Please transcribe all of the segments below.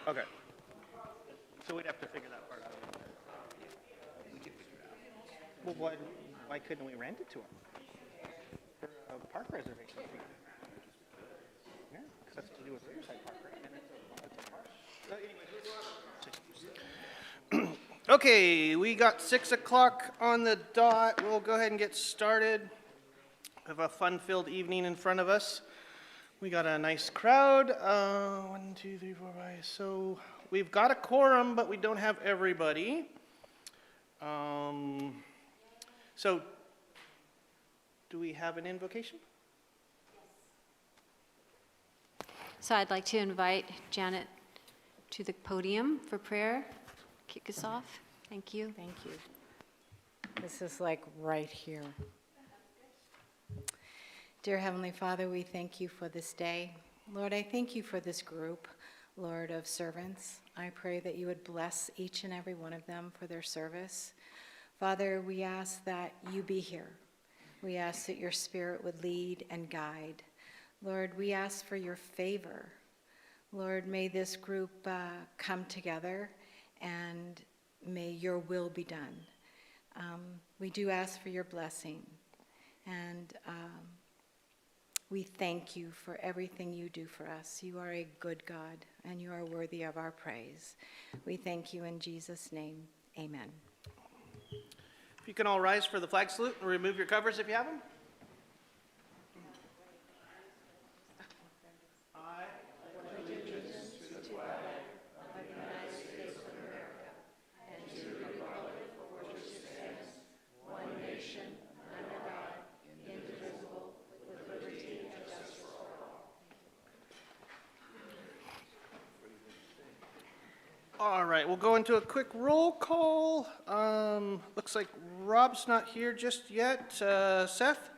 Okay. So we'd have to figure that part out. Well, why couldn't we rent it to them? For a park reservation fee? Yeah, because that's what you do with Riverside Park, right? And it's a park. So anyways, okay, we got 6 o'clock on the dot. We'll go ahead and get started. We have a fun-filled evening in front of us. We got a nice crowd. 1, 2, 3, 4, 5. So we've got a quorum, but we don't have everybody. So do we have an invocation? So I'd like to invite Janet to the podium for prayer. Kick us off. Thank you. Thank you. This is like right here. Dear Heavenly Father, we thank you for this day. Lord, I thank you for this group, Lord, of servants. I pray that you would bless each and every one of them for their service. Father, we ask that you be here. We ask that your Spirit would lead and guide. Lord, we ask for your favor. Lord, may this group come together and may your will be done. We do ask for your blessing, and we thank you for everything you do for us. You are a good God, and you are worthy of our praise. We thank you in Jesus' name. Amen. If you can all rise for the flag salute and remove your covers if you have them. I pledge allegiance to the flag of the United States of America and to the republic for which it stands, one nation, under God, indivisible, with liberty and justice for all. All right, we'll go into a quick roll call. Looks like Rob's not here just yet. Seth?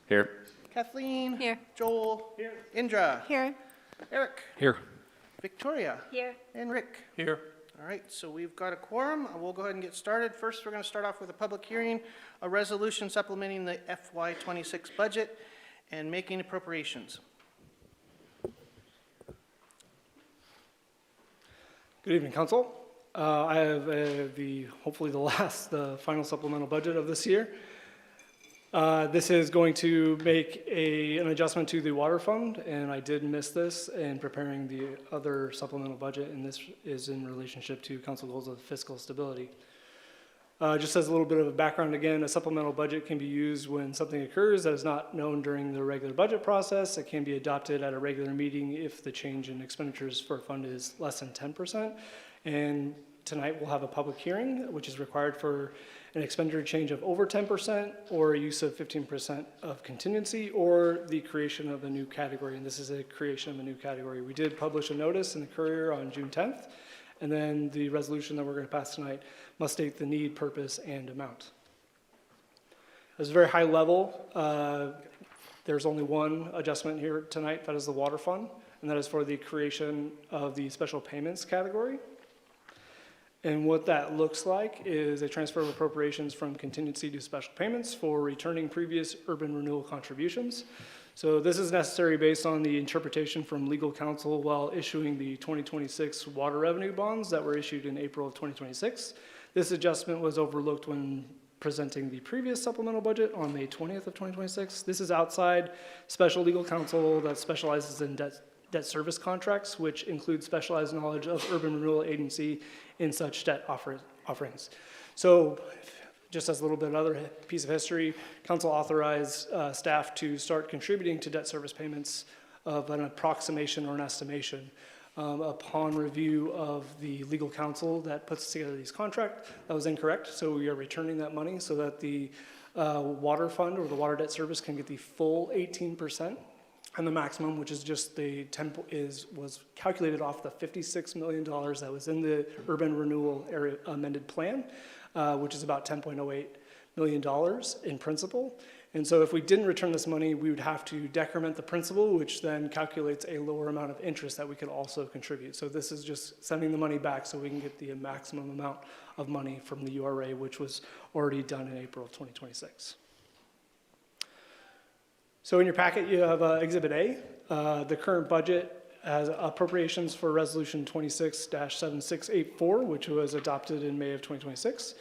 Here. Kathleen? Here. Joel? Here. Indra? Here. Eric? Here. Victoria? Here. And Rick? Here. All right, so we've got a quorum. We'll go ahead and get started. First, we're going to start off with a public hearing, a resolution supplementing the FY26 budget and making appropriations. Good evening, Council. I have hopefully the final supplemental budget of this year. This is going to make an adjustment to the water fund, and I did miss this in preparing the other supplemental budget, and this is in relationship to council goals of fiscal stability. Just as a little bit of a background again, a supplemental budget can be used when something occurs that is not known during the regular budget process. It can be adopted at a regular meeting if the change in expenditures for a fund is less than 10%. And tonight we'll have a public hearing, which is required for an expenditure change of over 10% or a use of 15% of contingency or the creation of a new category. And this is a creation of a new category. We did publish a notice in the Courier on June 10th. And then the resolution that we're going to pass tonight must state the need, purpose, and amount. As a very high level, there's only one adjustment here tonight, that is the water fund, and that is for the creation of the special payments category. And what that looks like is a transfer of appropriations from contingency to special payments for returning previous urban renewal contributions. So this is necessary based on the interpretation from legal counsel while issuing the 2026 water revenue bonds that were issued in April of 2026. This adjustment was overlooked when presenting the previous supplemental budget on May 20th of 2026. This is outside special legal counsel that specializes in debt service contracts, which include specialized knowledge of urban renewal agency in such debt offerings. So just as a little bit of other piece of history, council authorized staff to start contributing to debt service payments of an approximation or an estimation upon review of the legal counsel that puts together these contracts. That was incorrect, so we are returning that money so that the water fund or the water debt service can get the full 18%. And the maximum, which is just the was calculated off the $56 million that was in the urban renewal area amended plan, which is about $10.08 million in principal. And so if we didn't return this money, we would have to decrement the principal, which then calculates a lower amount of interest that we could also contribute. So this is just sending the money back so we can get the maximum amount of money from the URA, which was already done in April of 2026. So in your packet, you have Exhibit A. The current budget as appropriations for Resolution 26-7684, which was adopted in May of 2026.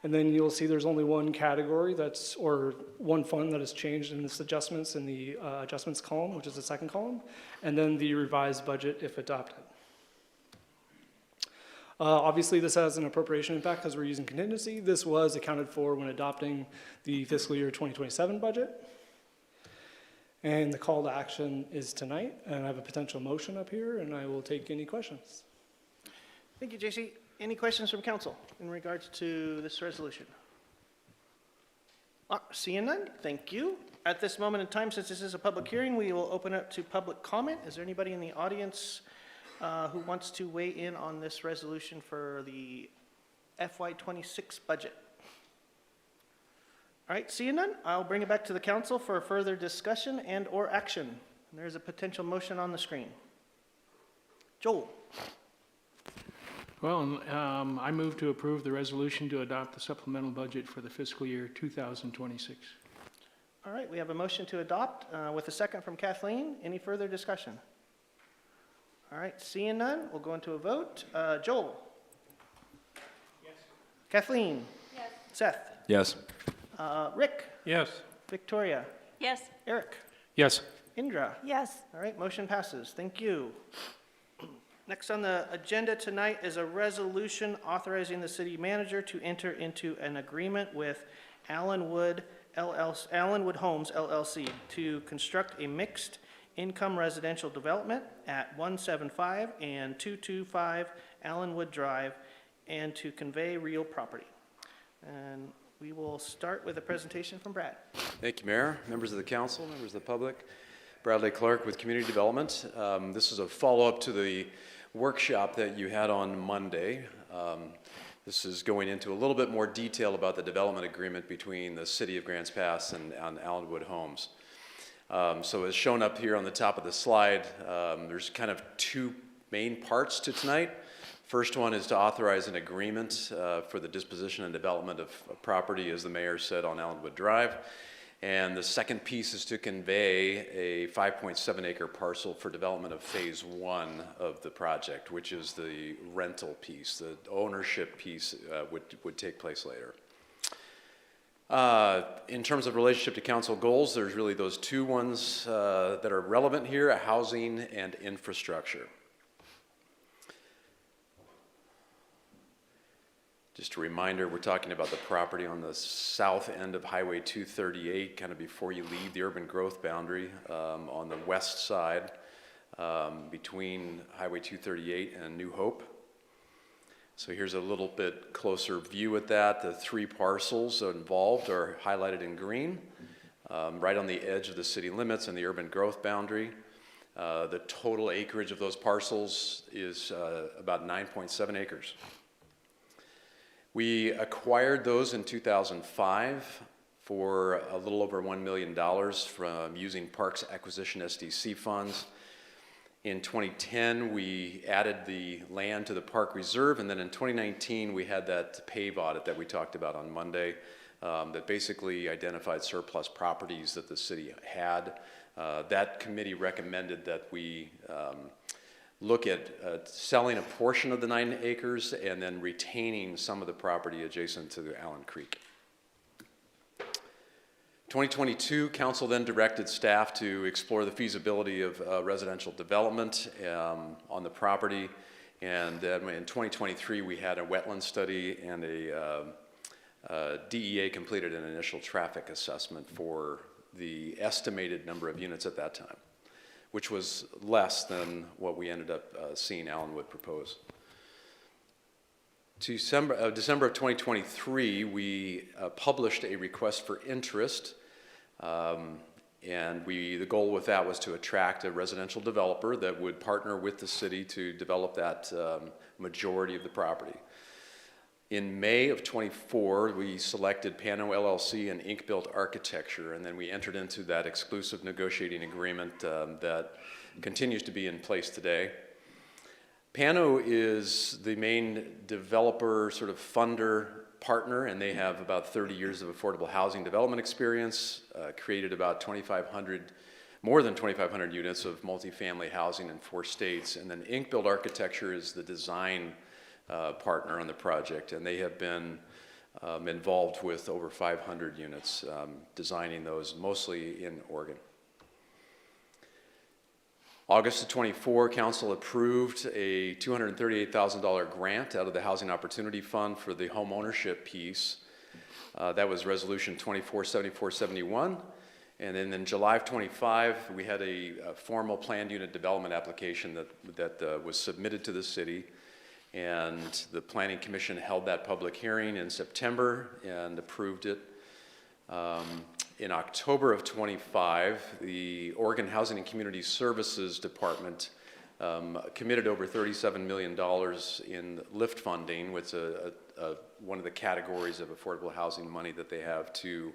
And then you'll see there's only one category or one fund that has changed in this adjustments in the adjustments column, which is the second column, and then the revised budget if adopted. Obviously, this has an appropriation impact because we're using contingency. This was accounted for when adopting the fiscal year 2027 budget. And the call to action is tonight, and I have a potential motion up here, and I will take any questions. Thank you, JC. Any questions from council in regards to this resolution? Seeing none, thank you. At this moment in time, since this is a public hearing, we will open up to public comment. Is there anybody in the audience who wants to weigh in on this resolution for the FY26 budget? All right, seeing none, I'll bring it back to the council for further discussion and or action. And there's a potential motion on the screen. Joel. Well, I move to approve the resolution to adopt the supplemental budget for the fiscal year 2026. All right, we have a motion to adopt with a second from Kathleen. Any further discussion? All right, seeing none, we'll go into a vote. Joel? Yes. Kathleen? Yes. Seth? Yes. Rick? Yes. Victoria? Yes. Eric? Yes. Indra? Yes. All right, motion passes. Thank you. Next on the agenda tonight is a resolution authorizing the city manager to enter into an agreement with Allenwood Homes LLC to construct a mixed income residential development at 175 and 225 Allenwood Drive and to convey real property. And we will start with a presentation from Brad. Thank you, Mayor, members of the council, members of the public. Bradley Clark with Community Development. This is a follow-up to the workshop that you had on Monday. This is going into a little bit more detail about the development agreement between the City of Grants Pass and Allenwood Homes. So as shown up here on the top of the slide, there's kind of two main parts to tonight. First one is to authorize an agreement for the disposition and development of property, as the mayor said, on Allenwood Drive. And the second piece is to convey a 5.7 acre parcel for development of phase one of the project, which is the rental piece. The ownership piece would take place later. In terms of relationship to council goals, there's really those two ones that are relevant here, housing and infrastructure. Just a reminder, we're talking about the property on the south end of Highway 238, kind of before you leave the urban growth boundary on the west side between Highway 238 and New Hope. So here's a little bit closer view at that. The three parcels involved are highlighted in green, right on the edge of the city limits and the urban growth boundary. The total acreage of those parcels is about 9.7 acres. We acquired those in 2005 for a little over $1 million from using Parks Acquisition SDC funds. In 2010, we added the land to the park reserve, and then in 2019, we had that PAVE audit that we talked about on Monday that basically identified surplus properties that the city had. That committee recommended that we look at selling a portion of the 9 acres and then retaining some of the property adjacent to the Allen Creek. 2022, council then directed staff to explore the feasibility of residential development on the property. And in 2023, we had a wetland study and a DEA completed an initial traffic assessment for the estimated number of units at that time, which was less than what we ended up seeing Allenwood propose. December of 2023, we published a request for interest, and the goal with that was to attract a residential developer that would partner with the city to develop that majority of the property. In May of 24, we selected Pano LLC and Inc. Built Architecture, and then we entered into that exclusive negotiating agreement that continues to be in place today. Pano is the main developer, sort of funder partner, and they have about 30 years of affordable housing development experience, created about 2,500 more than 2,500 units of multifamily housing in 4 states. And then Inc. Architecture is the design partner on the project, and they have been involved with over 500 units, designing those mostly in Oregon. August of 24, Council approved a $238,000 grant out of the Housing Opportunity Fund for the home ownership piece. That was Resolution 247471. And then in July of 25, we had a formal planned unit development application that was submitted to the city. And the Planning Commission held that public hearing in September and approved it. In October of 25, the Oregon Housing and Community Services Department committed over $37 million in LIFT funding, which is one of the categories of affordable housing money that they have to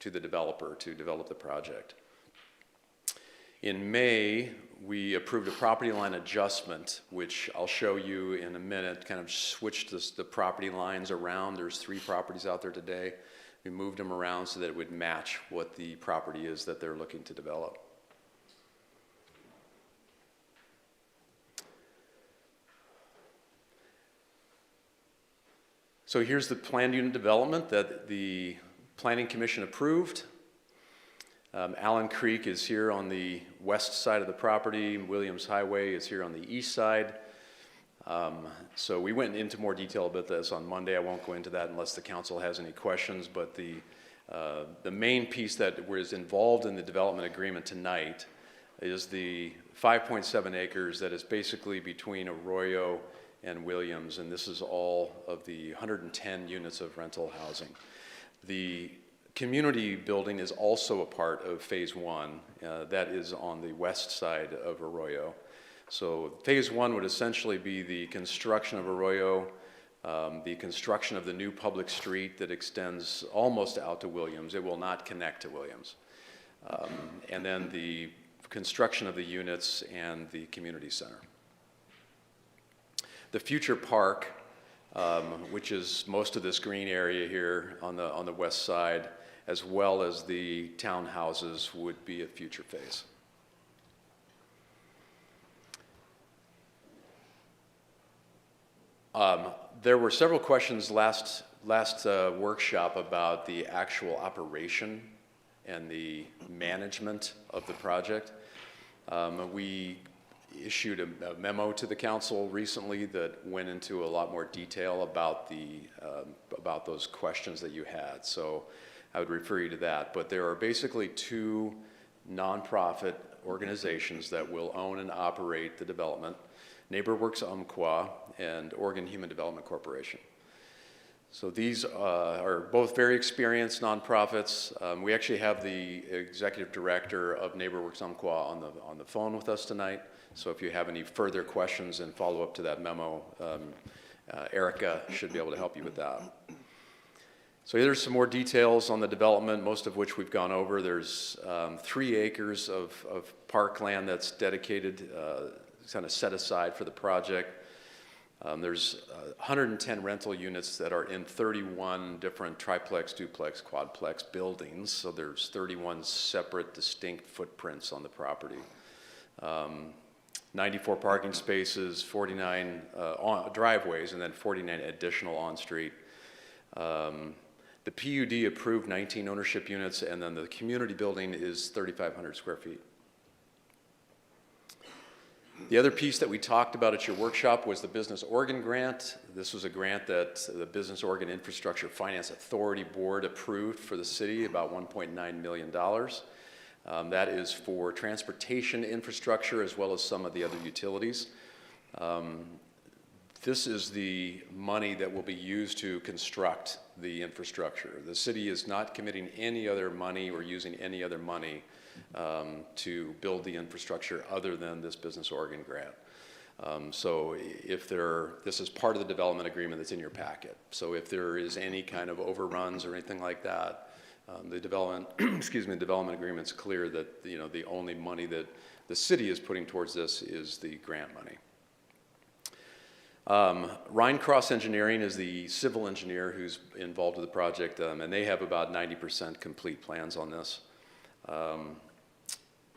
the developer to develop the project. In May, we approved a property line adjustment, which I'll show you in a minute, kind of switched the property lines around. There's 3 properties out there today. We moved them around so that it would match what the property is that they're looking to develop. So here's the planned unit development that the Planning Commission approved. Allen Creek is here on the west side of the property. Williams Highway is here on the east side. So we went into more detail about this on Monday. I won't go into that unless the council has any questions, but the main piece that was involved in the development agreement tonight is the 5.7 acres that is basically between Arroyo and Williams, and this is all of the 110 units of rental housing. The community building is also a part of phase 1. That is on the west side of Arroyo. So phase 1 would essentially be the construction of Arroyo, the construction of the new public street that extends almost out to Williams. It will not connect to Williams. And then the construction of the units and the community center. The future park, which is most of this green area here on the west side, as well as the townhouses, would be a future phase. There were several questions last workshop about the actual operation and the management of the project. We issued a memo to the council recently that went into a lot more detail about about those questions that you had. So I would refer you to that. But there are basically 2 nonprofit organizations that will own and operate the development: NeighborWorks Umpqua and Oregon Human Development Corporation. So these are both very experienced nonprofits. We actually have the executive director of NeighborWorks Umpqua on the phone with us tonight. So if you have any further questions and follow up to that memo, Erica should be able to help you with that. So here's some more details on the development, most of which we've gone over. There's 3 acres of parkland that's dedicated, kind of set aside for the project. There's 110 rental units that are in 31 different triplex, duplex, quadplex buildings. So there's 31 separate, distinct footprints on the property. 94 parking spaces, 49 driveways, and then 49 additional on-street. The PUD approved 19 ownership units, and then the community building is 3,500 square feet. The other piece that we talked about at your workshop was the Business Oregon grant. This was a grant that the Business Oregon Infrastructure Finance Authority Board approved for the city, about $1.9 million. That is for transportation infrastructure as well as some of the other utilities. This is the money that will be used to construct the infrastructure. The city is not committing any other money or using any other money to build the infrastructure other than this Business Oregon grant. So this is part of the development agreement that's in your packet. So if there is any kind of overruns or anything like that, the development, the development agreement's clear that the only money that the city is putting towards this is the grant money. Rhine Cross Engineering is the civil engineer who's involved with the project, and they have about 90% complete plans on this.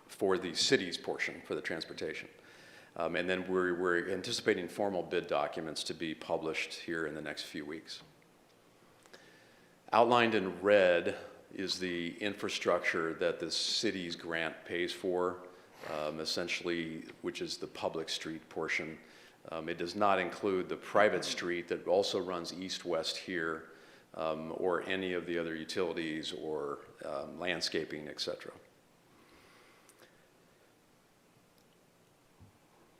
for the city's portion, for the transportation. And then we're anticipating formal bid documents to be published here in the next few weeks. Outlined in red is the infrastructure that the city's grant pays for, essentially, which is the public street portion. It does not include the private street that also runs east-west here, or any of the other utilities or landscaping, etc.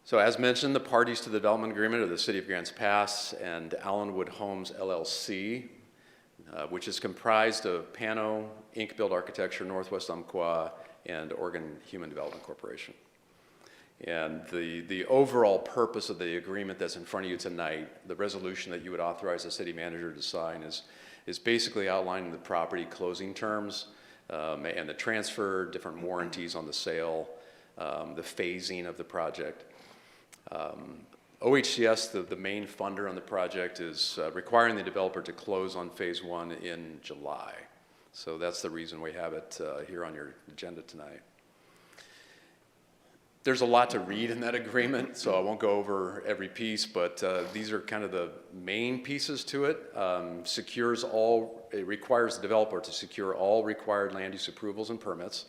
So as mentioned, the parties to the development agreement are the City of Grants Pass and Allenwood Homes, LLC, which is comprised of Pano, Inc. Build Architecture, Northwest Umpqua, and Oregon Human Development Corporation. And the overall purpose of the agreement that's in front of you tonight, the resolution that you would authorize the city manager to sign, is basically outlining the property closing terms and the transfer, different warranties on the sale, the phasing of the project. OHCS, the main funder on the project, is requiring the developer to close on phase 1 in July. So that's the reason we have it here on your agenda tonight. There's a lot to read in that agreement, so I won't go over every piece, but these are kind of the main pieces to it. It requires the developer to secure all required land use approvals and permits.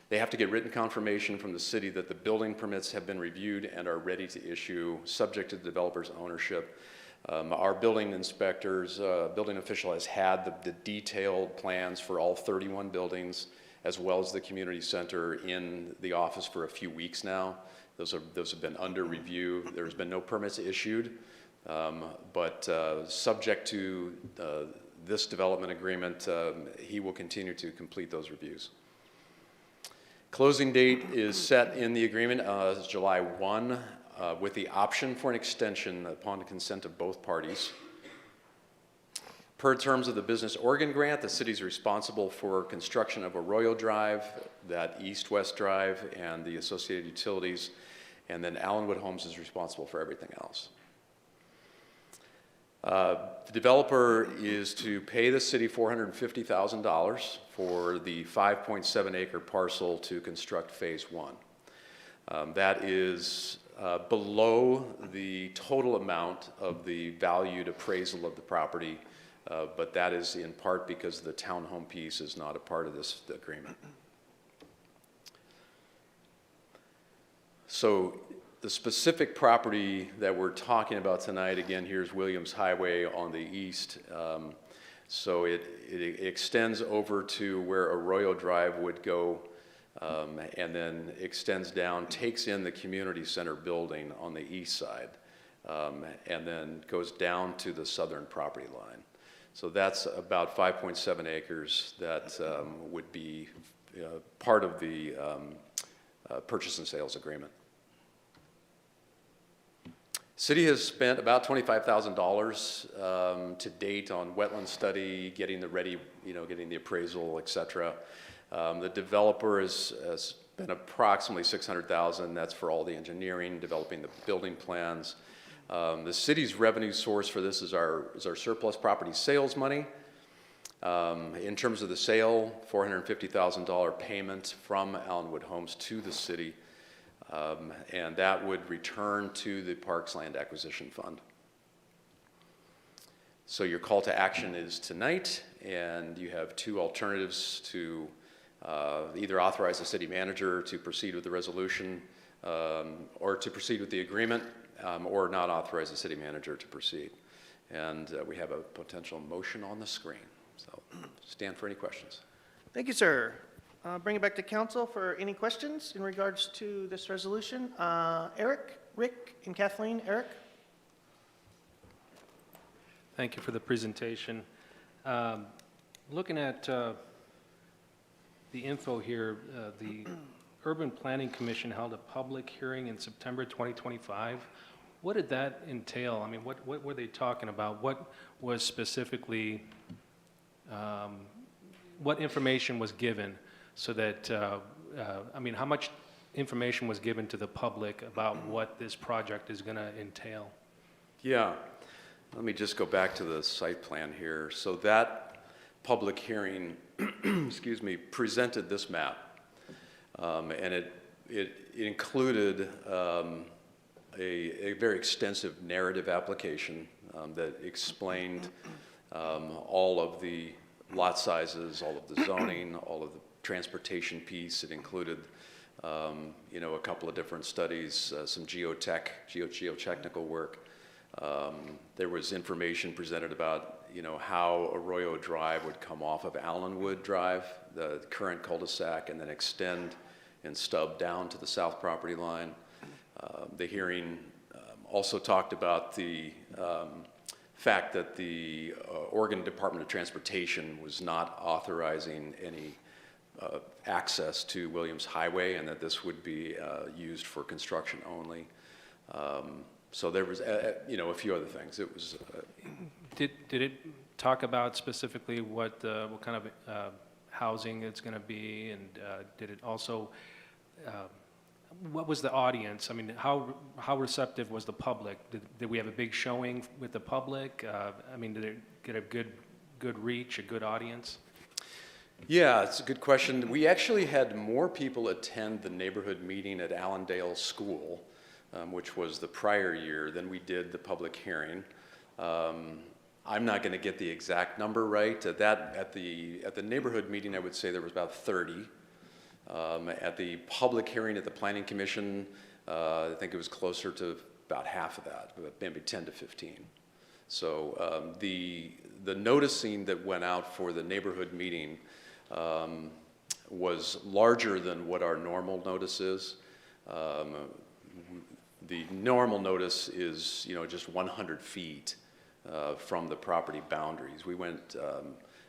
They have to get written confirmation from the city that the building permits have been reviewed and are ready to issue, subject to the developer's ownership. Our building inspectors, building official has had the detailed plans for all 31 buildings, as well as the community center, in the office for a few weeks now. Those have been under review. There's been no permits issued, but subject to this development agreement, he will continue to complete those reviews. Closing date is set in the agreement as July 1, with the option for an extension upon the consent of both parties. Per terms of the Business Oregon grant, the city is responsible for construction of Arroyo Drive, that east-west drive, and the associated utilities, and then Allenwood Homes is responsible for everything else. The developer is to pay the city $450,000 for the 5.7 acre parcel to construct phase 1. That is below the total amount of the valued appraisal of the property, but that is in part because the townhome piece is not a part of this agreement. So the specific property that we're talking about tonight, again, here's Williams Highway on the east. So it extends over to where Arroyo Drive would go, and then extends down, takes in the community center building on the east side, and then goes down to the southern property line. So that's about 5.7 acres that would be part of the purchase and sales agreement. City has spent about $25,000 to date on wetland study, getting the ready, getting the appraisal, et cetera. The developer has spent approximately $600,000. That's for all the engineering, developing the building plans. The city's revenue source for this is our surplus property sales money. In terms of the sale, $450,000 payment from Allenwood Homes to the city. And that would return to the Parks Land Acquisition Fund. So your call to action is tonight, and you have two alternatives to either authorize the city manager to proceed with the resolution, or to proceed with the agreement, or not authorize the city manager to proceed. And we have a potential motion on the screen. So stand for any questions. Thank you, sir. Bring it back to council for any questions in regards to this resolution. Eric, Rick, and Kathleen. Eric? Thank you for the presentation. Looking at the info here, the Urban Planning Commission held a public hearing in September 2025. What did that entail? I mean, what were they talking about? What was specifically, what information was given? So that, how much information was given to the public about what this project is going to entail? Yeah, let me just go back to the site plan here. So that public hearing, excuse me, presented this map. And it included a very extensive narrative application that explained all of the lot sizes, all of the zoning, all of the transportation piece. It included, you know, a couple of different studies, some geotechnical work. There was information presented about, you know, how Arroyo Drive would come off of Allenwood Drive, the current cul-de-sac, and then extend and stub down to the south property line. The hearing also talked about the fact that the Oregon Department of Transportation was not authorizing any access to Williams Highway, and that this would be used for construction only. So there was, you know, a few other things. It was. Did it talk about specifically what kind of housing it's going to be, and did it also? What was the audience? I mean, how receptive was the public? Did we have a big showing with the public? I mean, did it get a good reach, a good audience? Yeah, it's a good question. We actually had more people attend the neighborhood meeting at Allendale School, which was the prior year, than we did the public hearing. I'm not going to get the exact number right. At the neighborhood meeting, I would say there was about 30. At the public hearing at the Planning Commission, I think it was closer to about half of that, maybe 10 to 15. So the noticing that went out for the neighborhood meeting was larger than what our normal notice is. The normal notice is, you know, just 100 feet from the property boundaries. We went,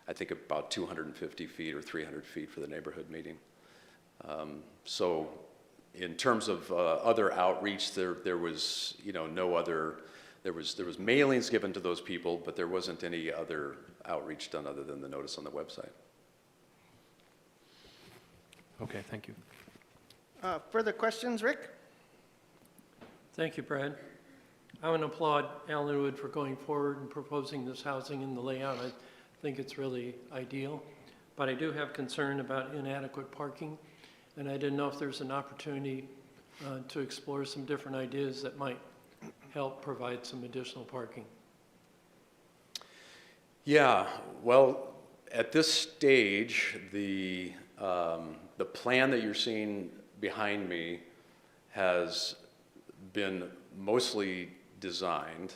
I think, about 250 feet or 300 feet for the neighborhood meeting. So in terms of other outreach, there was, you know, no other, there was mailings given to those people, but there wasn't any other outreach done other than the notice on the website. Okay, thank you. Further questions, Rick? Thank you, Brad. I want to applaud Allenwood for going forward and proposing this housing and the layout. I think it's really ideal, but I do have concern about inadequate parking, and I didn't know if there's an opportunity to explore some different ideas that might help provide some additional parking. Yeah, well, at this stage, the plan that you're seeing behind me has been mostly designed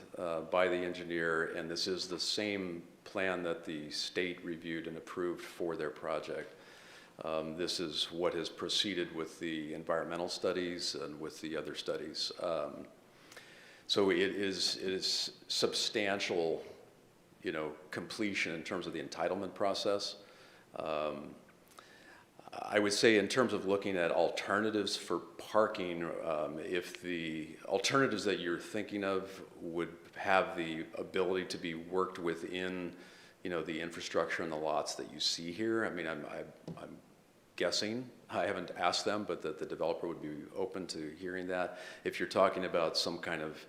by the engineer, and this is the same plan that the state reviewed and approved for their project. This is what has proceeded with the environmental studies and with the other studies. So it is substantial, you know, completion in terms of the entitlement process. I would say in terms of looking at alternatives for parking, if the alternatives that you're thinking of would have the ability to be worked within, you know, the infrastructure and the lots that you see here, I mean, I'm guessing, I haven't asked them, but that the developer would be open to hearing that. If you're talking about some kind of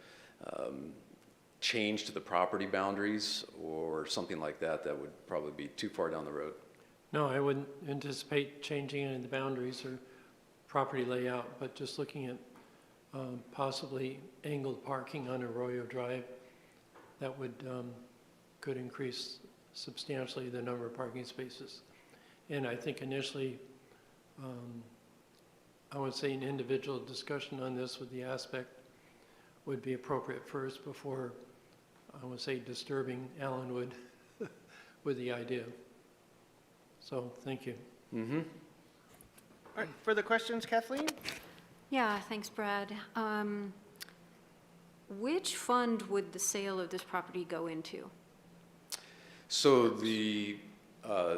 change to the property boundaries or something like that, that would probably be too far down the road. No, I wouldn't anticipate changing any of the boundaries or property layout, but just looking at possibly angled parking on Arroyo Drive, that would could increase substantially the number of parking spaces. And I think initially, I would say an individual discussion on this with the aspect would be appropriate first before, I would say, disturbing Allenwood with the idea. So, thank you. Mm-hmm. All right, further questions, Kathleen? Yeah, thanks, Brad. Which fund would the sale of this property go into? So the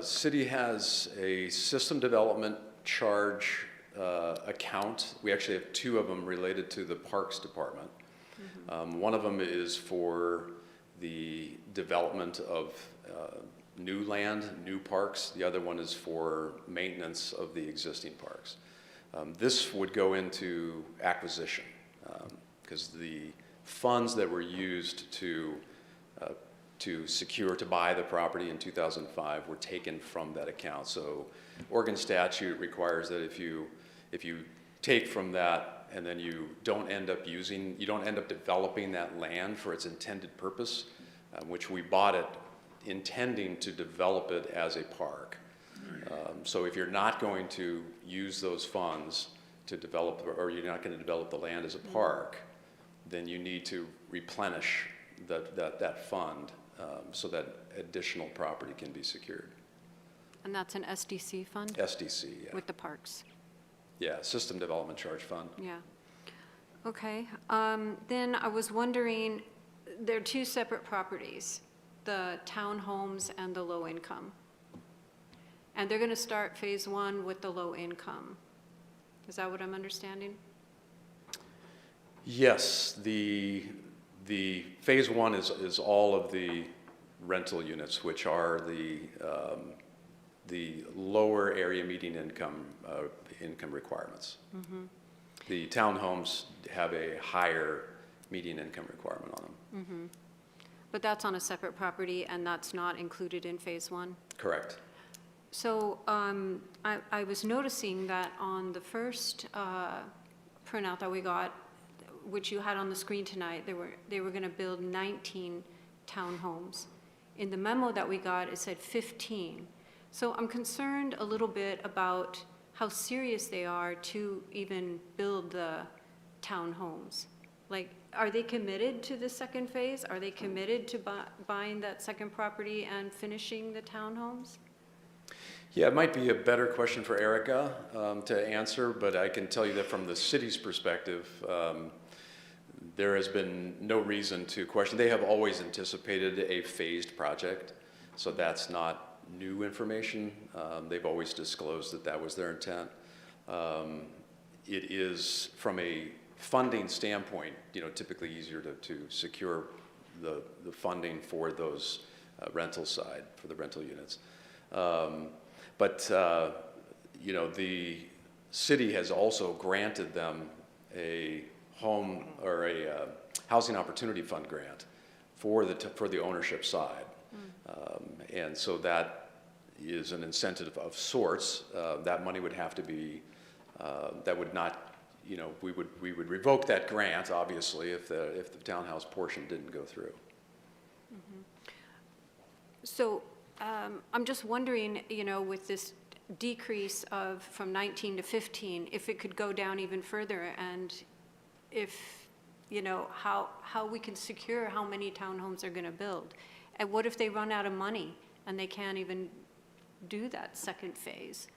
city has a system development charge account. We actually have two of them related to the Parks Department. Mm-hmm. One of them is for the development of new land, new parks. The other one is for maintenance of the existing parks. This would go into acquisition because the funds that were used to secure, to buy the property in 2005 were taken from that account. So Oregon statute requires that if you if you take from that and then you don't end up developing that land for its intended purpose, which we bought it intending to develop it as a park. So if you're not going to use those funds to develop, or you're not going to develop the land as a park, then you need to replenish that fund so that additional property can be secured. And that's an SDC fund? SDC, yeah. With the parks? Yeah, System Development Charge Fund. Yeah. Okay. Then I was wondering, there are two separate properties, the townhomes and the low income. And they're going to start phase one with the low income. Is that what I'm understanding? Yes, the phase one is all of the rental units, which are the lower area median income requirements. Mm-hmm. The townhomes have a higher median income requirement on them. Mm-hmm. But that's on a separate property, and that's not included in phase one? Correct. So I was noticing that on the first printout that we got, which you had on the screen tonight, they were going to build 19 townhomes. In the memo that we got, it said 15. So I'm concerned a little bit about how serious they are to even build the townhomes. Like, are they committed to the second phase? Are they committed to buying that second property and finishing the townhomes? Yeah, it might be a better question for Erica to answer, but I can tell you that from the city's perspective, there has been no reason to question. They have always anticipated a phased project, so that's not new information. They've always disclosed that that was their intent. It is, from a funding standpoint, typically easier to secure the funding for those rental side, for the rental units. But the city has also granted them a home or a housing opportunity fund grant for the ownership side. And so that is an incentive of sorts. That money would have to be, that would not, we would revoke that grant, obviously, if the townhouse portion didn't go through. Mm-hmm. So I'm just wondering, with this decrease from 19 to 15, if it could go down even further, and if, how we can secure how many townhomes are going to build. And what if they run out of money and they can't even do that second phase?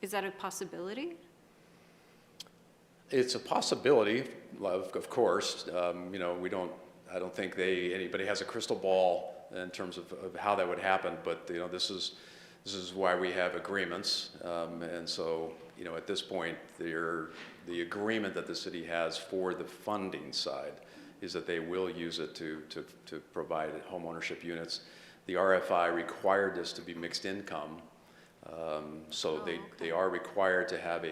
Is that a possibility? It's a possibility, of course. I don't think anybody has a crystal ball in terms of how that would happen, but this is why we have agreements, and so at this point, the agreement that the city has for the funding side is that they will use it to provide home ownership units. The RFI required this to be mixed income, so they are required to have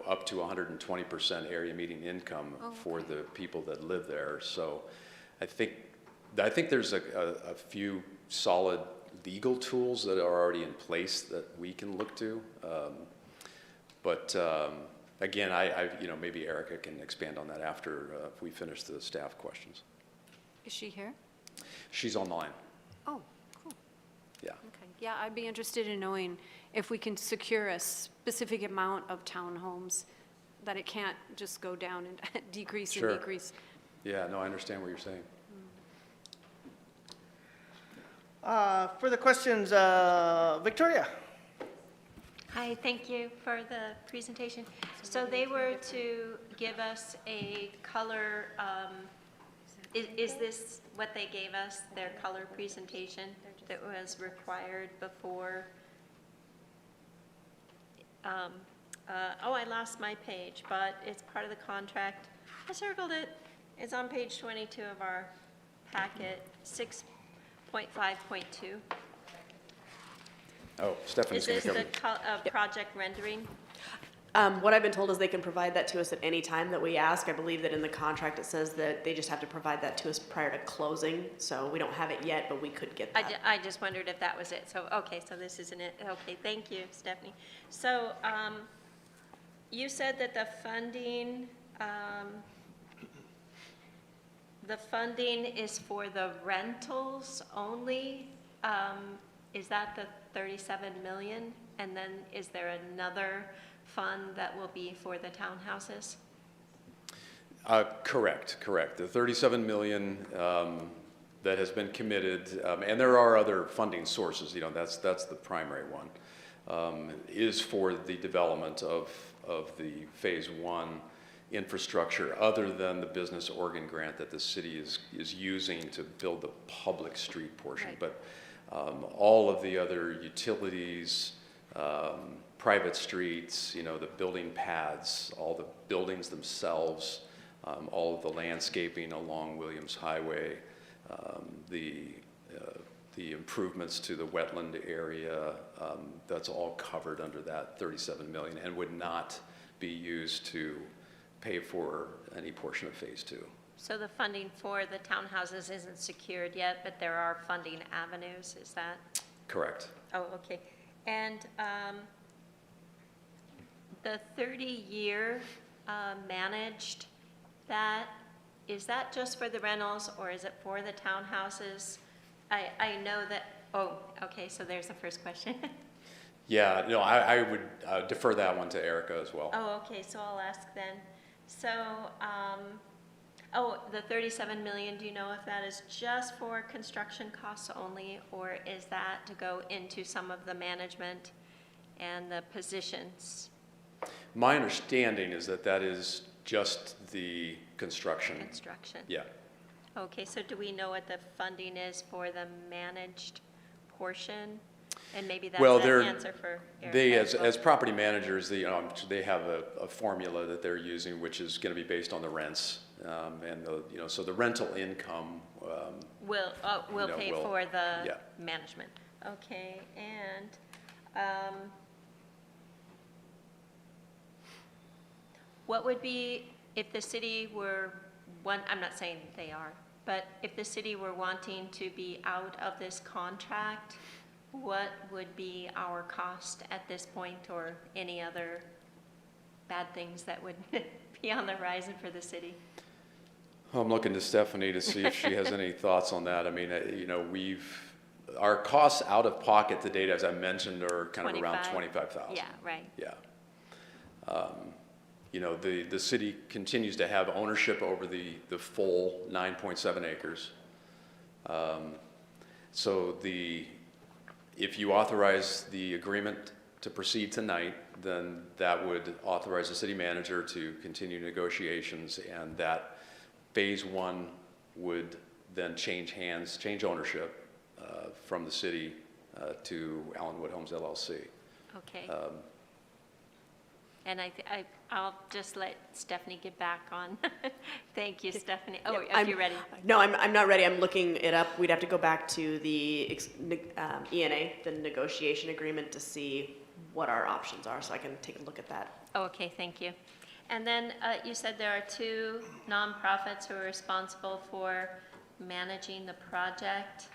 up to 120% area median income for the people that live there. So I think there's a few solid legal tools that are already in place that we can look to. But again, maybe Erica can expand on that after if we finish the staff questions. Is she here? She's online. Oh, cool. Yeah. Okay. Yeah, I'd be interested in knowing if we can secure a specific amount of townhomes, that it can't just go down and decrease Sure. and decrease. Yeah, no, I understand what you're saying. Further questions, Victoria? Hi, thank you for the presentation. So they were to give us a color, is this what they gave us, their color presentation that was required before? I lost my page, but it's part of the contract. I circled it. It's on page 22 of our packet, 6.5.2. Oh, Stephanie's Is going this to cover. the project rendering? What I've been told is they can provide that to us at any time that we ask. I believe that in the contract it says that they just have to provide that to us prior to closing, so we don't have it yet, but we could get that. I just wondered if that was it. So, okay, so this isn't it. Okay, thank you, Stephanie. So, You said that the funding is for the rentals only. Is that the 37 million? And then is there another fund that will be for the townhouses? Correct. The 37 million that has been committed, and there are other funding sources, that's the primary one, is for the development of the Phase 1 infrastructure, other than the Business Oregon grant that the city is using to build the public street portion. Right. But all of the other utilities, private streets, the building pads, all the buildings themselves, all of the landscaping along Williams Highway, the improvements to the wetland area, that's all covered under that 37 million and would not be used to pay for any portion of Phase 2. So the funding for the townhouses isn't secured yet, but there are funding avenues, is that? Correct. Oh, okay. And the 30-year managed, is that just for the rentals or is it for the townhouses? I know that, okay, so there's the first question. Yeah, no, I would defer that one to Erica as well. Oh, okay, so I'll ask then. So, the 37 million, do you know if that is just for construction costs only, or is that to go into some of the management and the positions? My understanding is that is just the construction. Construction. Yeah. Okay, so do we know what the funding is for the managed portion? And maybe that's Well, an answer for Eric. they, as property managers, they have a formula that they're using, which is going to be based on the rents, and so the rental income Will pay will- for the yeah. management. Okay, and what would be, if the city were I'm not saying they are, but if the city were wanting to be out of this contract, what would be our cost at this point, or any other bad things that would be on the horizon for the city? I'm looking to Stephanie to see if she has any thoughts on that. I mean, our costs out of pocket to date, as I mentioned, are kind of around 25,000. Yeah, right. Yeah. The city continues to have ownership over the full 9.7 acres. So if you authorize the agreement to proceed tonight, then that would authorize the city manager to continue negotiations, and that Phase 1 would then change ownership from the city to Allenwood Homes LLC. Okay. And I'll just let Stephanie get back on. Thank you, Stephanie. Oh, if you're ready. No, I'm not ready. I'm looking it up. We'd have to go back to the ENA, the negotiation agreement, to see what our options are, so I can take a look at that. Oh, okay, thank you. And then you said there are 2 nonprofits who are responsible for managing the project.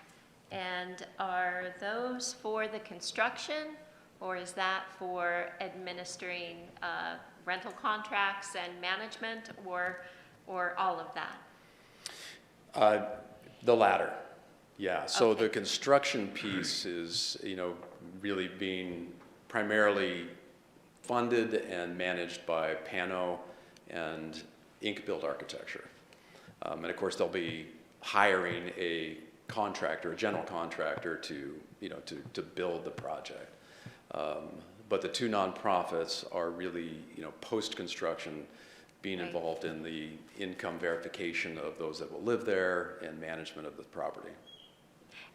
And are those for the construction, or is that for administering rental contracts and management, or all of that? The latter, yeah. So Okay. the construction piece is, really being primarily funded and managed by Pano and Inc. Build Architecture. And of course, they'll be hiring a general contractor to build the project. But the 2 nonprofits are really, post-construction, being Right. involved in the income verification of those that will live there and management of the property.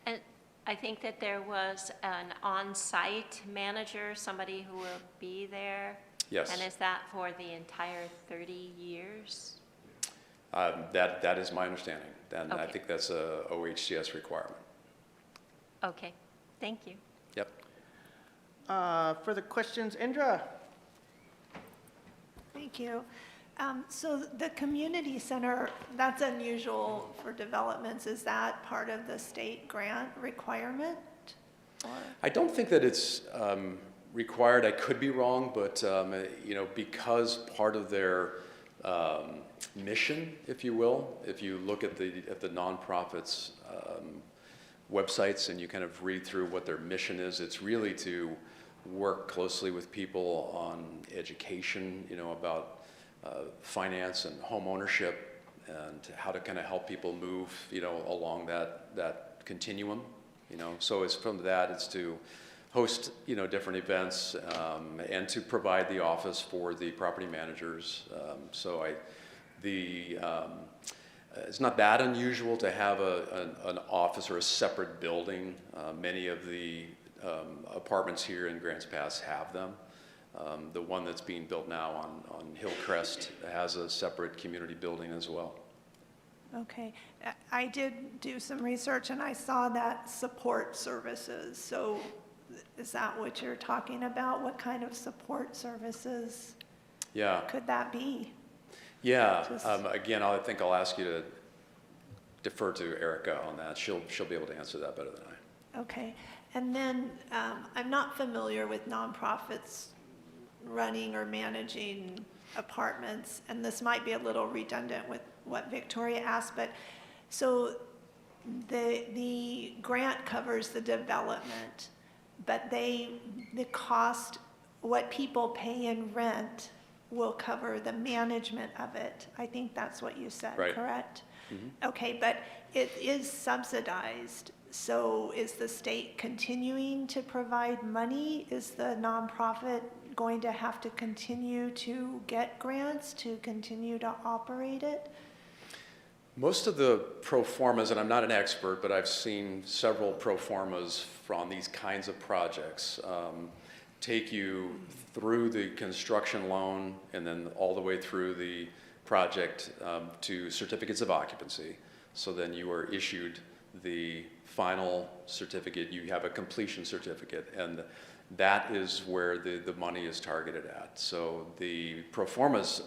And I think that there was an on-site manager, somebody who will be there. Yes. And is that for the entire 30 years? That is my understanding, and I Okay. think that's a OHCS requirement. Okay, thank you. Yep. Further questions? Indra? Thank you. So the community center, that's unusual for developments. Is that part of the state grant requirement? Or? I don't think that it's required. I could be wrong, but you know, because part of their mission, if you will, if you look at the nonprofits' websites and you kind of read through what their mission is, it's really to work closely with people on education, you know, about finance and home ownership and how to kind of help people move, you know, along that continuum, you know. So it's from that, it's to host, you know, different events and to provide the office for the property managers. It's not that unusual to have an office or a separate building. Many of the apartments here in Grants Pass have them. The one that's being built now on Hillcrest has a separate community building as well. Okay, I did do some research and I saw that support services. So is that what you're talking about? What kind of support services could that be? Yeah, again, I think I'll ask you to defer to Erica on that. She'll be able to answer that better than I. Okay, and then I'm not familiar with nonprofits running or managing apartments, and this might be a little redundant with what Victoria asked, but so the grant covers the development, but the cost, what people pay in rent will cover the management of it. I think that's what you said, right. Correct? Mm-hmm. Okay, but it is subsidized. So is the state continuing to provide money? Is the nonprofit going to have to continue to get grants to continue to operate it? Most of the pro formas, and I'm not an expert, but I've seen several pro formas from these kinds of projects, take you through the construction loan and then all the way through the project to certificates of occupancy. So then you are issued the final certificate, you have a completion certificate, and that is where the money is targeted at. So the pro formas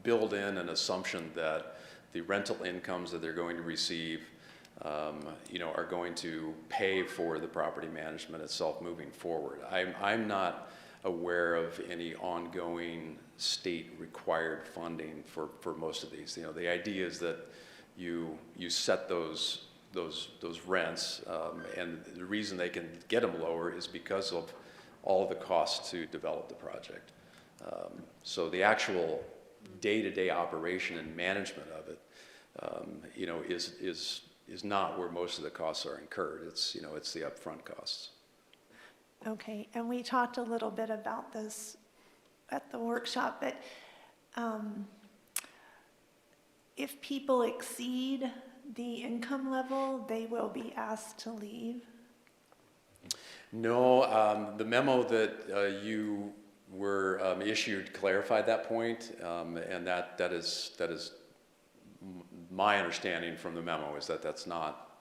build in an assumption that the rental incomes that they're going to receive you know, are going to pay for the property management itself moving forward. I'm not aware of any ongoing state required funding for most of these. You know, the idea is that you set those rents, and the reason they can get them lower is because of all the costs to develop the project. So the actual day-to-day operation and management of it, you know, is not where most of the costs are incurred. It's, you know, it's the upfront costs. Okay, and we talked a little bit about this at the workshop, but if people exceed the income level, they will be asked to leave? No, the memo that you were issued clarified that point, and that is my understanding from the memo is that that's not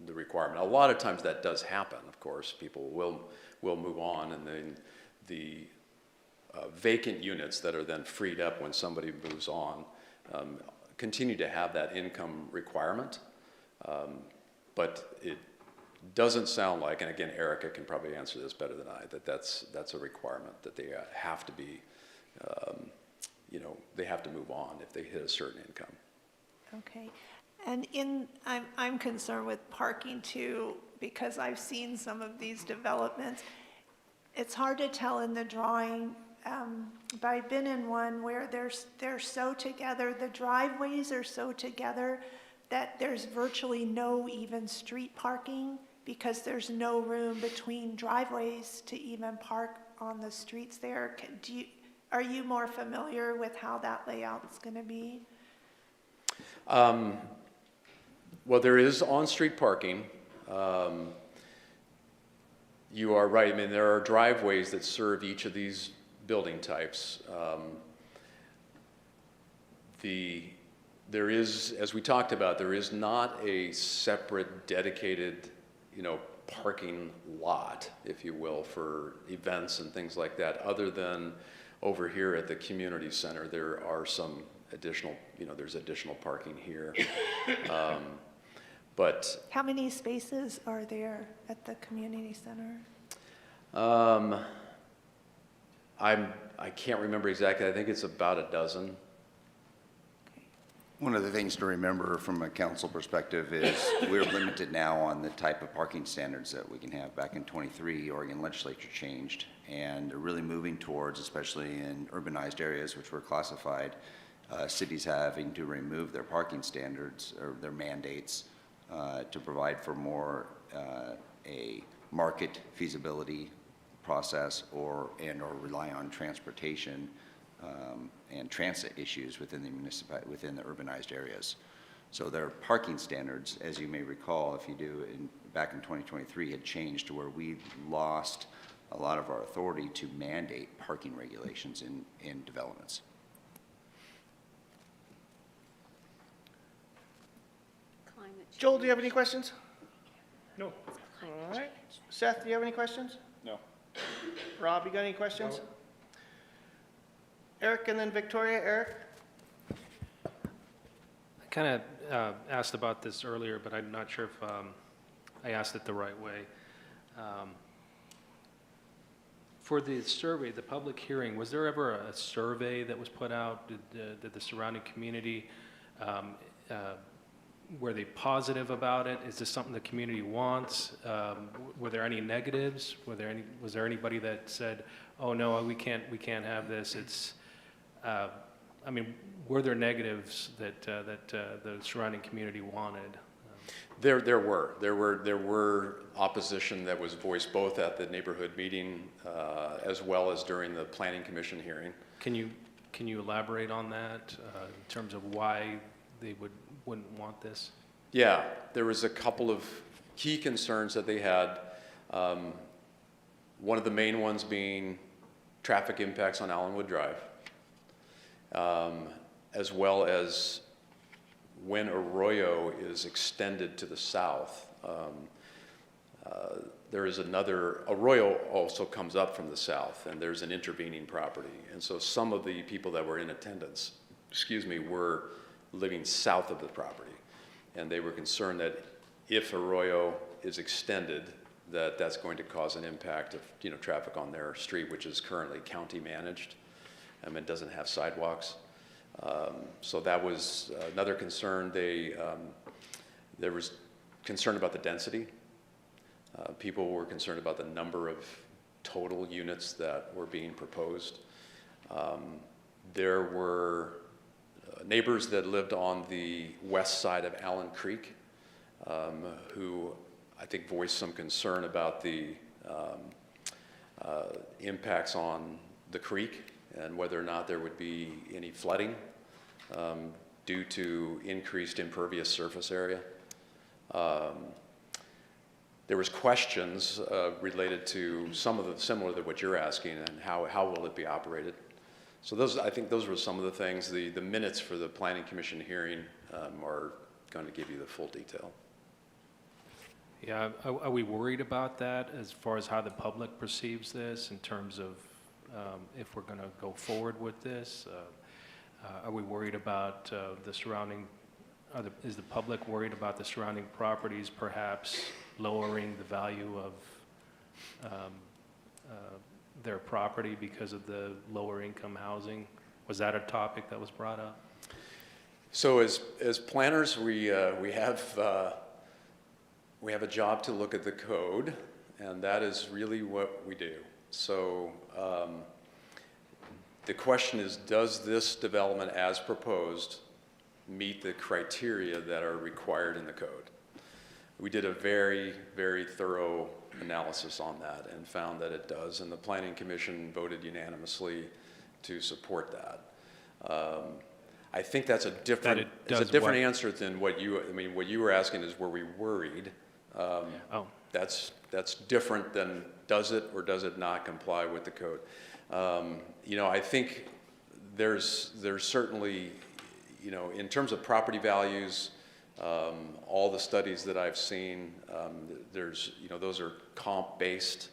the requirement. A lot of times that does happen, of course. People will move on, and then the vacant units that are then freed up when somebody moves on continue to have that income requirement, but it doesn't sound like, and again, Erica can probably answer this better than I, that's a requirement that they have to be, you know, they have to move on if they hit a certain income. Okay, and I'm concerned with parking too, because I've seen some of these developments. It's hard to tell in the drawing, but I've been in one where they're so together, the driveways are so together that there's virtually no even street parking because there's no room between driveways to even park on the streets there. Are you more familiar with how that layout is going to be? Well, there is on-street parking. You are right. I mean, there are driveways that serve each of these building types. There is, as we talked about, there is not a separate dedicated, you know, parking lot, if you will, for events and things like that, other than over here at the community center. There are some additional, you know, there's additional parking here. But how many spaces are there at the community center? I can't remember exactly. I think it's about a dozen. One of the things to remember from a council perspective is we're limited now on the type of parking standards that we can have. Back in '23, Oregon legislature changed, and they're really moving towards, especially in urbanized areas, which were classified, cities having to remove their parking standards or their mandates to provide for more a market feasibility process or rely on transportation and transit issues within the within the urbanized areas. So their parking standards, as you may recall, if you do, back in 2023, had changed to where we lost a lot of our authority to mandate parking regulations in developments. Climate change. Joel, do you have any questions? No. All right. Seth, do you have any questions? No. Rob, you got any questions? Eric and then Victoria. Eric? I kind of asked about this earlier, but I'm not sure if I asked it the right way. For the survey, the public hearing, was there ever a survey that was put out? Did the surrounding community, were they positive about it? Is this something the community wants? Were there any negatives? Was there anybody that said, "Oh no, we can't have this"? It's, I mean, were there negatives that the surrounding community wanted? There were opposition that was voiced both at the neighborhood meeting as well as during the planning commission hearing. Can you elaborate on that in terms of why they wouldn't want this? Yeah, there was a couple of key concerns that they had. One of the main ones being traffic impacts on Allenwood Drive, as well as when Arroyo is extended to the south. There is Arroyo also comes up from the south, and there's an intervening property. And so some of the people that were in attendance, were living south of the property. And they were concerned that if Arroyo is extended, that's going to cause an impact of traffic on their street, which is currently county managed, and doesn't have sidewalks. So that was another concern. There was concern about the density. People were concerned about the number of total units that were being proposed. There were neighbors that lived on the west side of Allen Creek who I think voiced some concern about the impacts on the creek and whether or not there would be any flooding due to increased impervious surface area. There was questions related to some of the similar to what you're asking, and how will it be operated. So I think those were some of the things. The minutes for the Planning Commission hearing are going to give you the full detail. Yeah, are we worried about that as far as how the public perceives this in terms of if we're going to go forward with this? Are we worried about the surrounding, is the public worried about the surrounding properties perhaps lowering the value of their property because of the lower income housing? Was that a topic that was brought up? So as planners, we have a job to look at the code, and that is really what we do. So the question is, does this development as proposed meet the criteria that are required in the code? We did a very, very thorough analysis on that and found that it does, and the Planning Commission voted unanimously to support that. I think that's a different answer than what you were asking is, were we worried? That's different than does it or does it not comply with the code. I think there's certainly, in terms of property values, all the studies that I've seen, those are comp-based.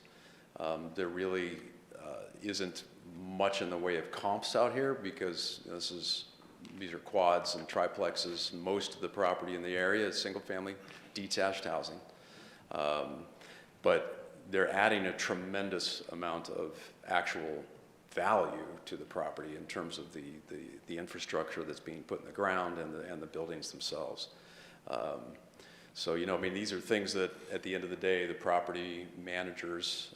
There really isn't much in the way of comps out here because these are quads and triplexes. Most of the property in the area is single-family detached housing. But they're adding a tremendous amount of actual value to the property in terms of the infrastructure that's being put in the ground and the buildings themselves. So, you know, I mean, these are things that at the end of the day, the property managers,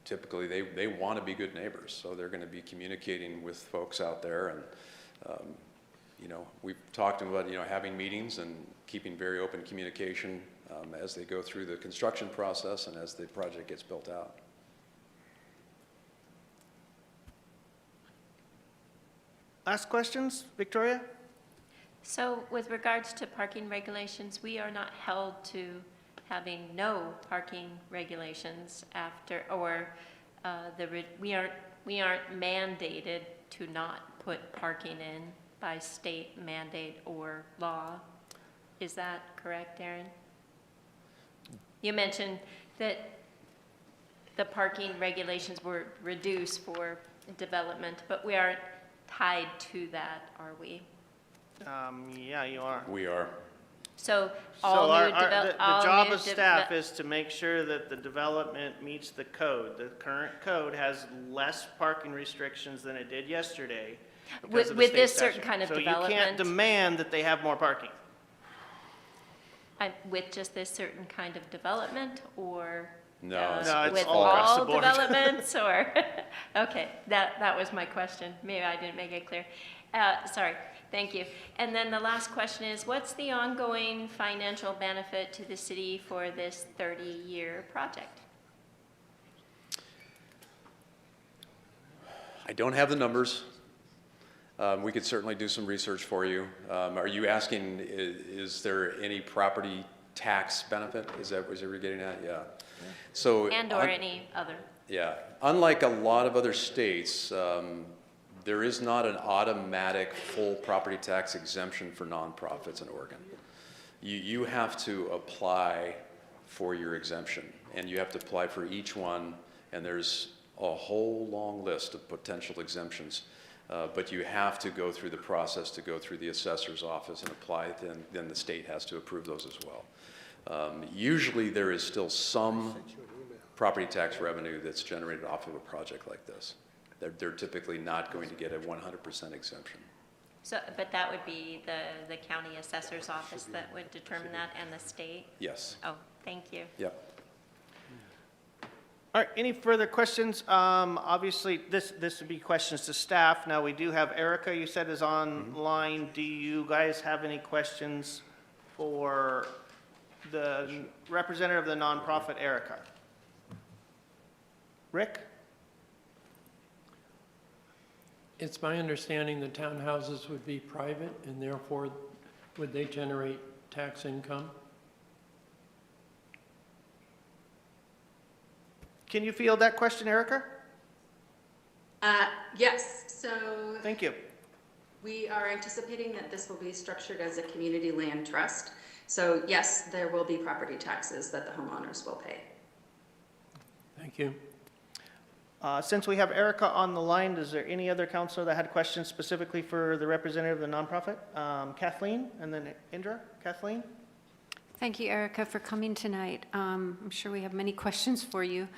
typically they want to be good neighbors. So they're going to be communicating with folks out there. And, you know, we've talked about, you know, having meetings and keeping very open communication as they go through the construction process and as the project gets built out. Last questions, Victoria? So with regards to parking regulations, we are not held to having no parking regulations after, or we aren't mandated to not put parking in by state mandate or law. Is that correct, Aaron? You mentioned that the parking regulations were reduced for development, but we aren't tied to that, are we? Yeah, you are. We are. So So all our- new our- develop. the job of staff is to make sure that the development meets the code. The current code has less parking restrictions than it did yesterday because of the With state this certain statute. kind of So you can't development? demand that they have more parking. With just this certain kind of development, or? No, No, it's with all across the all board. developments, or? Okay, that was my question. Maybe I didn't make it clear. Sorry, thank you. And then the last question is, what's the ongoing financial benefit to the city for this 30-year project? I don't have the numbers. We could certainly do some research for you. Are you asking, is there any property tax benefit? Is that what you're getting at? Yeah. So, And/or any other? yeah. Unlike a lot of other states, there is not an automatic full property tax exemption for nonprofits in Oregon. You have to apply for your exemption, and you have to apply for each one, and there's a whole long list of potential exemptions. But you have to go through the process to go through the assessor's office and apply, then the state has to approve those as well. Usually there is still some property tax revenue that's generated off of a project like this. They're typically not going to get a 100% exemption. So, but that would be the county assessor's office that would determine that, and the state? Yes. Oh, thank you. Yep. All right, any further questions? Obviously, this would be questions to staff. Now, we do have Erica, you said, is online. Do you guys have any questions for the representative of the nonprofit, Erica? Rick? It's my understanding the townhouses would be private, and therefore, would they generate tax income? Can you field that question, Erica? Yes, so Thank you. we are anticipating that this will be structured as a community land trust. So yes, there will be property taxes that the homeowners will pay. Thank you. Since we have Erica on the line, is there any other counselor that had questions specifically for the representative of the nonprofit? Kathleen, and then Indra. Kathleen? Thank you, Erica, for coming tonight. I'm sure we have many questions for you.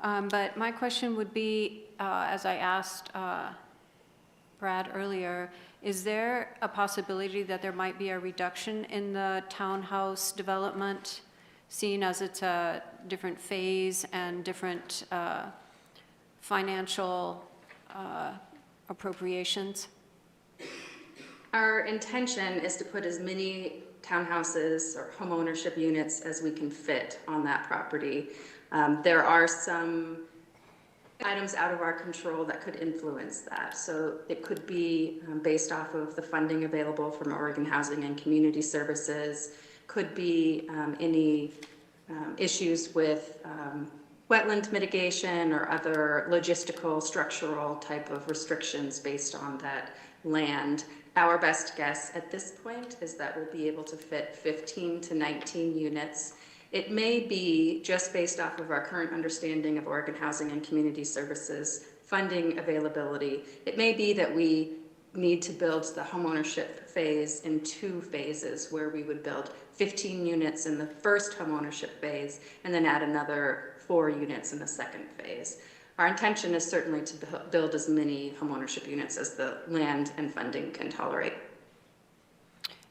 But my question would be, as I asked Brad earlier, is there a possibility that there might be a reduction in the townhouse development, seeing as it's a different phase and different financial appropriations? Our intention is to put as many townhouses or homeownership units as we can fit on that property. There are some items out of our control that could influence that. So it could be based off of the funding available from Oregon Housing and Community Services, could be any issues with wetland mitigation or other logistical, structural type of restrictions based on that land. Our best guess at this point is that we'll be able to fit 15 to 19 units. It may be, just based off of our current understanding of Oregon Housing and Community Services funding availability, it may be that we need to build the homeownership phase in 2 phases, where we would build 15 units in the first homeownership phase and then add another 4 units in the second phase. Our intention is certainly to build as many homeownership units as the land and funding can tolerate.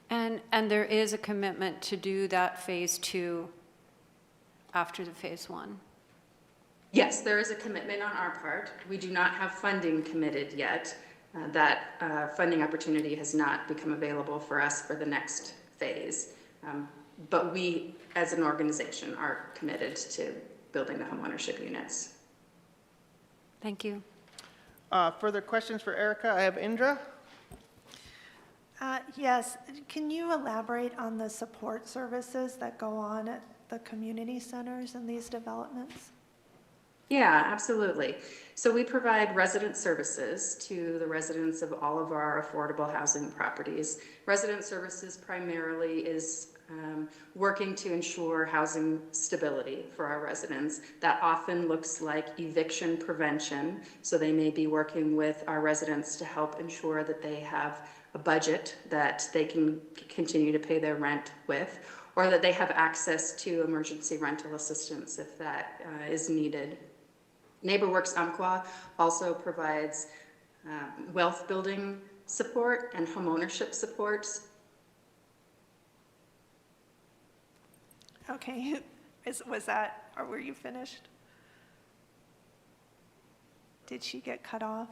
And there is a commitment to do that phase 2 after the phase 1? Yes, there is a commitment on our part. We do not have funding committed yet. That funding opportunity has not become available for us for the next phase. But we, as an organization, are committed to building the homeownership units. Thank you. Further questions for Erica? I have Indra. Yes, can you elaborate on the support services that go on at the community centers in these developments? Yeah, absolutely. So we provide resident services to the residents of all of our affordable housing properties. Resident services primarily is working to ensure housing stability for our residents. That often looks like eviction prevention. So they may be working with our residents to help ensure that they have a budget that they can continue to pay their rent with, or that they have access to emergency rental assistance if that is needed. NeighborWorks Umpqua also provides wealth building support and homeownership support. Okay, was that, or were you finished? Did she get cut off?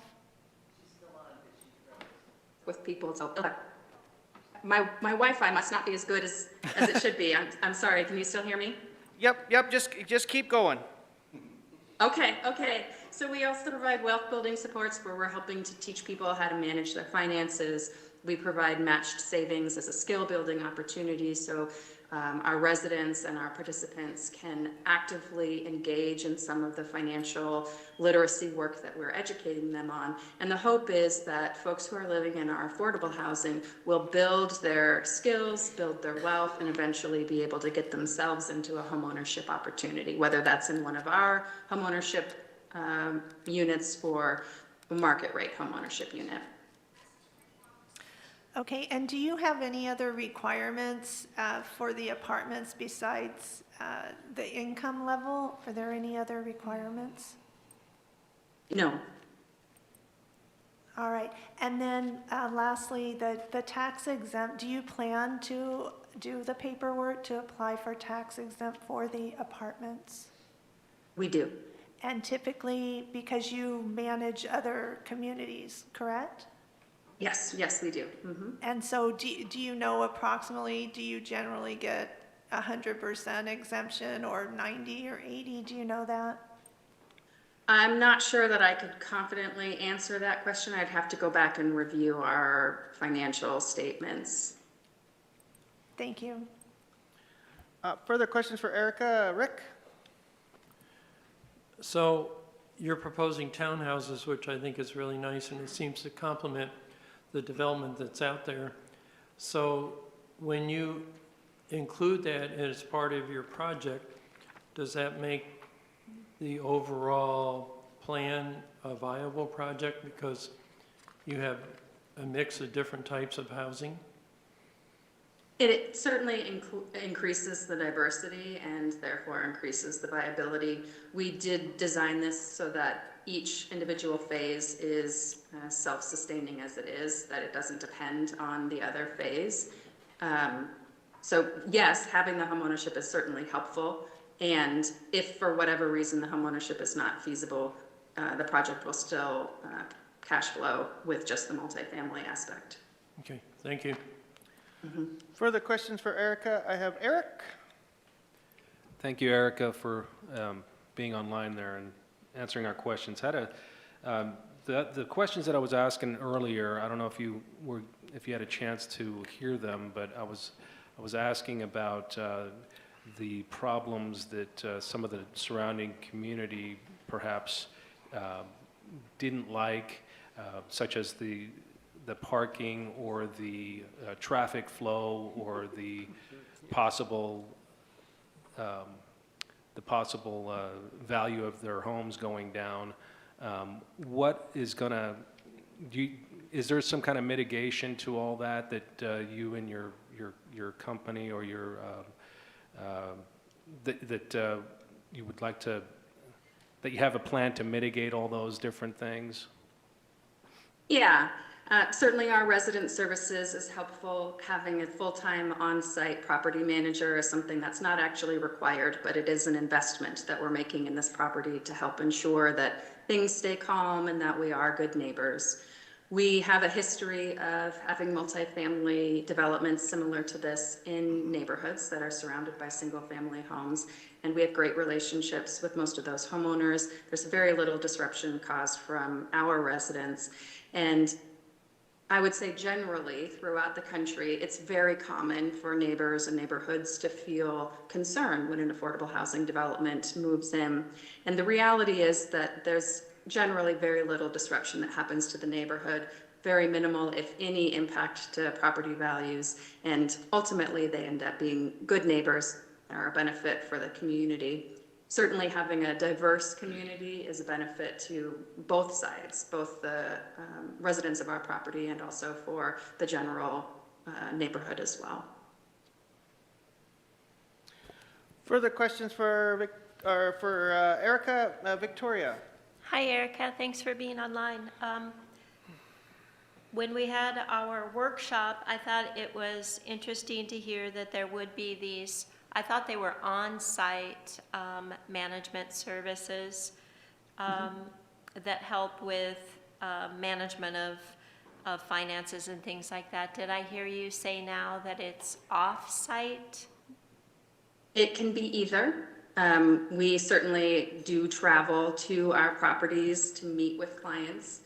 With people, so my Wi-Fi must not be as good as it should be. I'm sorry, can you still hear me? Yep, just keep going. Okay. So we also provide wealth building supports where we're helping to teach people how to manage their finances. We provide matched savings as a skill building opportunity, so our residents and our participants can actively engage in some of the financial literacy work that we're educating them on. And the hope is that folks who are living in our affordable housing will build their skills, build their wealth, and eventually be able to get themselves into a homeownership opportunity, whether that's in one of our homeownership units or a market rate homeownership unit. Okay, and do you have any other requirements for the apartments besides the income level? Are there any other requirements? No. All right, and then lastly, the tax exempt, do you plan to do the paperwork to apply for tax exempt for the apartments? We do. And typically, because you manage other communities, correct? Yes, we do. Mm-hmm. And so do you know approximately, do you generally get 100% exemption or 90 or 80? Do you know that? I'm not sure that I could confidently answer that question. I'd have to go back and review our financial statements. Thank you. Further questions for Erica? Rick? So you're proposing townhouses, which I think is really nice, and it seems to complement the development that's out there. So when you include that as part of your project, does that make the overall plan a viable project because you have a mix of different types of housing? It certainly increases the diversity and therefore increases the viability. We did design this so that each individual phase is self-sustaining as it is, that it doesn't depend on the other phase. So yes, having the homeownership is certainly helpful. And if for whatever reason the homeownership is not feasible, the project will still cash flow with just the multifamily aspect. Okay, thank you. Mm-hmm. Further questions for Erica? I have Eric. Thank you, Erica, for being online there and answering our questions. The questions that I was asking earlier, I don't know if you had a chance to hear them, but I was asking about the problems that some of the surrounding community perhaps didn't like, such as the parking or the traffic flow or the possible value of their homes going down. What is gonna, is there some kind of mitigation to all that you and your company or your that you would like to that you have a plan to mitigate all those different things? Yeah, certainly our resident services is helpful. Having a full-time on-site property manager is something that's not actually required, but it is an investment that we're making in this property to help ensure that things stay calm and that we are good neighbors. We have a history of having multifamily developments similar to this in neighborhoods that are surrounded by single-family homes, and we have great relationships with most of those homeowners. There's very little disruption caused from our residents, and I would say generally throughout the country, it's very common for neighbors and neighborhoods to feel concerned when an affordable housing development moves in. And the reality is that there's generally very little disruption that happens to the neighborhood, very minimal, if any, impact to property values, and ultimately they end up being good neighbors that are a benefit for the community. Certainly having a diverse community is a benefit to both sides, both the residents of our property and also for the general neighborhood as well. Further questions for Erica? Victoria? Hi, Erica. Thanks for being online. When we had our workshop, I thought it was interesting to hear that there would be these, I thought they were on-site management services that help with management of finances and things like that. Did I hear you say now that it's off-site? It can be either. We certainly do travel to our properties to meet with clients.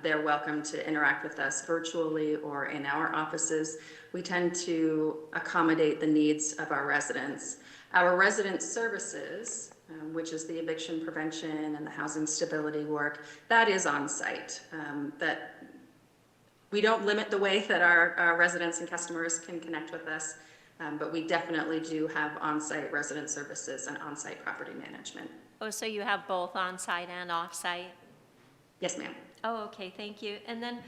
They're welcome to interact with us virtually or in our offices. We tend to accommodate the needs of our residents. Our resident services, which is the eviction prevention and the housing stability work, that is on site. That we don't limit the way that our residents and customers can connect with us. But we definitely do have on-site resident services and on-site property management. Oh, so you have both on-site and off-site? Yes, ma'am. Oh, okay, thank you. And then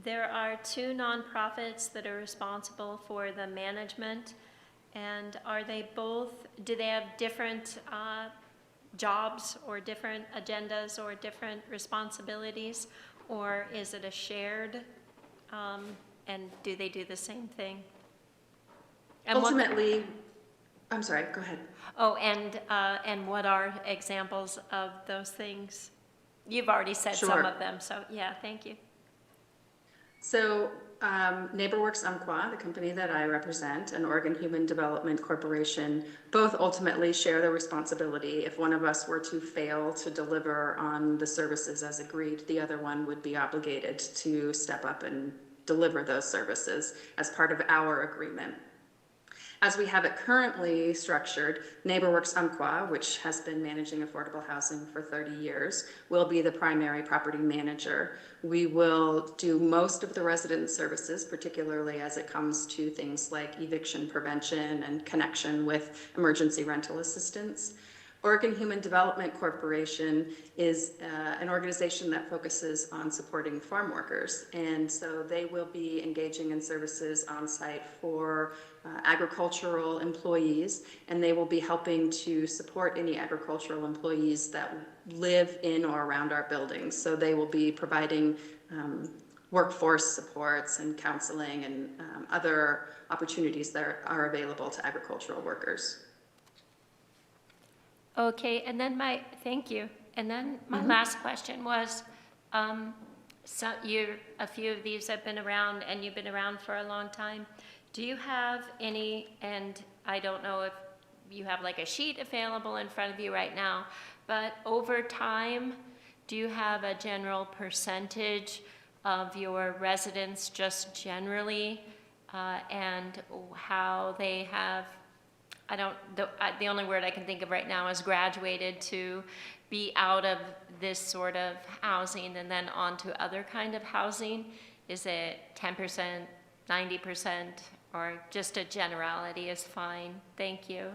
there are two nonprofits that are responsible for the management. And are they both, do they have different jobs or different agendas or different responsibilities? Or is it a shared, and do they do the same thing? And ultimately, I'm sorry, go ahead. Oh, and what are examples of those things? You've already said some Sure. of them, so yeah, thank you. So NeighborWorks Umpqua, the company that I represent, and Oregon Human Development Corporation, both ultimately share the responsibility. If one of us were to fail to deliver on the services as agreed, the other one would be obligated to step up and deliver those services as part of our agreement. As we have it currently structured, NeighborWorks Umpqua, which has been managing affordable housing for 30 years, will be the primary property manager. We will do most of the resident services, particularly as it comes to things like eviction prevention and connection with emergency rental assistance. Oregon Human Development Corporation is an organization that focuses on supporting farm workers, and so they will be engaging in services on site for agricultural employees, and they will be helping to support any agricultural employees that live in or around our buildings. So they will be providing workforce supports and counseling and other opportunities that are available to agricultural workers. Okay, and then thank you. And then my last question was, so a few of these have been around and you've been around for a long time. Do you have any, and I don't know if you have like a sheet available in front of you right now, but over time, do you have a general percentage of your residents just generally and how they have, the only word I can think of right now is graduated to be out of this sort of housing and then on to other kind of housing? Is it 10%, 90%, or just a generality is fine? Thank you.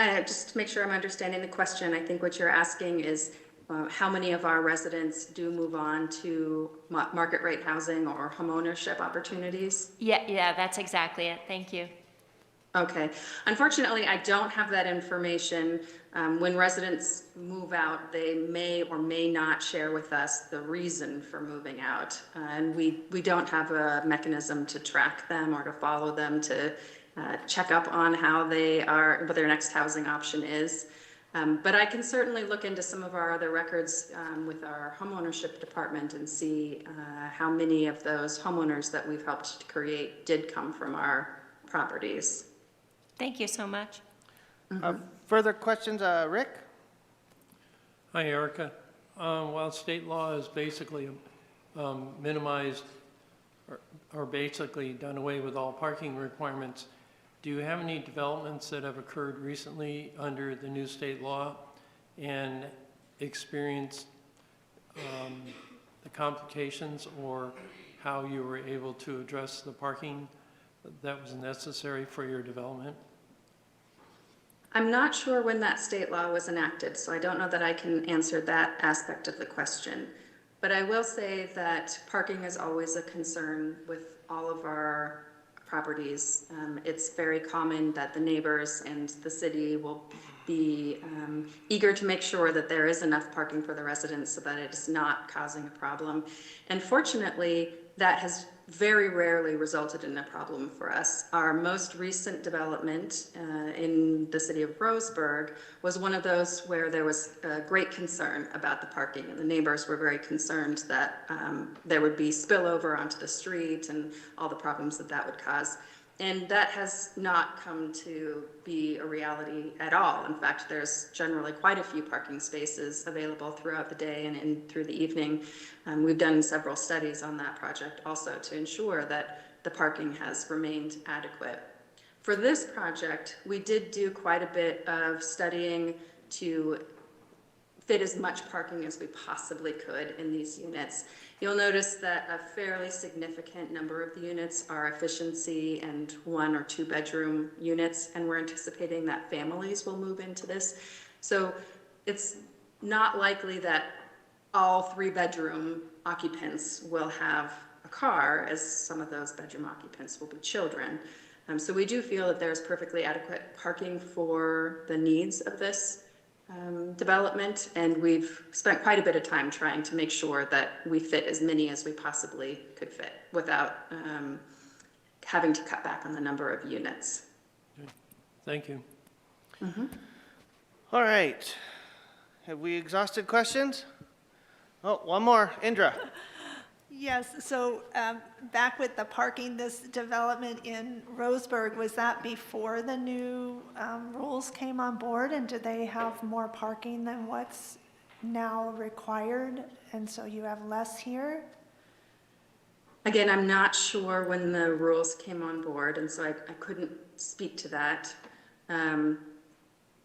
Just to make sure I'm understanding the question, I think what you're asking is how many of our residents do move on to market rate housing or homeownership opportunities? Yeah, that's exactly it. Thank you. Okay. Unfortunately, I don't have that information. When residents move out, they may or may not share with us the reason for moving out. And we don't have a mechanism to track them or to follow them to check up on how they are, what their next housing option is. But I can certainly look into some of our other records with our homeownership department and see how many of those homeowners that we've helped to create did come from our properties. Thank you so much. Further questions, Rick? Hi, Erica. While state law is basically minimized or basically done away with all parking requirements, do you have any developments that have occurred recently under the new state law and experienced the complications or how you were able to address the parking that was necessary for your development? I'm not sure when that state law was enacted, so I don't know that I can answer that aspect of the question. But I will say that parking is always a concern with all of our properties. It's very common that the neighbors and the city will be eager to make sure that there is enough parking for the residents so that it is not causing a problem. And fortunately, that has very rarely resulted in a problem for us. Our most recent development in the city of Roseburg was one of those where there was a great concern about the parking, and the neighbors were very concerned that there would be spillover onto the street and all the problems that that would cause. And that has not come to be a reality at all. In fact, there's generally quite a few parking spaces available throughout the day and through the evening. We've done several studies on that project also to ensure that the parking has remained adequate. For this project, we did do quite a bit of studying to fit as much parking as we possibly could in these units. You'll notice that a fairly significant number of the units are efficiency and 1 or 2 bedroom units, and we're anticipating that families will move into this. So it's not likely that all 3 bedroom occupants will have a car, as some of those bedroom occupants will be children. So we do feel that there's perfectly adequate parking for the needs of this development, and we've spent quite a bit of time trying to make sure that we fit as many as we possibly could fit without having to cut back on the number of units. Thank you. All right. Have we exhausted questions? Oh, one more. Indra. Yes, so back with the parking, this development in Roseburg, was that before the new rules came on board? And do they have more parking than what's now required? And so you have less here? Again, I'm not sure when the rules came on board, and so I couldn't speak to that. And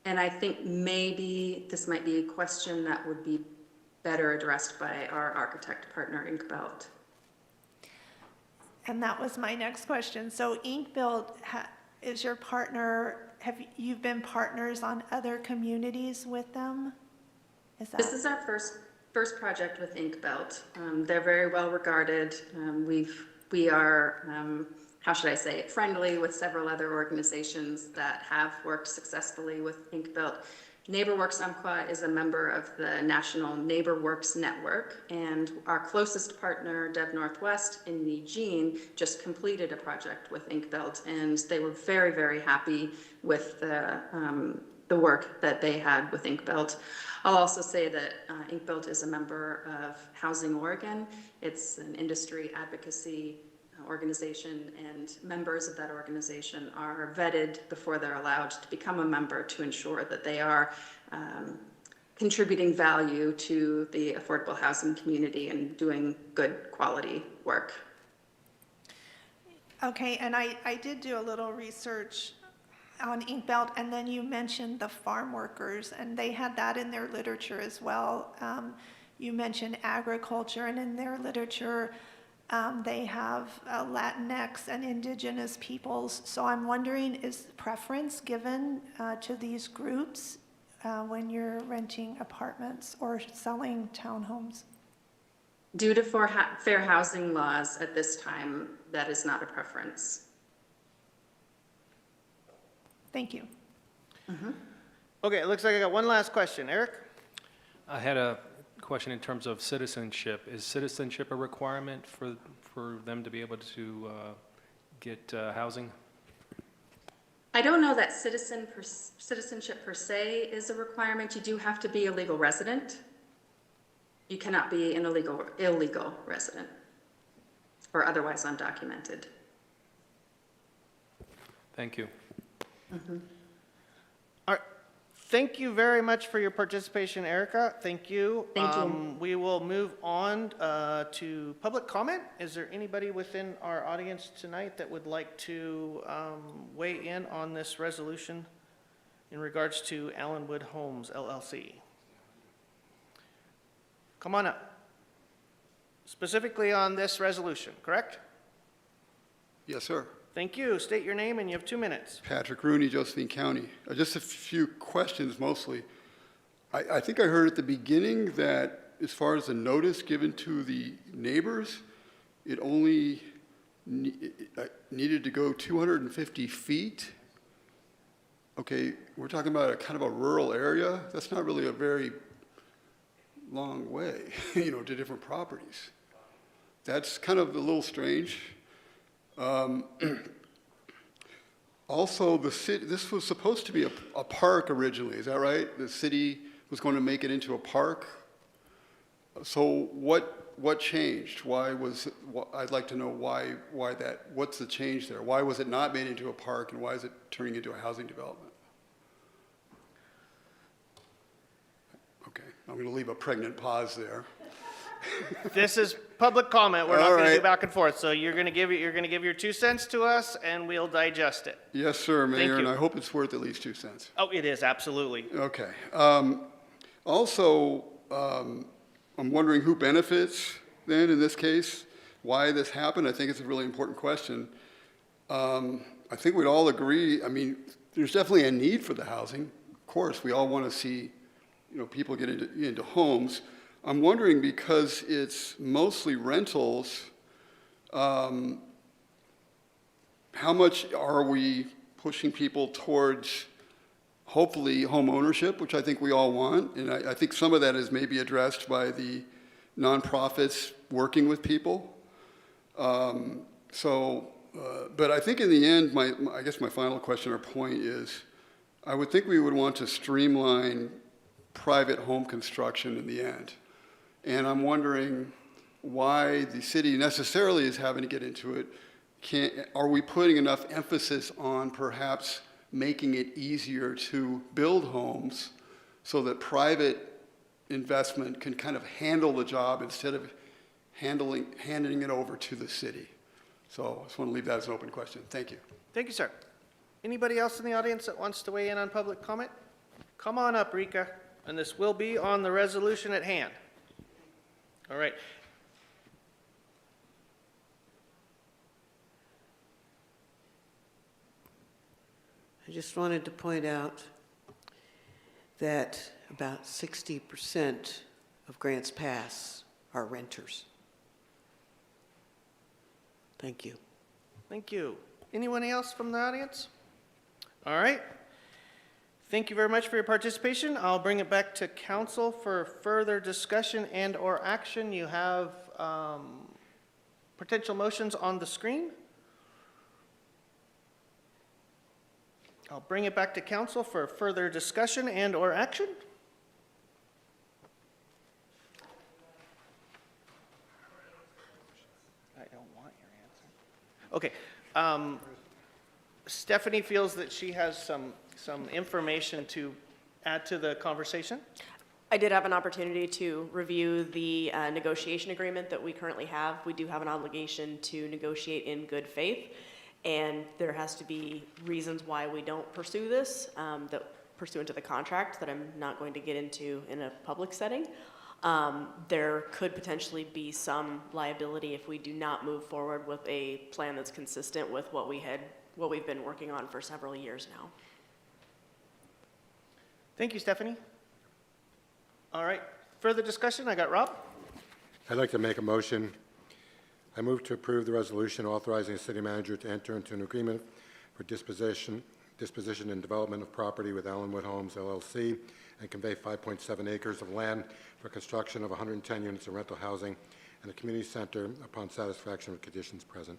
I think maybe this might be a question that would be better addressed by our architect partner, Inkbelt. And that was my next question. So Inkbelt is your partner. Have you been partners on other communities with them? This is our first project with Inkbelt. They're very well regarded. We are, how should I say it, friendly with several other organizations that have worked successfully with Inkbelt. NeighborWorks Umpqua is a member of the National NeighborWorks Network, and our closest partner, Dev Northwest in Eugene, just completed a project with Inkbelt, and they were very, very happy with the work that they had with Inkbelt. I'll also say that Inkbelt is a member of Housing Oregon. It's an industry advocacy organization, and members of that organization are vetted before they're allowed to become a member to ensure that they are contributing value to the affordable housing community and doing good quality work. Okay, and I did do a little research on Inkbelt, and then you mentioned the farm workers, and they had that in their literature as well. You mentioned agriculture, and in their literature, they have Latinx and indigenous peoples. So I'm wondering, is preference given to these groups when you're renting apartments or selling townhomes? Due to fair housing laws at this time, that is not a preference. Thank you. Okay, it looks like I got one last question. Eric? I had a question in terms of citizenship. Is citizenship a requirement for them to be able to get housing? I don't know that citizenship per se is a requirement. You do have to be a legal resident. You cannot be an illegal resident or otherwise undocumented. Thank you. All right. Thank you very much for your participation, Erica. Thank you. Thank you. We will move on to public comment. Is there anybody within our audience tonight that would like to weigh in on this resolution in regards to Allenwood Homes, LLC? Come on up. Specifically on this resolution, correct? Yes, sir. Thank you. State your name and you have 2 minutes. Patrick Rooney, Josephine County. Just a few questions mostly. I think I heard at the beginning that as far as the notice given to the neighbors, it only needed to go 250 feet. Okay, we're talking about a kind of a rural area. That's not really a very long way, to different properties. That's kind of a little strange. Also, the city, this was supposed to be a park originally, is that right? The city was going to make it into a park. So what changed? I'd like to know why what's the change there? Why was it not made into a park and why is it turning into a housing development? Okay, I'm going to leave a pregnant pause there. This is public comment. We're not All going to right. go back and forth. So you're going to give your 2 cents to us, and we'll digest it. Yes, sir, Mayor, and you. I hope it's worth at least 2 cents. Oh, it is absolutely. Okay. Also, I'm wondering who benefits then in this case, why this happened. I think it's a really important question. I think we'd all agree, there's definitely a need for the housing. Of course, we all want to see, people get into homes. I'm wondering, because it's mostly rentals, how much are we pushing people towards hopefully home ownership, which I think we all want, and I think some of that is maybe addressed by the nonprofits working with people. But I think in the end, I guess my final question or point is, I would think we would want to streamline private home construction in the end. And I'm wondering why the city necessarily is having to get into it. Are we putting enough emphasis on perhaps making it easier to build homes so that private investment can kind of handle the job instead of handing it over to the city? So I just want to leave that as an open question. Thank you. Thank you, sir. Anybody else in the audience that wants to weigh in on public comment? Come on up, Rika. And this will be on the resolution at hand. All right. I just wanted to point out that about 60% of Grants Pass are renters. Thank you. Thank you. Anyone else from the audience? All right. Thank you very much for your participation. I'll bring it back to council for further discussion and or action. You have potential motions on the screen. I'll bring it back to council for further discussion and or action. I don't want your answer. Okay. Stephanie feels that she has some information to add to the conversation. I did have an opportunity to review the negotiation agreement that we currently have. We do have an obligation to negotiate in good faith, and there has to be reasons why we don't pursue this, that pursuant to the contract that I'm not going to get into in a public setting. There could potentially be some liability if we do not move forward with a plan that's consistent with what we've been working on for several years now. Thank you, Stephanie. All right, further discussion? I got Rob. I'd like to make a motion. I move to approve the resolution authorizing the city manager to enter into an agreement for disposition disposition and development of property with Allenwood Homes LLC, and convey 5.7 acres of land for construction of 110 units of rental housing and a community center upon satisfaction of conditions present.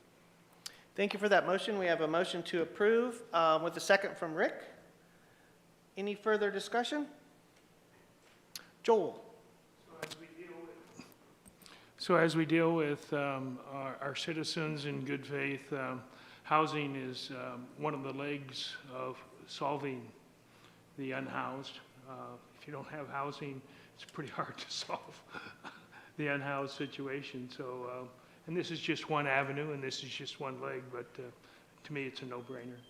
Thank you for that motion. We have a motion to approve with a second from Rick. Any further discussion? Joel? So as we deal with our citizens in good faith, housing is one of the legs of solving the unhoused. If you don't have housing, it's pretty hard to solve the unhoused situation. So, and this is just one avenue, and this is just one leg, but to me, it's a no-brainer.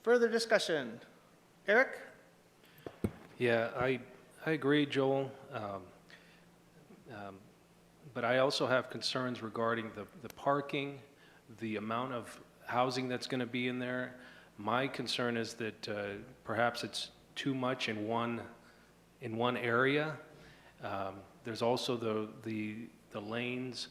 Further discussion? Eric? Yeah, I agree, Joel. But I also have concerns regarding the parking, the amount of housing that's going to be in there. My concern is that perhaps it's too much in one area. There's also the lanes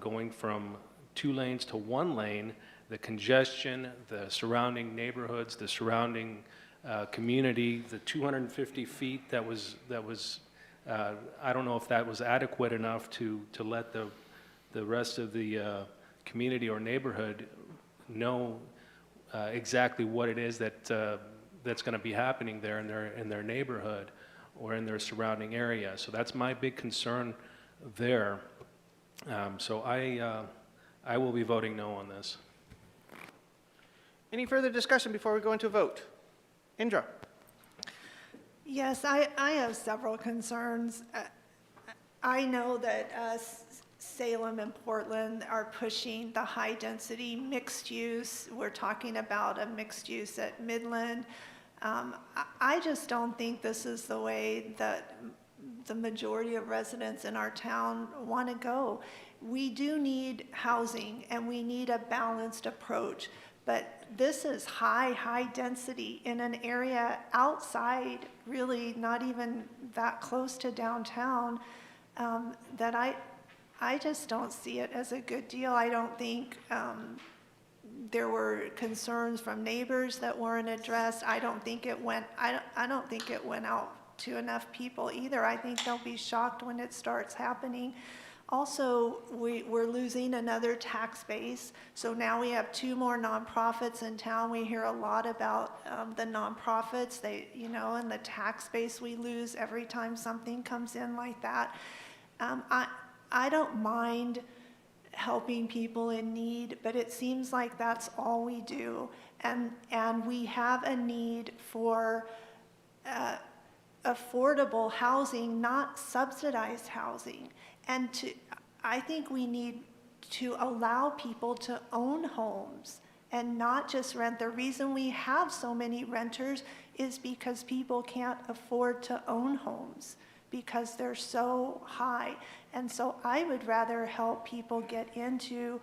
going from 2 lanes to 1 lane, the congestion, the surrounding neighborhoods, the surrounding community, the 250 feet that was I don't know if that was adequate enough to let the rest of the community or neighborhood know exactly what it is that's going to be happening there in their neighborhood or in their surrounding area. So that's my big concern there. So I will be voting no on this. Any further discussion before we go into a vote? Indra? Yes, I have several concerns. I know that Salem and Portland are pushing the high-density mixed use. We're talking about a mixed use at Midland. I just don't think this is the way that the majority of residents in our town want to go. We do need housing, and we need a balanced approach. But this is high density in an area outside, really not even that close to downtown, that I just don't see it as a good deal. I don't think there were concerns from neighbors that weren't addressed. I don't think it went out to enough people either. I think they'll be shocked when it starts happening. Also, we're losing another tax base, so now we have 2 more nonprofits in town. We hear a lot about the nonprofits, and the tax base we lose every time something comes in like that. I don't mind helping people in need, but it seems like that's all we do, and we have a need for affordable housing, not subsidized housing. And I think we need to allow people to own homes and not just rent. The reason we have so many renters is because people can't afford to own homes because they're so high. And so I would rather help people get into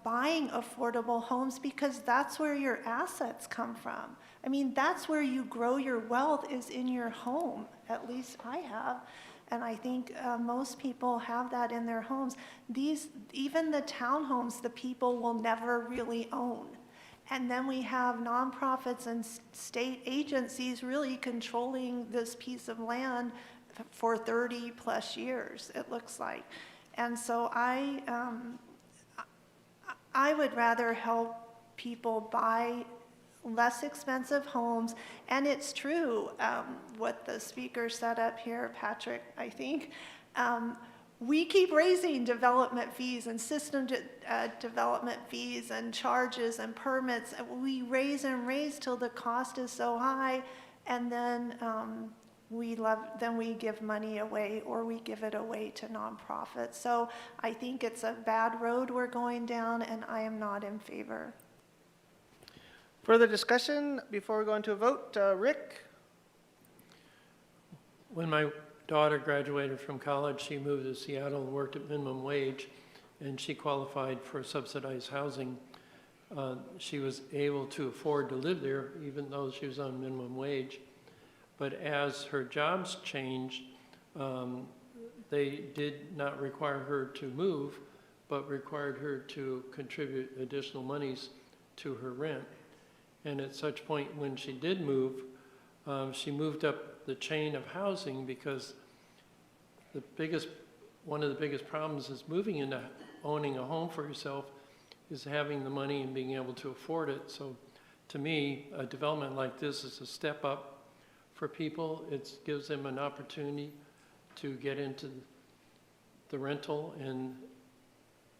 buying affordable homes because that's where your assets come from. I mean, that's where you grow your wealth, is in your home. At least I have. And I think most people have that in their homes. Even the townhomes, the people will never really own. And then we have nonprofits and state agencies really controlling this piece of land for 30 plus years, it looks like. And so I would rather help people buy less expensive homes. And it's true what the speaker said up here, Patrick, I think. We keep raising development fees and system development fees and charges and permits. We raise and raise till the cost is so high, and then we give money away, or we give it away to nonprofits. So I think it's a bad road we're going down, and I am not in favor. Further discussion before we go into a vote? Rick? When my daughter graduated from college, she moved to Seattle and worked at minimum wage, and she qualified for subsidized housing. She was able to afford to live there, even though she was on minimum wage. But as her jobs changed, they did not require her to move, but required her to contribute additional monies to her rent. And at such point, when she did move, she moved up the chain of housing because one of the biggest problems is moving into owning a home for yourself is having the money and being able to afford it. So to me, a development like this is a step up for people. It gives them an opportunity to get into the rental, and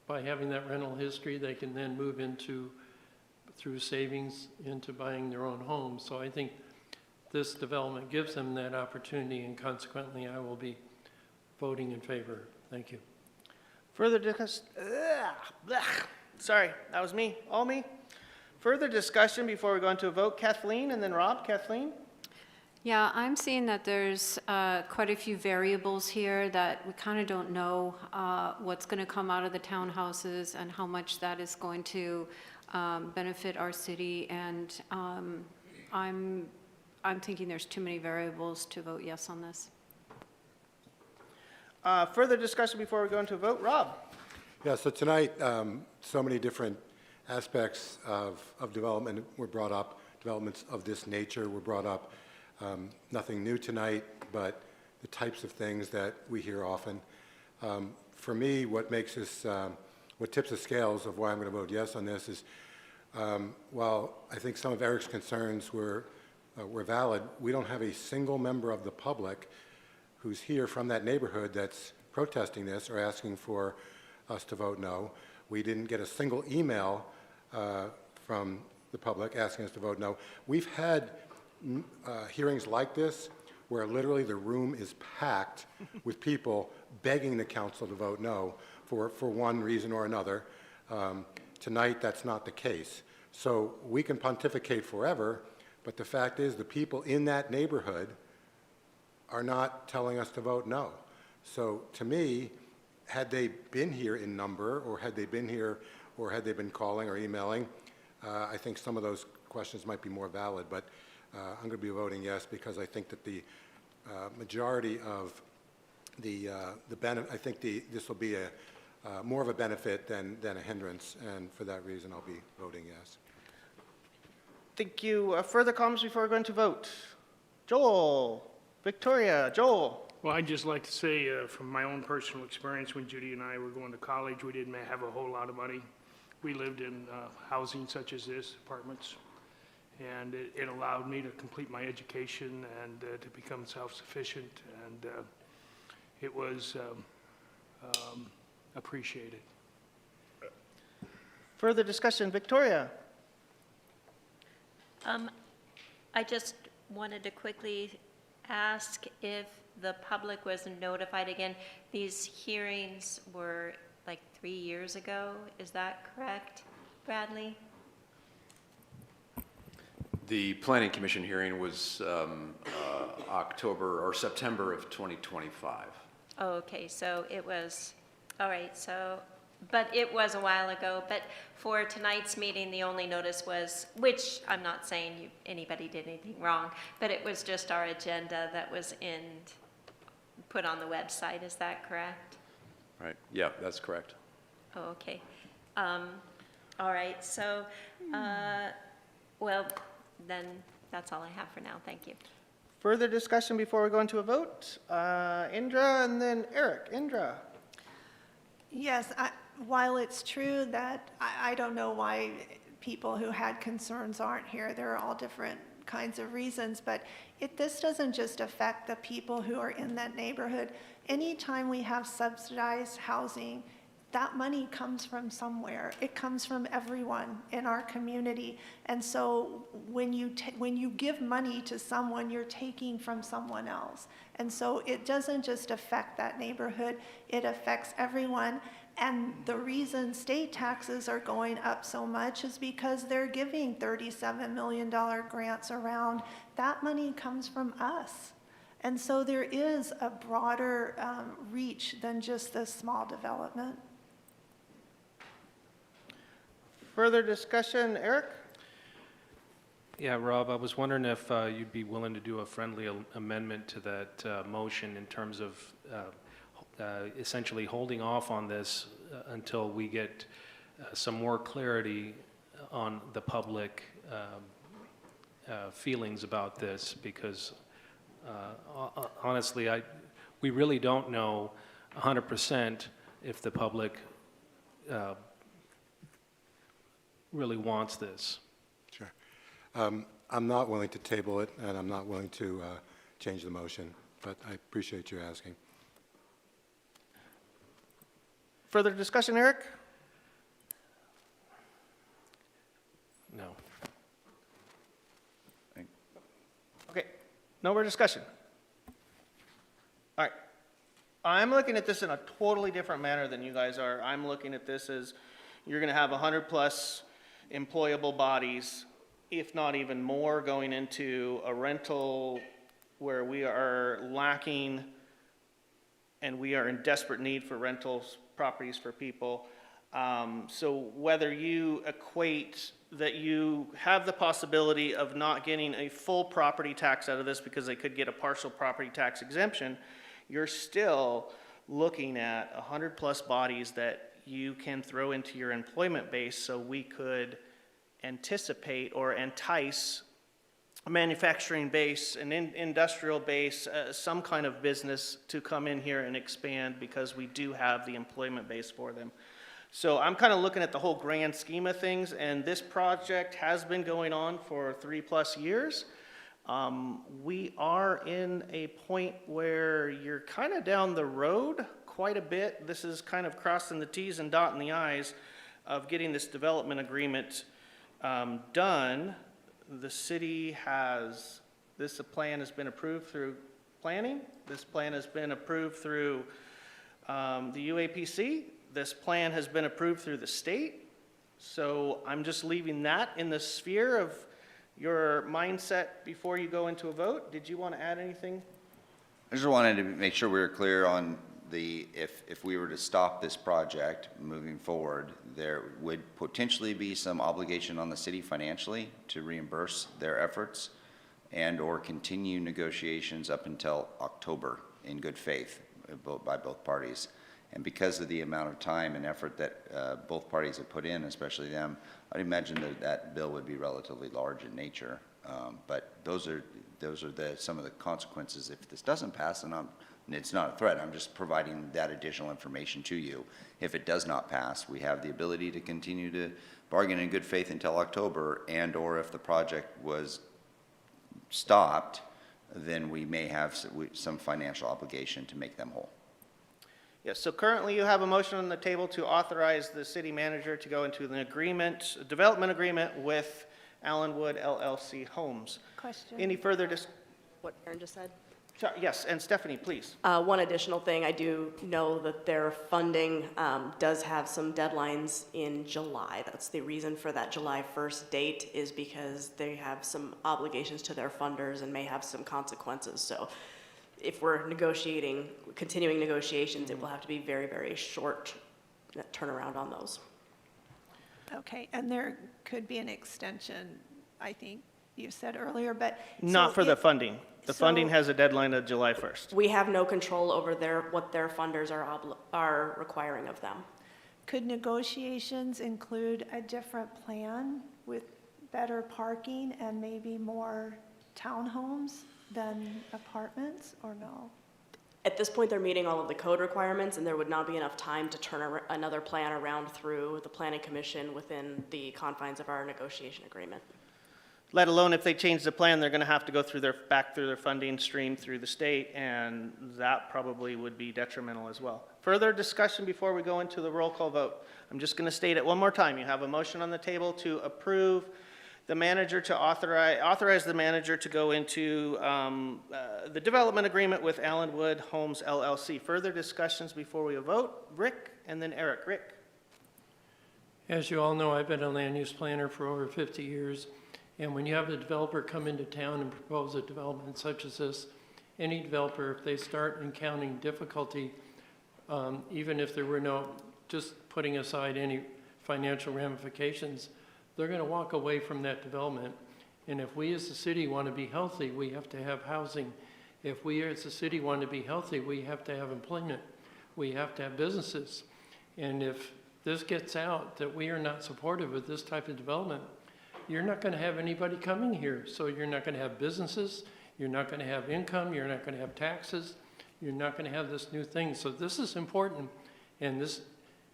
by having that rental history, they can then move into, through savings, into buying their own home. So I think this development gives them that opportunity, and consequently, I will be voting in favor. Thank you. Further sorry, that was me, all me. Further discussion before we go into a vote. Kathleen and then Rob. Kathleen? Yeah, I'm seeing that there's quite a few variables here that we kind of don't know what's going to come out of the townhouses and how much that is going to benefit our city. And I'm thinking there's too many variables to vote yes on this. Further discussion before we go into a vote. Rob? Yeah, so tonight, so many different aspects of development were brought up. Developments of this nature were brought up. Nothing new tonight, but the types of things that we hear often. For me, what makes this, what tips the scales of why I'm going to vote yes on this is, while I think some of Eric's concerns were valid, we don't have a single member of the public who's here from that neighborhood that's protesting this or asking for us to vote no. We didn't get a single email from the public asking us to vote no. We've had hearings like this where literally the room is packed with people begging the council to vote no for one reason or another. Tonight, that's not the case. So we can pontificate forever, but the fact is the people in that neighborhood are not telling us to vote no. So to me, had they been here in number, or had they been here, or had they been calling or emailing, I think some of those questions might be more valid. But I'm going to be voting yes because I think that the majority of the benefit, I think this will be a more of a benefit than a hindrance, and for that reason, I'll be voting yes. Thank you. Further comments before we go into vote. Joel, Victoria, Joel. Well, I'd just like to say, from my own personal experience, when Judy and I were going to college, we didn't have a whole lot of money. We lived in housing such as this, apartments, and it allowed me to complete my education and to become self-sufficient, and it was appreciated. Further discussion. Victoria. I just wanted to quickly ask if the public was notified again. These hearings were like 3 years ago. Is that correct, Bradley? The Planning Commission hearing was October or September of 2025. Oh, okay, so it was, all right, so, but it was a while ago. But for tonight's meeting, the only notice was, which I'm not saying anybody did anything wrong, but it was just our agenda that was put on the website. Is that correct? Right, yeah, that's correct. Oh, okay. All right, so, well, then that's all I have for now. Thank you. Further discussion before we go into a vote. Indra and then Eric. Indra. Yes, while it's true that I don't know why people who had concerns aren't here, there are all different kinds of reasons, but this doesn't just affect the people who are in that neighborhood. Anytime we have subsidized housing, that money comes from somewhere. It comes from everyone in our community. And so when you give money to someone, you're taking from someone else. And so it doesn't just affect that neighborhood, it affects everyone. And the reason state taxes are going up so much is because they're giving $37 million grants around. That money comes from us. And so there is a broader reach than just this small development. Further discussion. Eric? Yeah, Rob, I was wondering if you'd be willing to do a friendly amendment to that motion in terms of essentially holding off on this until we get some more clarity on the public feelings about this, because honestly, we really don't know 100% if the public really wants this. Sure. I'm not willing to table it, and I'm not willing to change the motion, but I appreciate you asking. Further discussion, Eric? No. Okay, no more discussion. All right. I'm looking at this in a totally different manner than you guys are. I'm looking at this as you're going to have 100+ employable bodies, if not even more, going into a rental where we are lacking and we are in desperate need for rentals properties for people. So whether you equate that you have the possibility of not getting a full property tax out of this because they could get a partial property tax exemption, you're still looking at 100+ bodies that you can throw into your employment base, so we could anticipate or entice a manufacturing base, an industrial base, some kind of business to come in here and expand, because we do have the employment base for them. So I'm kind of looking at the whole grand scheme of things, and this project has been going on for 3+ years. We are in a point where you're kind of down the road quite a bit. This is kind of crossing the T's and dotting the I's of getting this development agreement done. The city has, this plan has been approved through planning. This plan has been approved through the UAPC. This plan has been approved through the state. So I'm just leaving that in the sphere of your mindset before you go into a vote. Did you want to add anything? I just wanted to make sure we were clear on the, if we were to stop this project moving forward, there would potentially be some obligation on the city financially to reimburse their efforts and or continue negotiations up until October in good faith by both parties. And because of the amount of time and effort that both parties have put in, especially them, I'd imagine that that bill would be relatively large in nature. But those are some of the consequences if this doesn't pass, and it's not a threat. I'm just providing that additional information to you. If it does not pass, we have the ability to continue to bargain in good faith until October, and or if the project was stopped, then we may have some financial obligation to make them whole. Yes, so currently you have a motion on the table to authorize the city manager to go into an agreement, a development agreement with Allenwood LLC Homes. Question? Any further What Aaron just said. Sorry, yes, and Stephanie, please. One additional thing, I do know that their funding does have some deadlines in July. That's the reason for that July 1st date, is because they have some obligations to their funders and may have some consequences. So if we're continuing negotiations, it will have to be very, very short turnaround on those. Okay, and there could be an extension, I think you said earlier, but. Not so for the if- funding. The funding so- has a deadline of July 1st. We have no control over what their funders are requiring of them. Could negotiations include a different plan with better parking and maybe more townhomes than apartments, or no? At this point, they're meeting all of the code requirements, and there would not be enough time to turn another plan around through the planning commission within the confines of our negotiation agreement. Let alone if they change the plan, they're going to have to go back through their funding stream through the state, and that probably would be detrimental as well. Further discussion before we go into the roll call vote. I'm just going to state it one more time. You have a motion on the table to approve the manager to authorize the manager to go into the development agreement with Allenwood Homes LLC. Further discussions before we vote. Rick and then Eric. Rick. As you all know, I've been a land use planner for over 50 years. And when you have a developer come into town and propose a development such as this, any developer, if they start encountering difficulty, even if there were just putting aside any financial ramifications, they're going to walk away from that development. And if we as a city want to be healthy, we have to have housing. If we as a city want to be healthy, we have to have employment. We have to have businesses. And if this gets out that we are not supportive of this type of development, you're not going to have anybody coming here. So you're not going to have businesses, you're not going to have income, you're not going to have taxes, you're not going to have this new thing. So this is important. And this,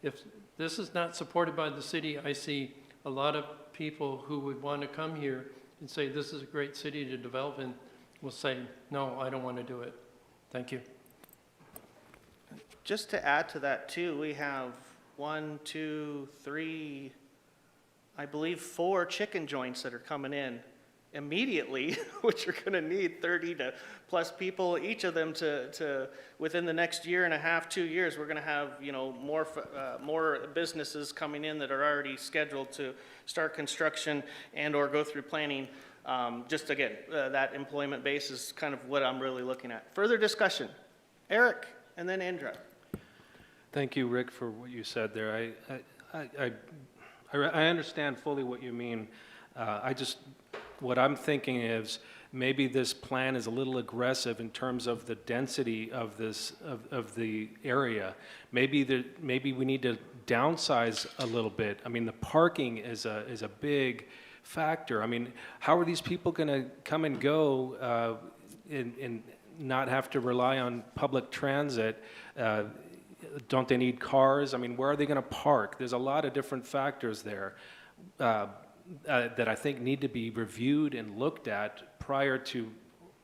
if this is not supported by the city, I see a lot of people who would want to come here and say this is a great city to develop in will say, no, I don't want to do it. Thank you. Just to add to that too, we have 1, 2, 3, I believe 4 chicken joints that are coming in immediately, which are going to need 30 to plus people, each of them to within the next year and a half, 2 years, we're going to have, you know, more businesses coming in that are already scheduled to start construction and or go through planning. Just again, that employment base is kind of what I'm really looking at. Further discussion. Eric and then Indra. Thank you, Rick, for what you said there. I understand fully what you mean. What I'm thinking is maybe this plan is a little aggressive in terms of the density of the area. Maybe we need to downsize a little bit. I mean, the parking is a big factor. I mean, how are these people going to come and go and not have to rely on public transit? Don't they need cars? I mean, where are they going to park? There's a lot of different factors there that I think need to be reviewed and looked at prior to,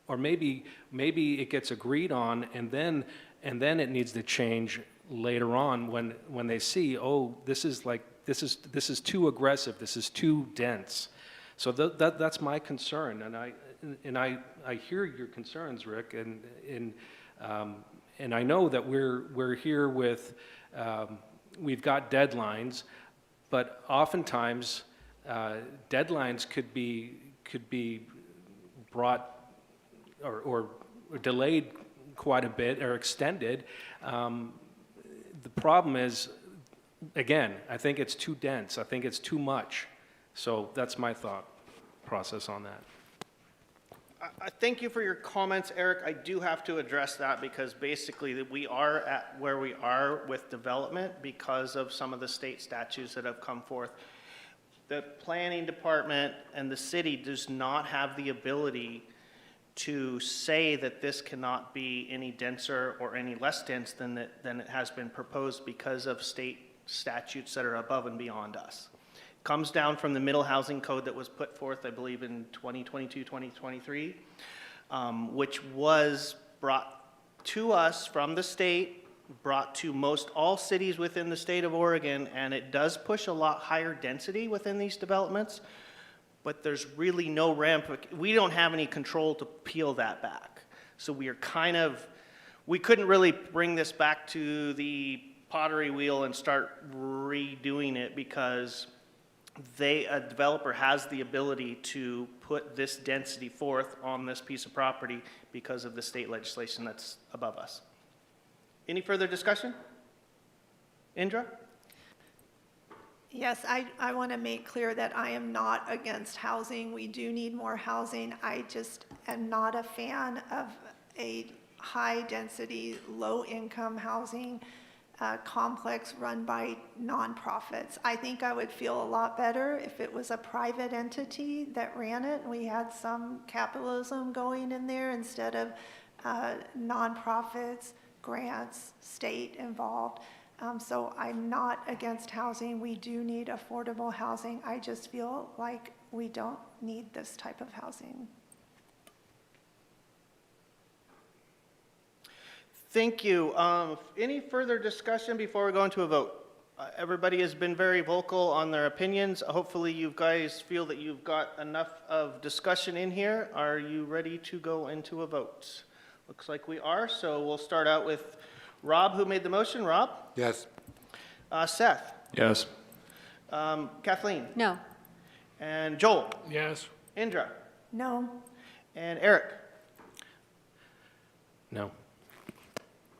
or maybe it gets agreed on and then it needs to change later on when they see, oh, this is too aggressive, this is too dense. So that's my concern, and I hear your concerns, Rick, and I know that we're here with we've got deadlines, but oftentimes deadlines could be brought or delayed quite a bit or extended. The problem is, again, I think it's too dense. I think it's too much. So that's my thought process on that. I thank you for your comments, Eric. I do have to address that because basically we are at where we are with development because of some of the state statutes that have come forth. The planning department and the city does not have the ability to say that this cannot be any denser or any less dense than it has been proposed because of state statutes that are above and beyond us. Comes down from the middle housing code that was put forth, I believe, in 2022, 2023, which was brought to us from the state, brought to most all cities within the state of Oregon, and it does push a lot higher density within these developments, but there's really no we don't have any control to peel that back. So we are we couldn't really bring this back to the pottery wheel and start redoing it because a developer has the ability to put this density forth on this piece of property because of the state legislation that's above us. Any further discussion? Indra? Yes, I want to make clear that I am not against housing. We do need more housing. I just am not a fan of a high-density, low-income housing complex run by nonprofits. I think I would feel a lot better if it was a private entity that ran it and we had some capitalism going in there instead of nonprofits, grants, state involved. So I'm not against housing. We do need affordable housing. I just feel like we don't need this type of housing. Thank you. Any further discussion before we go into a vote? Everybody has been very vocal on their opinions. Hopefully you guys feel that you've got enough of discussion in here. Are you ready to go into a vote? Looks like we are, so we'll start out with Rob, who made the motion. Rob? Yes. Seth? Yes. Kathleen? No. And Joel? Yes. Indra? No. And Eric? No.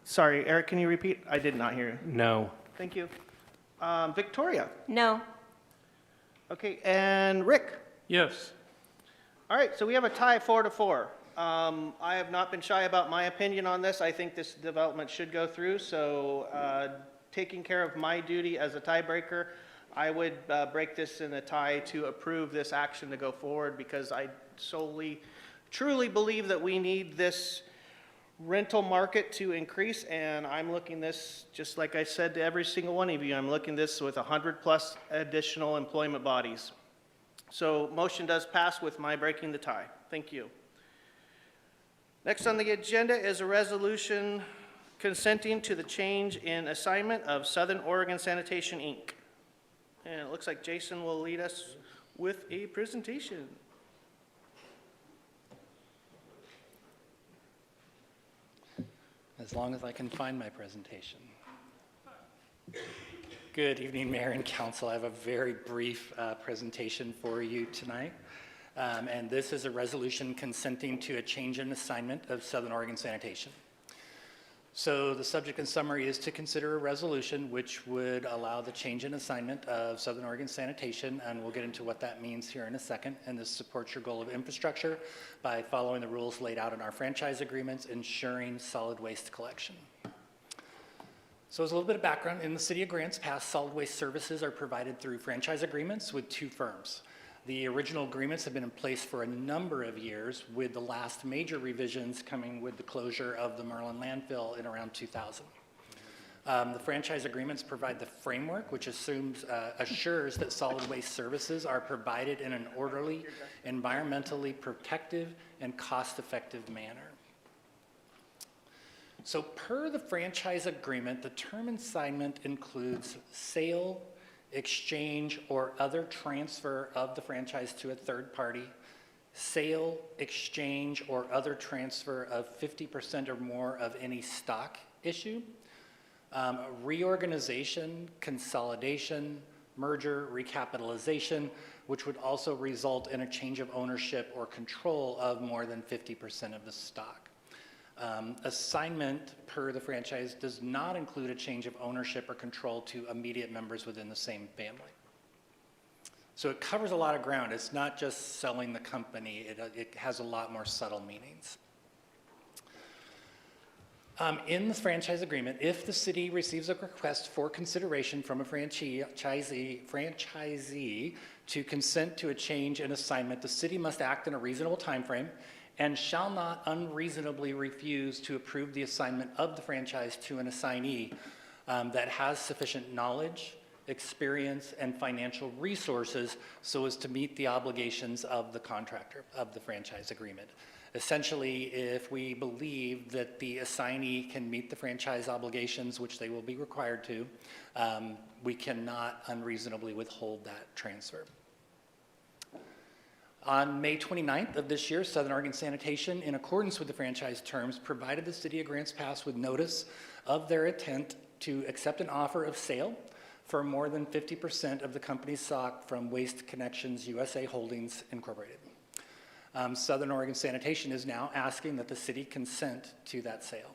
Sorry, Eric, can you repeat? I did not hear you. No. Thank you. Victoria? No. Okay, and Rick? Yes. All right, so we have a tie 4-4. I have not been shy about my opinion on this. I think this development should go through, so taking care of my duty as a tiebreaker, I would break this in a tie to approve this action to go forward, because I truly believe that we need this rental market to increase, and I'm looking this, just like I said to every single one of you, I'm looking this with 100+ additional employment bodies. So motion does pass with my breaking the tie. Thank you. Next on the agenda is a resolution consenting to the change in assignment of Southern Oregon Sanitation Inc. And it looks like Jason will lead us with a presentation. As long as I can find my presentation. Good evening, Mayor and Council. I have a very brief presentation for you tonight. And this is a resolution consenting to a change in assignment of Southern Oregon Sanitation. So the subject in summary is to consider a resolution which would allow the change in assignment of Southern Oregon Sanitation, and we'll get into what that means here in a second. And this supports your goal of infrastructure by following the rules laid out in our franchise agreements, ensuring solid waste collection. So as a little bit of background, in the city of Grants Pass, solid waste services are provided through franchise agreements with 2 firms. The original agreements have been in place for a number of years, with the last major revisions coming with the closure of the Merlin landfill in around 2000. The franchise agreements provide the framework, which assures that solid waste services are provided in an orderly, environmentally protective, and cost-effective manner. So per the franchise agreement, the term assignment includes sale, exchange, or other transfer of the franchise to a third party, sale, exchange, or other transfer of 50% or more of any stock issue, reorganization, consolidation, merger, recapitalization, which would also result in a change of ownership or control of more than 50% of the stock. Assignment per the franchise does not include a change of ownership or control to immediate members within the same family. So it covers a lot of ground. It's not just selling the company. It has a lot more subtle meanings. In the franchise agreement, if the city receives a request for consideration from a franchisee to consent to a change in assignment, the city must act in a reasonable time frame and shall not unreasonably refuse to approve the assignment of the franchise to an assignee that has sufficient knowledge, experience, and financial resources so as to meet the obligations of the contractor of the franchise agreement. Essentially, if we believe that the assignee can meet the franchise obligations, which they will be required to, we cannot unreasonably withhold that transfer. On May 29th of this year, Southern Oregon Sanitation, in accordance with the franchise terms, provided the city of Grants Pass with notice of their intent to accept an offer of sale for more than 50% of the company's stock from Waste Connections USA Holdings Incorporated. Southern Oregon Sanitation is now asking that the city consent to that sale.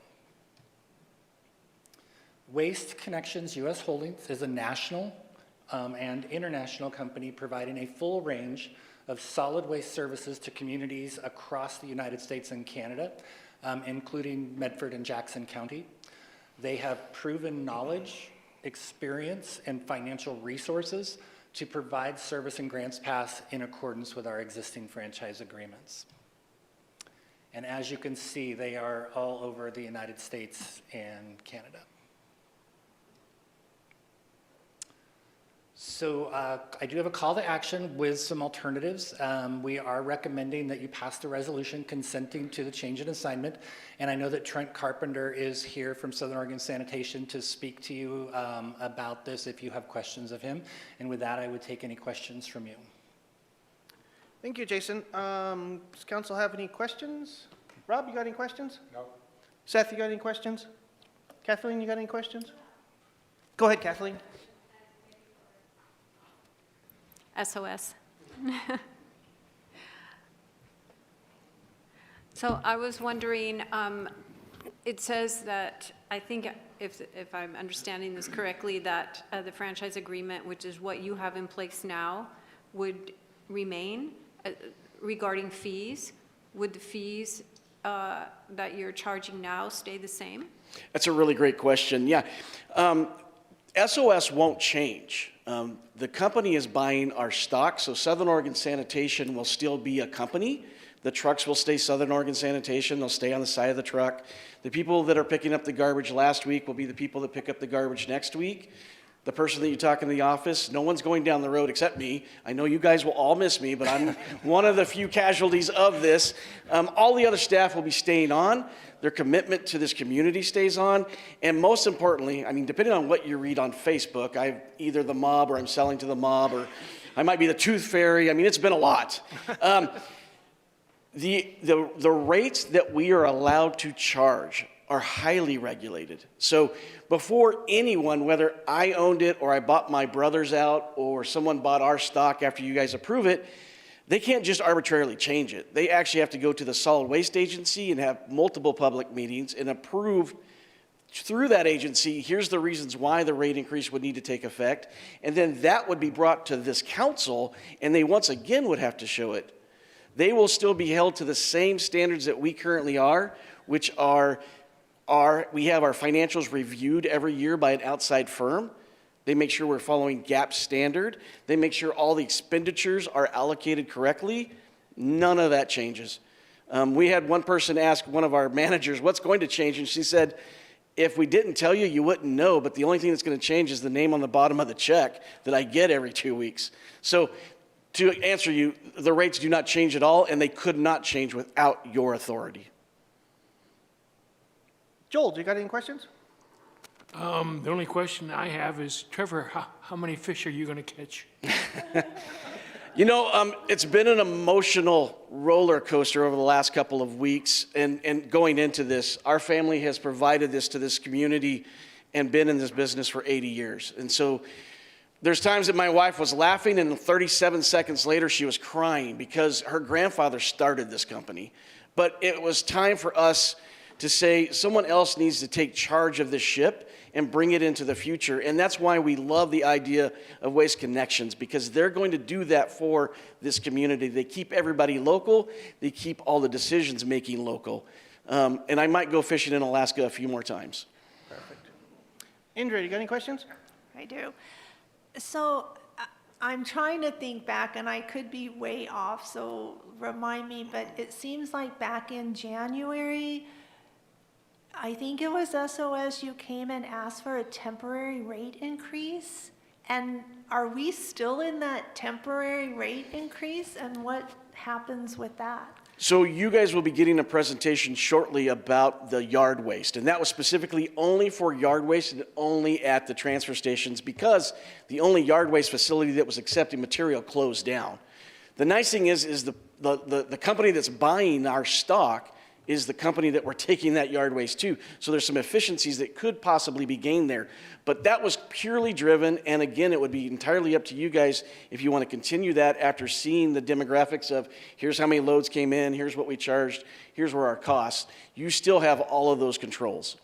Waste Connections US Holdings is a national and international company providing a full range of solid waste services to communities across the United States and Canada, including Medford and Jackson County. They have proven knowledge, experience, and financial resources to provide service in Grants Pass in accordance with our existing franchise agreements. And as you can see, they are all over the United States and Canada. So I do have a call to action with some alternatives. We are recommending that you pass the resolution consenting to the change in assignment. And I know that Trent Carpenter is here from Southern Oregon Sanitation to speak to you about this if you have questions of him. And with that, I would take any questions from you. Thank you, Jason. Does council have any questions? Rob, you got any questions? No. Seth, you got any questions? Kathleen, you got any questions? Go ahead, Kathleen. SOS. So I was wondering, it says that, I think if I'm understanding this correctly, that the franchise agreement, which is what you have in place now, would remain regarding fees. Would the fees that you're charging now stay the same? That's a really great question. Yeah. SOS won't change. The company is buying our stock, so Southern Oregon Sanitation will still be a company. The trucks will stay Southern Oregon Sanitation. They'll stay on the side of the truck. The people that are picking up the garbage last week will be the people that pick up the garbage next week. The person that you talk in the office, no one's going down the road except me. I know you guys will all miss me, but I'm one of the few casualties of this. All the other staff will be staying on. Their commitment to this community stays on. And most importantly, I mean, depending on what you read on Facebook, I'm either the mob or I'm selling to the mob, or I might be the tooth fairy. I mean, it's been a lot. The rates that we are allowed to charge are highly regulated. So before anyone, whether I owned it or I bought my brothers out or someone bought our stock after you guys approve it, they can't just arbitrarily change it. They actually have to go to the solid waste agency and have multiple public meetings and approve through that agency, here's the reasons why the rate increase would need to take effect. And then that would be brought to this council, and they once again would have to show it. They will still be held to the same standards that we currently are, which are we have our financials reviewed every year by an outside firm. They make sure we're following GAAP standard. They make sure all the expenditures are allocated correctly. None of that changes. We had one person ask one of our managers, what's going to change? And she said, if we didn't tell you, you wouldn't know, but the only thing that's going to change is the name on the bottom of the check that I get every 2 weeks. So to answer you, the rates do not change at all, and they could not change without your authority. Joel, do you got any questions? The only question I have is, Trevor, how many fish are you going to catch? You know, it's been an emotional roller coaster over the last couple of weeks, and going into this, our family has provided this to this community and been in this business for 80 years. And so there's times that my wife was laughing, and 37 seconds later she was crying because her grandfather started this company. But it was time for us to say someone else needs to take charge of this ship and bring it into the future. And that's why we love the idea of Waste Connections, because they're going to do that for this community. They keep everybody local. They keep all the decisions making local. And I might go fishing in Alaska a few more times. Perfect. Indra, you got any questions? I do. So I'm trying to think back, and I could be way off, so remind me, but it seems like back in January, I think it was SOS, you came and asked for a temporary rate increase. And are we still in that temporary rate increase? And what happens with that? So you guys will be getting a presentation shortly about the yard waste. And that was specifically only for yard waste and only at the transfer stations, because the only yard waste facility that was accepting material closed down. The nice thing is the company that's buying our stock is the company that we're taking that yard waste to. So there's some efficiencies that could possibly be gained there. But that was purely driven, and again, it would be entirely up to you guys if you want to continue that after seeing the demographics of here's how many loads came in, here's what we charged, here's where our costs. You still have all of those controls.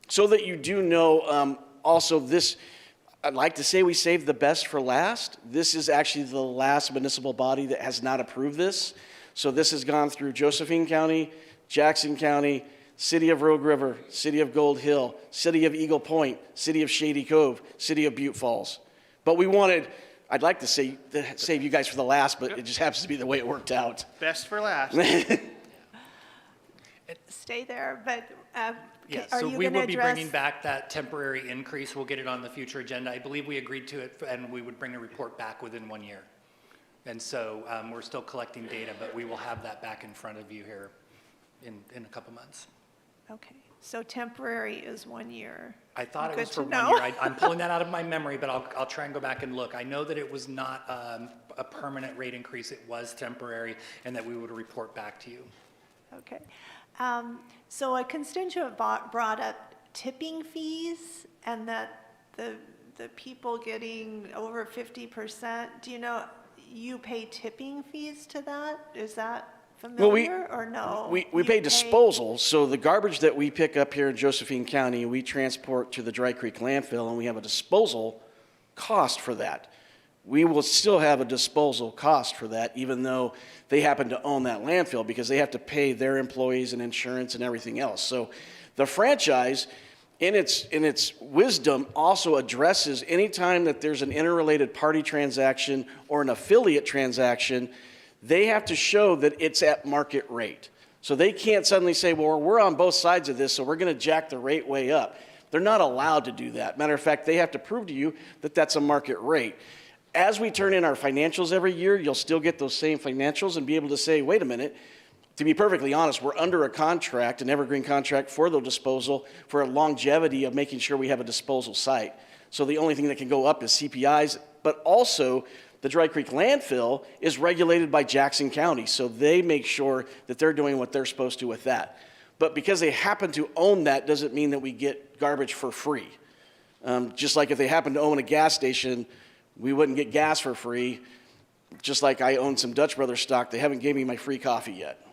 So that you do know, also this, I'd like to say we saved the best for last. This is actually the last municipal body that has not approved this. So this has gone through Josephine County, Jackson County, City of Rogue River, City of Gold Hill, City of Eagle Point, City of Shady Cove, City of Butte Falls. But we wanted, I'd like to say, save you guys for the last, but it just happens to be the way it worked out. Best for last. Stay there, but Yeah, are so you we going to will be address? bringing back that temporary increase. We'll get it on the future agenda. I believe we agreed to it, and we would bring a report back within 1 year. And so we're still collecting data, but we will have that back in front of you here in a couple months. Okay, so temporary is 1 year. I thought it Good was for to 1 know. year. I'm pulling that out of my memory, but I'll try and go back and look. I know that it was not a permanent rate increase. It was temporary, and that we would report back to you. Okay. So a constituent brought up tipping fees, and that the people getting over 50%, do you know, you pay tipping fees to that? Is that familiar or no? We pay disposal, so the garbage that we pick up here in Josephine County, we transport to the Dry Creek landfill, and we have a disposal cost for that. We will still have a disposal cost for that, even though they happen to own that landfill, because they have to pay their employees and insurance and everything else. So the franchise, in its wisdom, also addresses any time that there's an interrelated party transaction or an affiliate transaction, they have to show that it's at market rate. So they can't suddenly say, well, we're on both sides of this, so we're going to jack the rate way up. They're not allowed to do that. Matter of fact, they have to prove to you that that's a market rate. As we turn in our financials every year, you'll still get those same financials and be able to say, wait a minute, to be perfectly honest, we're under a contract, an evergreen contract for the disposal for a longevity of making sure we have a disposal site. So the only thing that can go up is CPIs, but also the Dry Creek landfill is regulated by Jackson County, so they make sure that they're doing what they're supposed to with that. But because they happen to own that doesn't mean that we get garbage for free. Just like if they happen to own a gas station, we wouldn't get gas for free. Just like I own some Dutch Brothers stock, they haven't gave me my free coffee yet.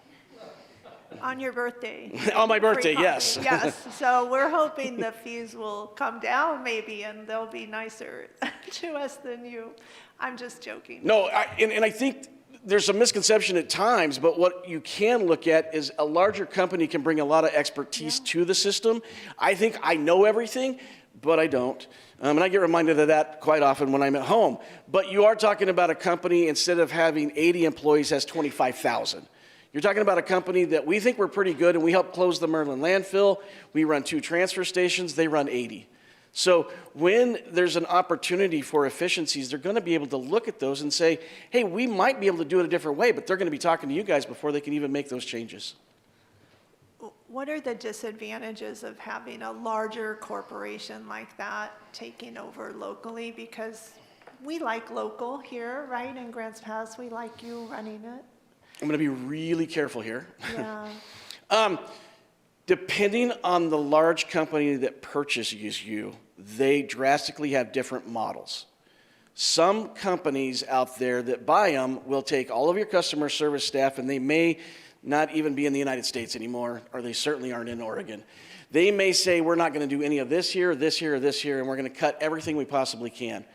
On your birthday. On my birthday, Free yes. coffee. Yes, so we're hoping the fees will come down maybe, and they'll be nicer to us than you. I'm just joking. No, and I think there's a misconception at times, but what you can look at is a larger company can bring a lot of expertise to the system. I think I know everything, but I don't. And I get reminded of that quite often when I'm at home. But you are talking about a company, instead of having 80 employees, has 25,000. You're talking about a company that we think we're pretty good, and we help close the Merlin landfill. We run 2 transfer stations. They run 80. So when there's an opportunity for efficiencies, they're going to be able to look at those and say, hey, we might be able to do it a different way, but they're going to be talking to you guys before they can even make those changes. What are the disadvantages of having a larger corporation like that taking over locally? Because we like local here, right? In Grants Pass, we like you running it. I'm going to be really careful here. Yeah. Depending on the large company that purchases you, they drastically have different models. Some companies out there that buy them will take all of your customer service staff, and they may not even be in the United States anymore, or they certainly aren't in Oregon. They may say, we're not going to do any of this here, this here, or this here, and we're going to cut everything we possibly can.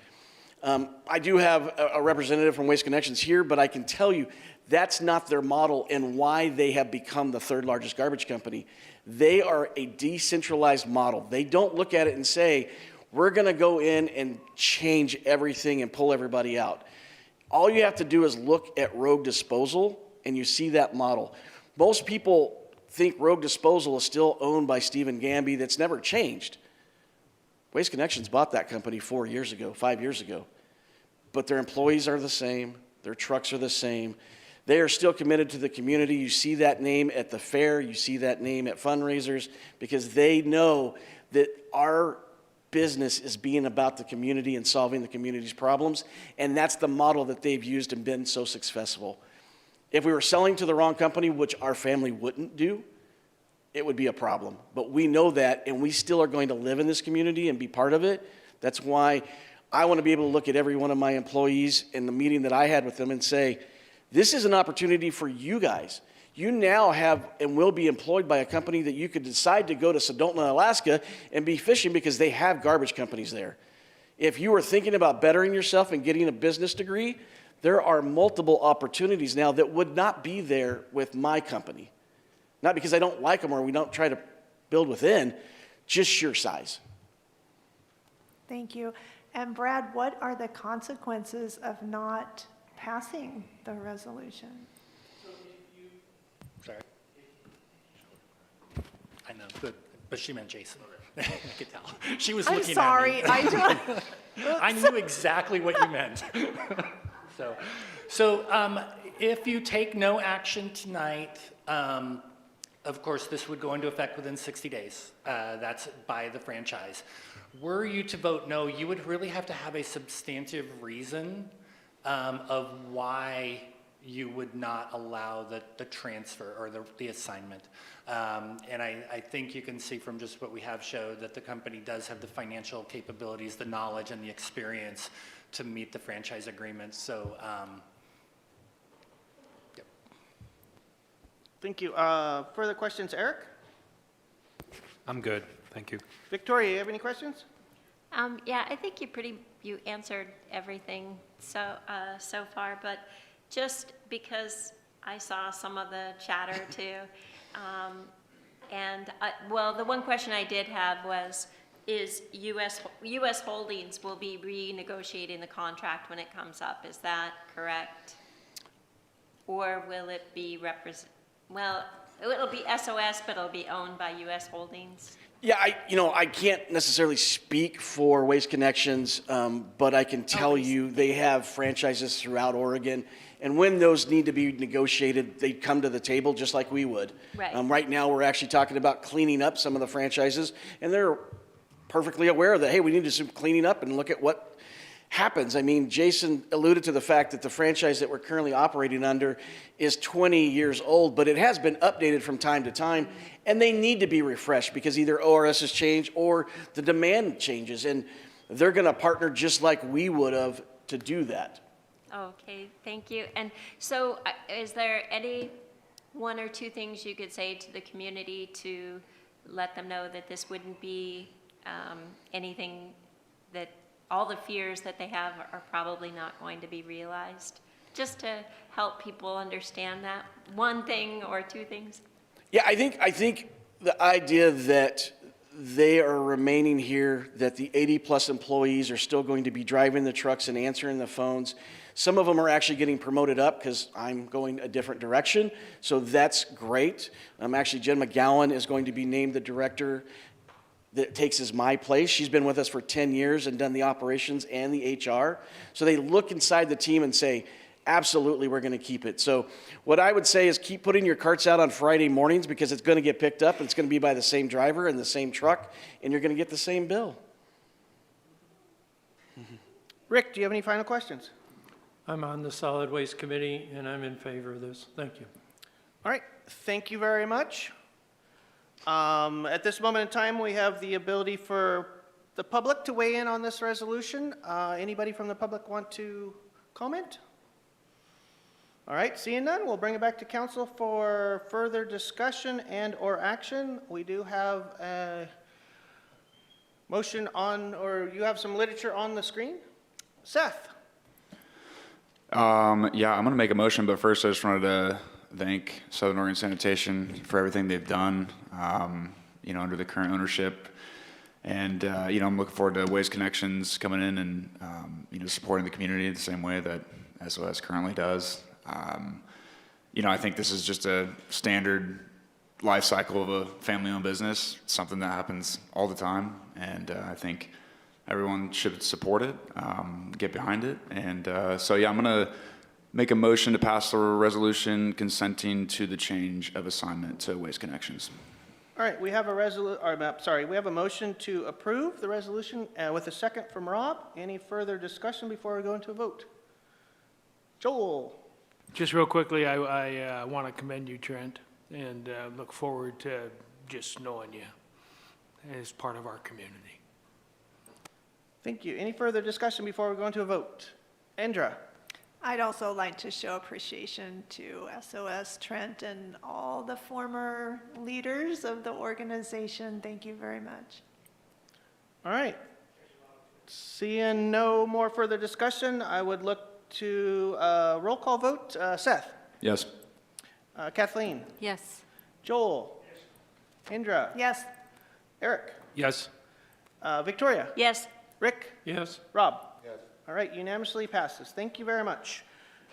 I do have a representative from Waste Connections here, but I can tell you that's not their model and why they have become the 3rd largest garbage company. They are a decentralized model. They don't look at it and say, we're going to go in and change everything and pull everybody out. All you have to do is look at Rogue Disposal, and you see that model. Most people think Rogue Disposal is still owned by Stephen Gamby. That's never changed. Waste Connections bought that company 4 years ago, 5 years ago. But their employees are the same. Their trucks are the same. They are still committed to the community. You see that name at the fair. You see that name at fundraisers, because they know that our business is being about the community and solving the community's problems. And that's the model that they've used and been so successful. If we were selling to the wrong company, which our family wouldn't do, it would be a problem. But we know that, and we still are going to live in this community and be part of it. That's why I want to be able to look at every one of my employees in the meeting that I had with them and say, this is an opportunity for you guys. You now have and will be employed by a company that you could decide to go to Sedona, Alaska, and be fishing because they have garbage companies there. If you are thinking about bettering yourself and getting a business degree, there are multiple opportunities now that would not be there with my company. Not because I don't like them or we don't try to build within, just sheer size. Thank you. And Brad, what are the consequences of not passing the resolution? Sorry. I know, good, but she meant Jason. I could tell. She was I'm looking sorry. at me. I knew exactly what you meant. So if you take no action tonight, of course, this would go into effect within 60 days. That's by the franchise. Were you to vote no, you would really have to have a substantive reason of why you would not allow the transfer or the assignment. And I think you can see from just what we have showed that the company does have the financial capabilities, the knowledge, and the experience to meet the franchise agreement. So, yep. Thank you. Further questions, Eric? I'm good, thank you. Victoria, you have any questions? Yeah, I think you answered everything so far, but just because I saw some of the chatter too, And, well, the one question I did have was, is US Holdings will be renegotiating the contract when it comes up, is that correct? Or will it be well, it'll be SOS, but it'll be owned by US Holdings? Yeah, I can't necessarily speak for Waste Connections, but I can tell you they have franchises throughout Oregon. And when those need to be negotiated, they come to the table just like we would. Right. Right now, we're actually talking about cleaning up some of the franchises, and they're perfectly aware that, hey, we need to do some cleaning up and look at what happens. I mean, Jason alluded to the fact that the franchise that we're currently operating under is 20 years old, but it has been updated from time to time, and they need to be refreshed because either ORS has changed or the demand changes, and they're going to partner just like we would have to do that. Okay, thank you. And so is there any one or two things you could say to the community to let them know that this wouldn't be anything that all the fears that they have are probably not going to be realized? Just to help people understand that, one thing or two things? Yeah, I think the idea that they are remaining here, that the 80-plus employees are still going to be driving the trucks and answering the phones. Some of them are actually getting promoted up because I'm going a different direction, so that's great. Actually, Jen McGowan is going to be named the director that takes my place. She's been with us for 10 years and done the operations and the HR. So they look inside the team and say, absolutely, we're going to keep it. So what I would say is keep putting your carts out on Friday mornings because it's going to get picked up and it's going to be by the same driver and the same truck, and you're going to get the same bill. Rick, do you have any final questions? I'm on the Solid Waste Committee, and I'm in favor of this. Thank you. All right, thank you very much. At this moment in time, we have the ability for the public to weigh in on this resolution. Anybody from the public want to comment? All right, seeing none, we'll bring it back to council for further discussion and or action. We do have a motion on, or you have some literature on the screen. Seth. Yeah, I'm going to make a motion, but first I just wanted to thank Southern Oregon Sanitation for everything they've done, under the current ownership. And, I'm looking forward to Waste Connections coming in and, supporting the community the same way that SOS currently does. I think this is just a standard life cycle of a family-owned business, something that happens all the time. And I think everyone should support it, get behind it. And I'm going to make a motion to pass the resolution consenting to the change of assignment to Waste Connections. All right, we have a motion to approve the resolution with a second from Rob. Any further discussion before we go into a vote? Joel. Just real quickly, I want to commend you, Trent, and look forward to just knowing you as part of our community. Thank you. Any further discussion before we go into a vote? Andra. I'd also like to show appreciation to SOS, Trent, and all the former leaders of the organization. Thank you very much. All right. Seeing no more further discussion, I would look to roll call vote. Seth. Yes. Kathleen. Yes. Joel. Indra. Yes. Eric. Yes. Victoria. Yes. Rick. Yes. Rob. Yes. All right, unanimously passes. Thank you very much.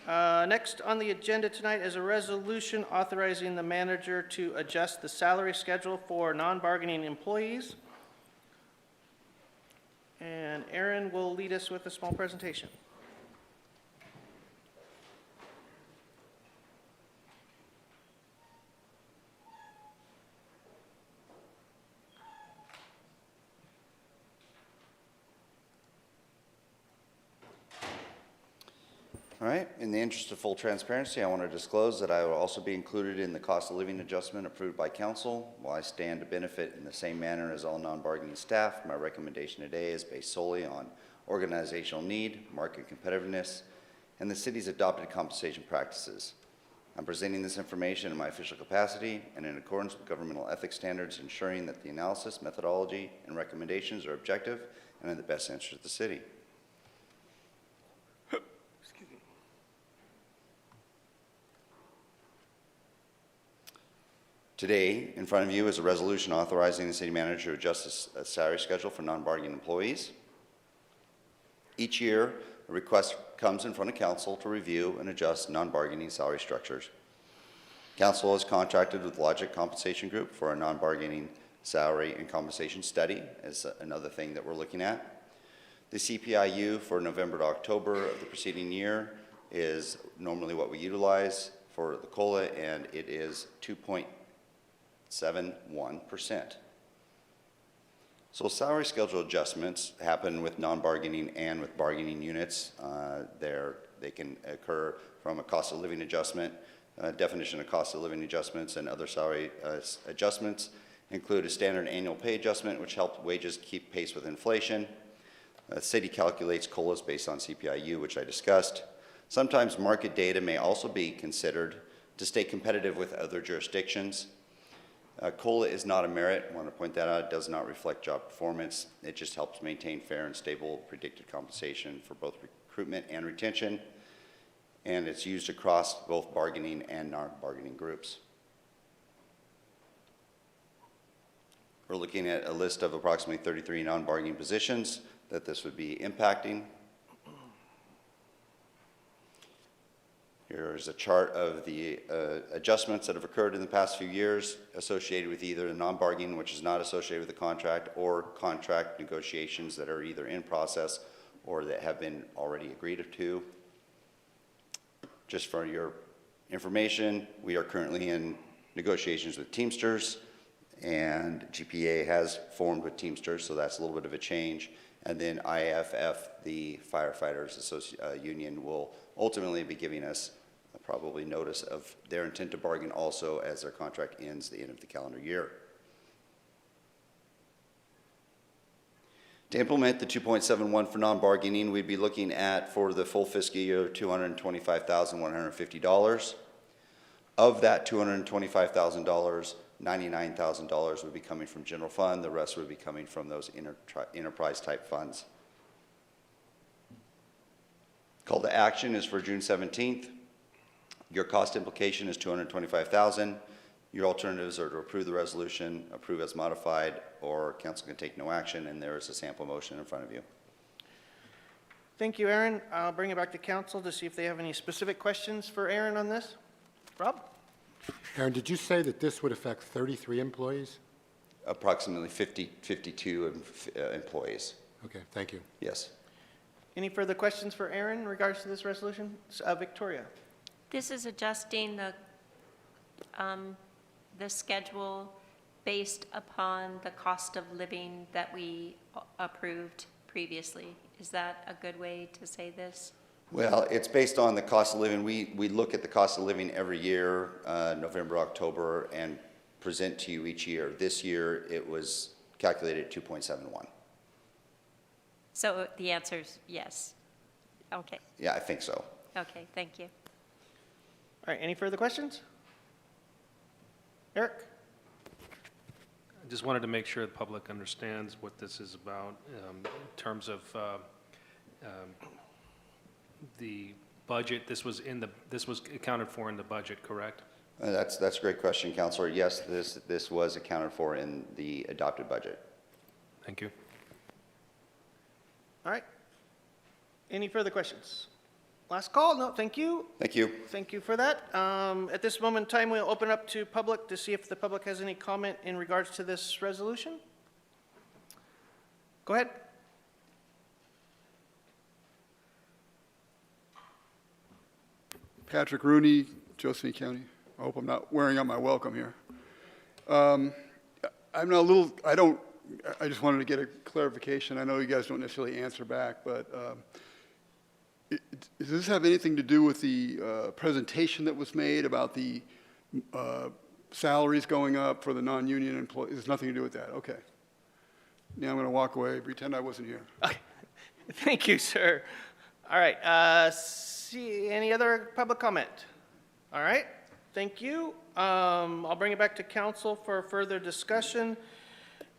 Next on the agenda tonight is a resolution authorizing the manager to adjust the salary schedule for non-bargaining employees. And Aaron will lead us with a small presentation. All right, in the interest of full transparency, I want to disclose that I will also be included in the cost of living adjustment approved by council. While I stand to benefit in the same manner as all non-bargaining staff, my recommendation today is based solely on organizational need, market competitiveness, and the city's adopted compensation practices. I'm presenting this information in my official capacity and in accordance with governmental ethics standards, ensuring that the analysis, methodology, and recommendations are objective and in the best interest of the city. Today, in front of you is a resolution authorizing the city manager to adjust a salary schedule for non-bargaining employees. Each year, a request comes in front of council to review and adjust non-bargaining salary structures. Council has contracted with Logic Compensation Group for a non-bargaining salary and compensation study as another thing that we're looking at. The CPIU for November to October of the preceding year is normally what we utilize for the COLA, and it is 2.71%. So salary schedule adjustments happen with non-bargaining and with bargaining units. They can occur from a cost of living adjustment. Definition of cost of living adjustments and other salary adjustments include a standard annual pay adjustment, which helps wages keep pace with inflation. The city calculates COLAs based on CPIU, which I discussed. Sometimes market data may also be considered to stay competitive with other jurisdictions. COLA is not a merit. I want to point that out. It does not reflect job performance. It just helps maintain fair and stable predicted compensation for both recruitment and retention. And it's used across both bargaining and non-bargaining groups. We're looking at a list of approximately 33 non-bargaining positions that this would be impacting. Here's a chart of the adjustments that have occurred in the past few years associated with either the non-bargaining, which is not associated with the contract, or contract negotiations that are either in process or that have been already agreed to. Just for your information, we are currently in negotiations with Teamsters, and GPA has formed with Teamsters, so that's a little bit of a change. And then IFF, the firefighters union, will ultimately be giving us probably notice of their intent to bargain also as their contract ends the end of the calendar year. To implement the 2.71 for non-bargaining, we'd be looking at, for the full fiscal year, $225,150. Of that $225,000, $99,000 would be coming from general fund. The rest would be coming from those enterprise type funds. Call to action is for June 17th. Your cost implication is $225,000. Your alternatives are to approve the resolution, approve as modified, or council can take no action, and there is a sample motion in front of you. Thank you, Aaron. I'll bring it back to council to see if they have any specific questions for Aaron on this. Rob? Aaron, did you say that this would affect 33 employees? Approximately 52 employees. Okay, thank you. Yes. Any further questions for Aaron in regards to this resolution? Victoria? This is adjusting the schedule based upon the cost of living that we approved previously. Is that a good way to say this? Well, it's based on the cost of living. We look at the cost of living every year, November, October, and present to you each year. This year, it was calculated at 2.71. So the answer is yes. Okay. Yeah, I think so. Okay, thank you. All right, any further questions? Eric? I just wanted to make sure the public understands what this is about in terms of the budget. This was accounted for in the budget, correct? That's a great question, Councilor. Yes, this was accounted for in the adopted budget. Thank you. All right. Any further questions? Last call? No, thank you. Thank you. Thank you for that. At this moment in time, we'll open up to public to see if the public has any comment in regards to this resolution. Go ahead. Patrick Rooney, Josephine County. I hope I'm not wearing out my welcome here. I just wanted to get a clarification. I know you guys don't necessarily answer back, but does this have anything to do with the presentation that was made about the salaries going up for the non-union employees? There's nothing to do with that. Okay. Now I'm going to walk away, pretend I wasn't here. Okay. Thank you, sir. All right. Any other public comment? All right. Thank you. I'll bring it back to council for further discussion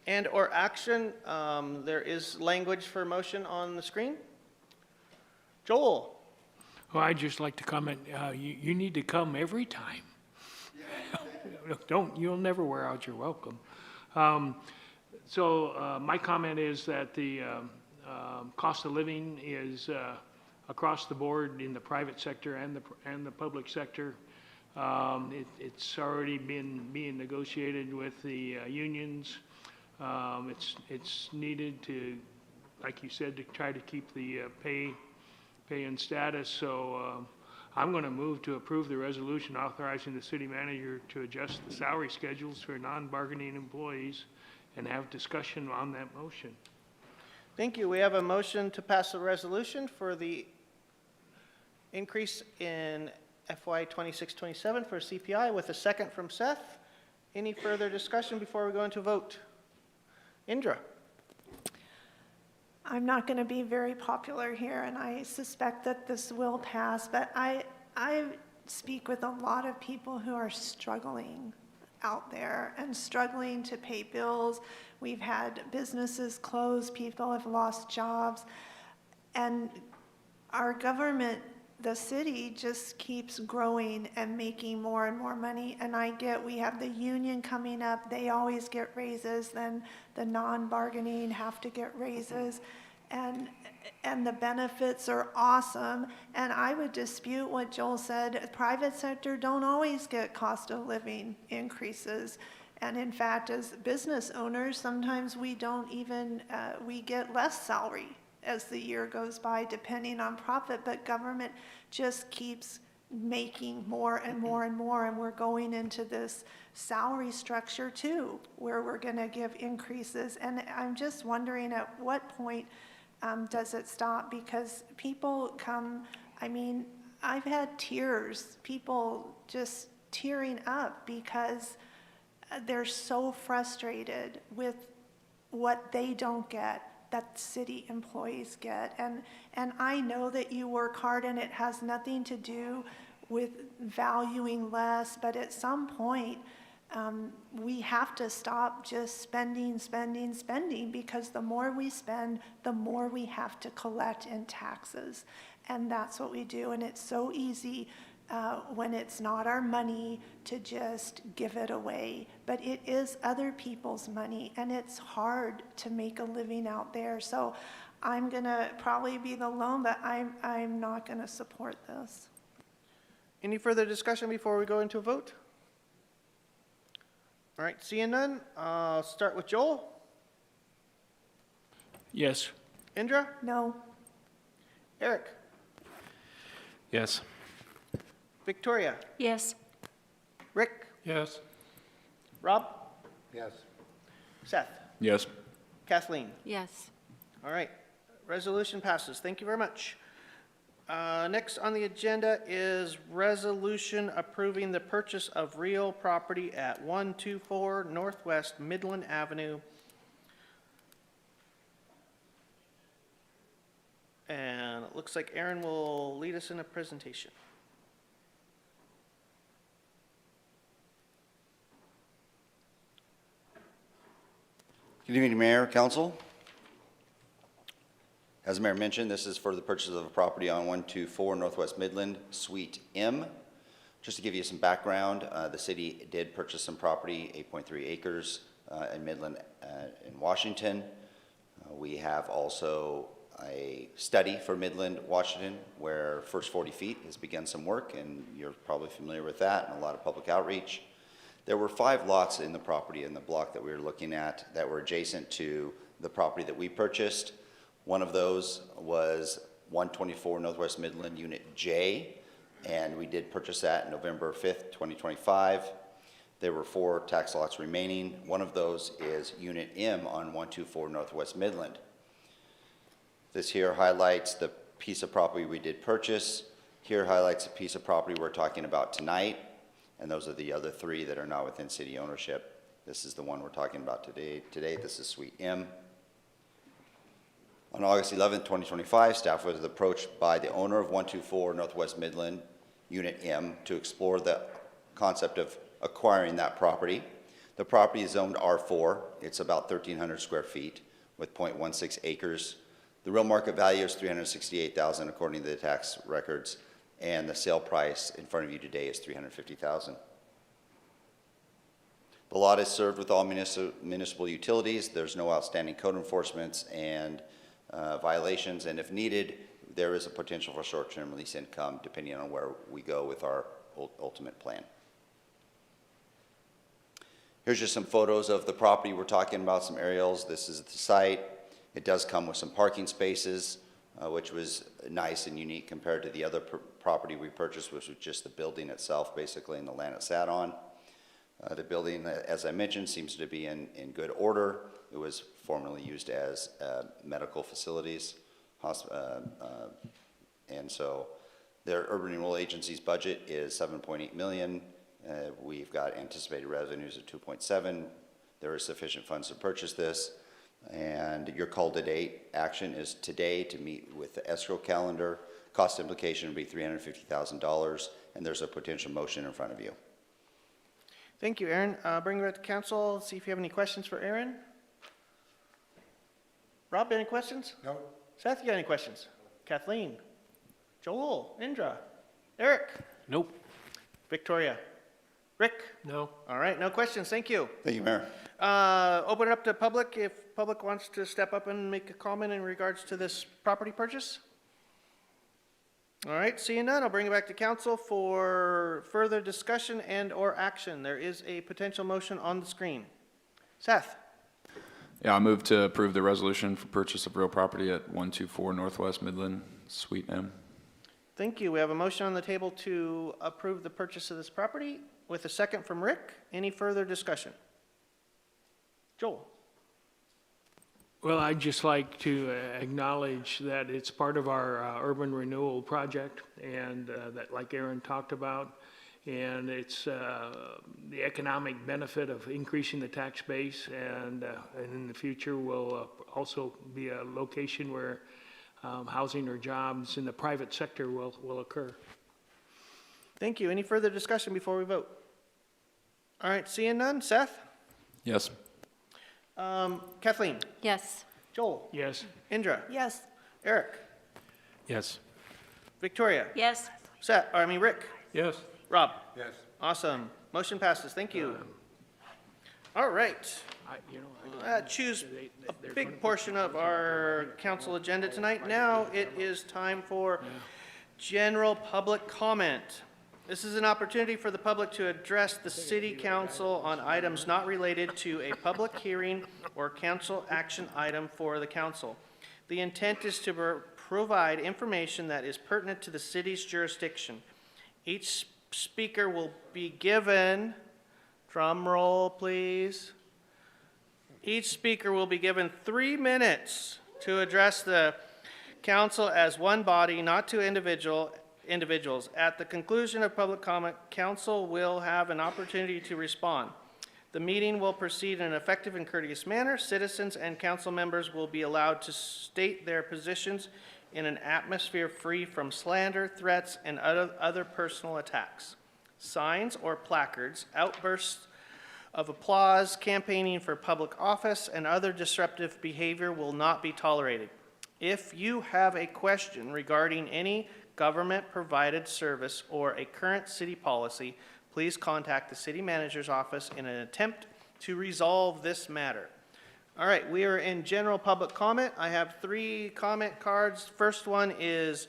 and or action. There is language for motion on the screen. Joel. Well, I'd just like to comment, you need to come every time. you'll never wear out your welcome. My comment is that the cost of living is across the board in the private sector and the public sector. It's already been being negotiated with the unions. It's needed to, like you said, to try to keep the pay and status. So I'm going to move to approve the resolution authorizing the city manager to adjust the salary schedules for non-bargaining employees and have discussion on that motion. Thank you. We have a motion to pass a resolution for the increase in FY 26-27 for CPI with a second from Seth. Any further discussion before we go into vote? Indra? I'm not going to be very popular here, and I suspect that this will pass, but I speak with a lot of people who are struggling out there and struggling to pay bills. We've had businesses close, people have lost jobs, and our government, the city, just keeps growing and making more and more money. And we have the union coming up, they always get raises, then the non-bargaining have to get raises, and the benefits are awesome. And I would dispute what Joel said. Private sector don't always get cost of living increases. And in fact, as business owners, sometimes we don't even, we get less salary as the year goes by, depending on profit, but government just keeps making more and more and more, and we're going into this salary structure too, where we're gonna give increases. And I'm just wondering at what point does it stop? Because people come, I mean, I've had tears, people just tearing up because they're so frustrated with what they don't get that city employees get. And I know that you work hard and it has nothing to do with valuing less, but at some point, we have to stop just spending, because the more we spend, the more we have to collect in taxes. And that's what we do. And it's so easy when it's not our money to just give it away. But it is other people's money, and it's hard to make a living out there. So I'm gonna probably be the lone, but I'm not gonna support this. Any further discussion before we go into a vote? All right, seeing none, I'll start with Joel. Yes. Indra? No. Eric? Yes. Victoria? Yes. Rick? Yes. Rob? Yes. Seth? Yes. Kathleen? Yes. All right, resolution passes. Thank you very much. Next on the agenda is resolution approving the purchase of real property at 124 Northwest Midland Avenue. And it looks like Aaron will lead us in a presentation. Good evening, Mayor, Council. As the Mayor mentioned, this is for the purchase of a property on 124 Northwest Midland, Suite M. Just to give you some background, the city did purchase some property, 8.3 acres in Midland in Washington. We have also a study for Midland, Washington, where First 40 Feet has begun some work, and you're probably familiar with that, and a lot of public outreach. There were 5 lots in the property in the block that we were looking at that were adjacent to the property that we purchased. One of those was 124 Northwest Midland, Unit J, and we did purchase that November 5th, 2025. There were 4 tax lots remaining. One of those is Unit M on 124 Northwest Midland. This here highlights the piece of property we did purchase. Here highlights the piece of property we're talking about tonight, and those are the other 3 that are not within city ownership. This is the one we're talking about today. This is Suite M. On August 11th, 2025, staff was approached by the owner of 124 Northwest Midland, Unit M, to explore the concept of acquiring that property. The property is zoned R4. It's about 1,300 square feet with 0.16 acres. The real market value is $368,000 according to the tax records, and the sale price in front of you today is $350,000. The lot is served with all municipal utilities. There's no outstanding code enforcements and violations, and if needed, there is a potential for short-term lease income depending on where we go with our ultimate plan. Here's just some photos of the property we're talking about, some aerials. This is the site. It does come with some parking spaces, which was nice and unique compared to the other property we purchased, which was just the building itself, basically, and the land it sat on. The building, as I mentioned, seems to be in good order. It was formerly used as medical facilities, and so their urban renewal agency's budget is $7.8 million. We've got anticipated revenues of 2.7. There is sufficient funds to purchase this, and your call to date action is today to meet with the escrow calendar. Cost implication would be $350,000, and there's a potential motion in front of you. Thank you, Aaron. Bring it back to council. See if you have any questions for Aaron. Rob, any questions? No. Seth, you got any questions? Kathleen, Joel, Indra, Eric, Nope. Victoria, Rick. No? All right, no questions. Thank you. Thank you, Mayor. Open it up to public if public wants to step up and make a comment in regards to this property purchase. All right, seeing none, I'll bring it back to council for further discussion and or action. There is a potential motion on the screen. Seth? Yeah, I move to approve the resolution for purchase of real property at 124 Northwest Midland, Suite M. Thank you. We have a motion on the table to approve the purchase of this property with a second from Rick. Any further discussion? Joel? Well, I'd just like to acknowledge that it's part of our urban renewal project, and that, like Aaron talked about, and it's the economic benefit of increasing the tax base, and in the future will also be a location where housing or jobs in the private sector will occur. Thank you. Any further discussion before we vote? All right, seeing none. Seth? Yes. Kathleen? Yes. Joel? Yes. Indra? Yes. Eric? Yes. Victoria? Yes. Rick? Yes? Rob? Yes. Awesome. Motion passes. Thank you. All right. Choose a big portion of our council agenda tonight. Now it is time for general public comment. This is an opportunity for the public to address the city council on items not related to a public hearing or council action item for the council. The intent is to provide information that is pertinent to the city's jurisdiction. Each speaker will be given, drum roll please. Each speaker will be given 3 minutes to address the council as one body, not two individuals. At the conclusion of public comment, council will have an opportunity to respond. The meeting will proceed in an effective and courteous manner. Citizens and council members will be allowed to state their positions in an atmosphere free from slander, threats, and other personal attacks. Signs or placards, outbursts of applause, campaigning for public office, and other disruptive behavior will not be tolerated. If you have a question regarding any government-provided service or a current city policy, please contact the city manager's office in an attempt to resolve this matter. All right, we are in general public comment. I have 3 comment cards. First one is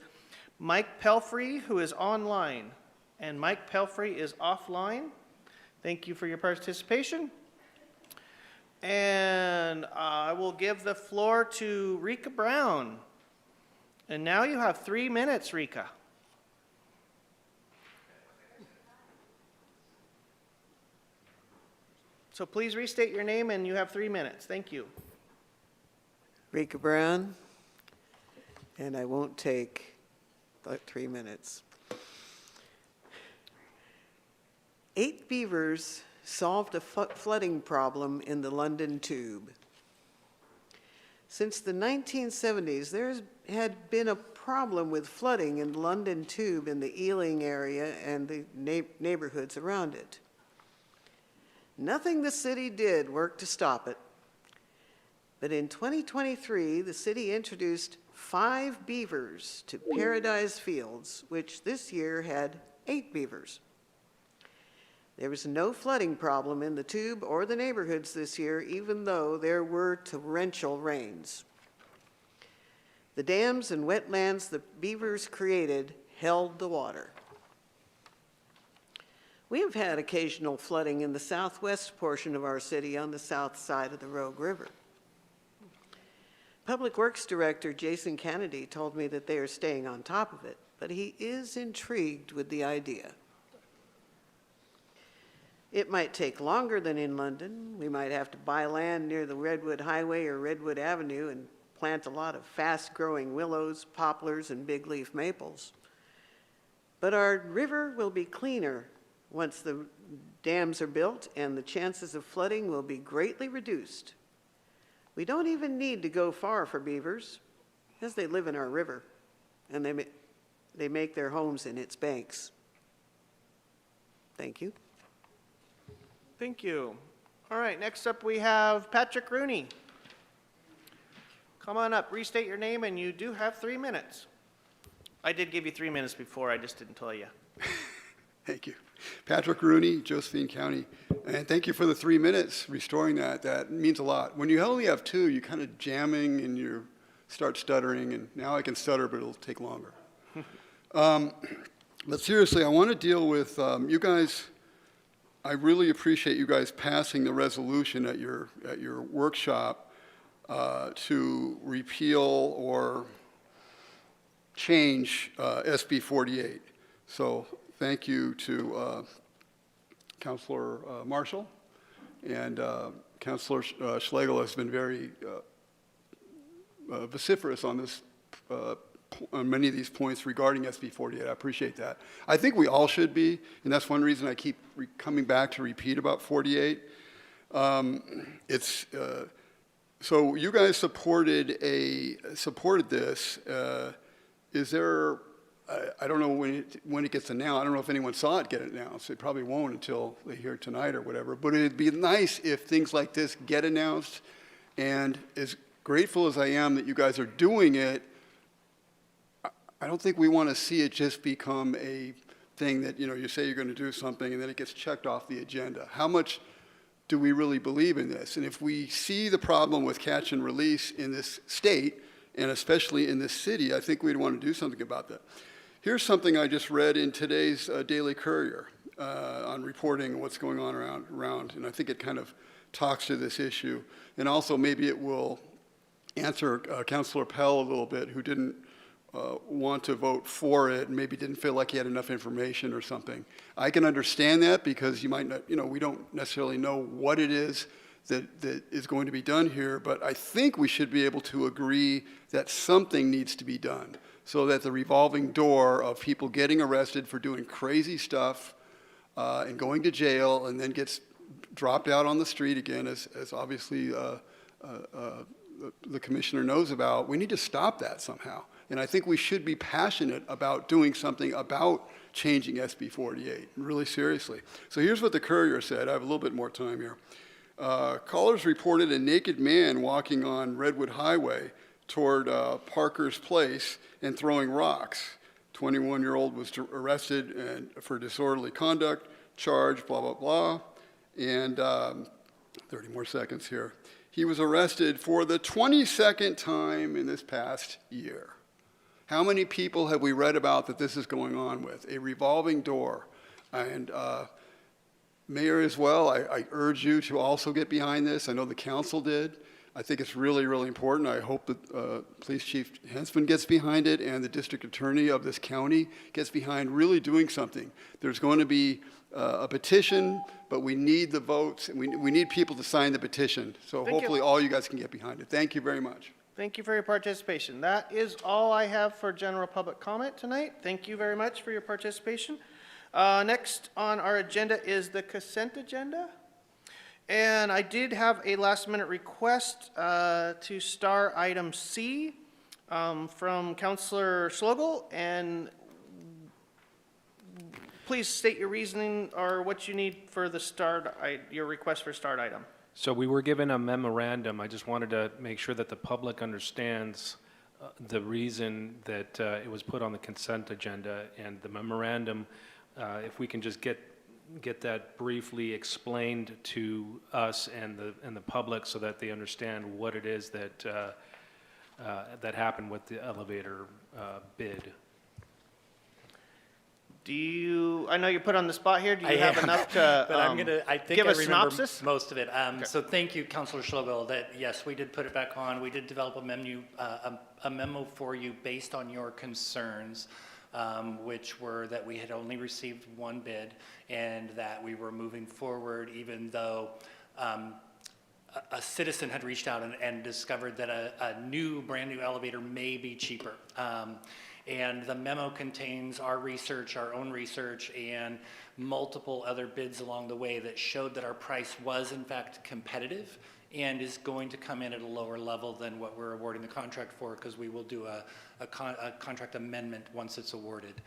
Mike Pelfrey, who is online, and Mike Pelfrey is offline. Thank you for your participation. And I will give the floor to Rika Brown. And now you have 3 minutes, Rika. So please restate your name and you have 3 minutes. Thank you. Rika Brown, and I won't take about 3 minutes. 8 beavers solved a flooding problem in the London Tube. Since the 1970s, there had been a problem with flooding in the London Tube in the Ealing area and the neighborhoods around it. Nothing the city did worked to stop it. But in 2023, the city introduced 5 beavers to Paradise Fields, which this year had 8 beavers. There was no flooding problem in the tube or the neighborhoods this year, even though there were torrential rains. The dams and wetlands the beavers created held the water. We have had occasional flooding in the southwest portion of our city on the south side of the Rogue River. Public Works Director Jason Kennedy told me that they are staying on top of it, but he is intrigued with the idea. It might take longer than in London. We might have to buy land near the Redwood Highway or Redwood Avenue and plant a lot of fast-growing willows, poplars, and big leaf maples. But our river will be cleaner once the dams are built, and the chances of flooding will be greatly reduced. We don't even need to go far for beavers, as they live in our river, and they make their homes in its banks. Thank you. Thank you. All right, next up we have Patrick Rooney. Come on up, restate your name, and you do have 3 minutes. I did give you 3 minutes before, I just didn't tell you. Thank you. Patrick Rooney, Josephine County. And thank you for the 3 minutes, restoring that. That means a lot. When you only have 2, you're kind of jamming and you start stuttering, and now I can stutter, but it'll take longer. But seriously, I want to deal with you guys. I really appreciate you guys passing the resolution at your workshop to repeal or change SB 48. So thank you to Councilor Marshall, and Councilor Schlegel has been very vociferous on this, on many of these points regarding SB 48. I appreciate that. I think we all should be, and that's one reason I keep coming back to repeat about 48. So you guys supported this. Is there? I don't know when it gets announced. I don't know if anyone saw it get announced. They probably won't until they hear it tonight or whatever. But it'd be nice if things like this get announced. And as grateful as I am that you guys are doing it, I don't think we want to see it just become a thing that, you say you're going to do something and then it gets checked off the agenda. How much do we really believe in this? And if we see the problem with catch and release in this state, and especially in this city, I think we'd want to do something about that. Here's something I just read in today's Daily Courier on reporting what's going on around, and I think it kind of talks to this issue. And also maybe it will answer Councilor Pell a little bit, who didn't want to vote for it and maybe didn't feel like he had enough information or something. I can understand that because you might not, we don't necessarily know what it is that is going to be done here, but I think we should be able to agree that something needs to be done so that the revolving door of people getting arrested for doing crazy stuff and going to jail and then gets dropped out on the street again, as obviously the commissioner knows about, we need to stop that somehow. And I think we should be passionate about doing something about changing SB 48, really seriously. So here's what the Courier said. I have a little bit more time here. Callers reported a naked man walking on Redwood Highway toward Parker's Place and throwing rocks. 21-year-old was arrested and for disorderly conduct, charged, blah, blah, blah. And 30 more seconds here. He was arrested for the 22nd time in this past year. How many people have we read about that this is going on with? A revolving door. And Mayor as well, I urge you to also get behind this. I know the council did. I think it's really, really important. I hope that Police Chief Hensman gets behind it and the district attorney of this county gets behind really doing something. There's going to be a petition, but we need the votes, and we need people to sign the petition. So hopefully all you guys can get behind it. Thank you very much. Thank you for your participation. That is all I have for general public comment tonight. Thank you very much for your participation. Next on our agenda is the consent agenda. And I did have a last-minute request to star item C from Councilor Schlegel. And please state your reasoning or what you need for the your request for start item. So we were given a memorandum. I just wanted to make sure that the public understands the reason that it was put on the consent agenda, and the memorandum, if we can just get get that briefly explained to us and the public so that they understand what it is that, that happened with the elevator bid. Do you, I know you're put on the spot here, do you I have am, enough to but I think give I a remember synopsis? most of it. So thank you, Councilor Schlogel, that yes, we did put it back on. We did develop a memo for you based on your concerns, which were that we had only received one bid and that we were moving forward even though a citizen had reached out and discovered that a brand new elevator may be cheaper. And the memo contains our research, our own research, and multiple other bids along the way that showed that our price was in fact competitive and is going to come in at a lower level than what we're awarding the contract for, because we will do a contract amendment once it's awarded.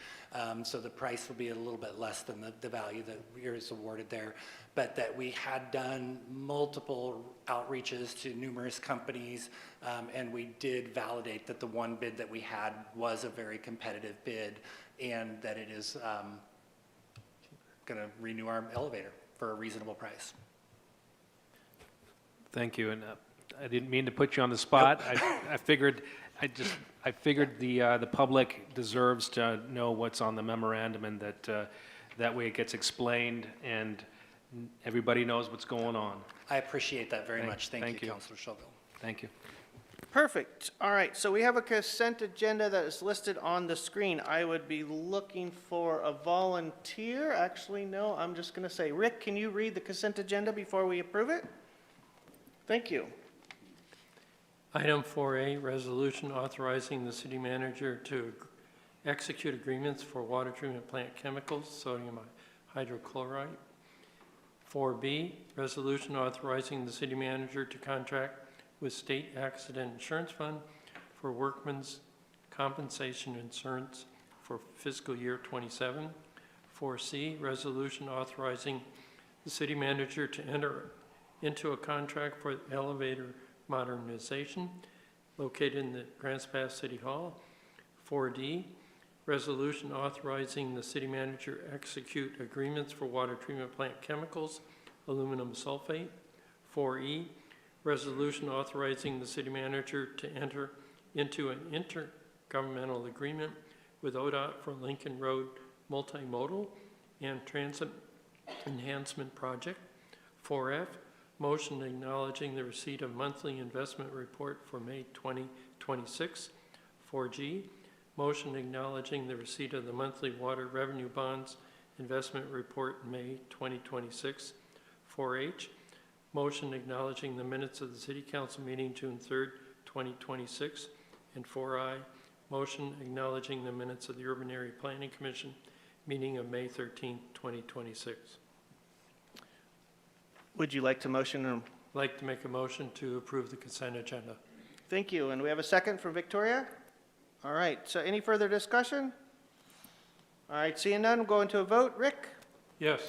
So the price will be a little bit less than the value that is awarded there. But that we had done multiple outreaches to numerous companies, and we did validate that the one bid that we had was a very competitive bid, and that it is going to renew our elevator for a reasonable price. Thank you, and I didn't mean to put you on the spot. I figured the public deserves to know what's on the memorandum, and that way it gets explained and everybody knows what's going on. I appreciate that very much. Thank you, Councilor Schlogel. Thank you. Perfect. All right, so we have a consent agenda that is listed on the screen. I would be looking for a volunteer. Actually, no, I'm just going to say, Rick, can you read the consent agenda before we approve it? Thank you. Item 4A, resolution authorizing the city manager to execute agreements for water treatment plant chemicals, sodium hydrochloride. 4B, resolution authorizing the city manager to contract with State Accident Insurance Fund for workmen's compensation insurance for fiscal year 27. 4C, resolution authorizing the city manager to enter into a contract for elevator modernization located in the Grants Pass City Hall. 4D, resolution authorizing the city manager execute agreements for water treatment plant chemicals, aluminum sulfate. 4E, resolution authorizing the city manager to enter into an intergovernmental agreement with ODOT for Lincoln Road multimodal and transit enhancement project. 4F, motion acknowledging the receipt of monthly investment report for May 2026. 4G, motion acknowledging the receipt of the monthly water revenue bonds investment report in May 2026. 4H, motion acknowledging the minutes of the City Council meeting June 3rd, 2026. And 4I, motion acknowledging the minutes of the Urban Area Planning Commission meeting of May 13th, 2026. Would you like to motion? I'd like to make a motion to approve the consent agenda. Thank you. And we have a second from Victoria. All right. So any further discussion? All right. Seeing none, we'll go into a vote. Rick? Yes.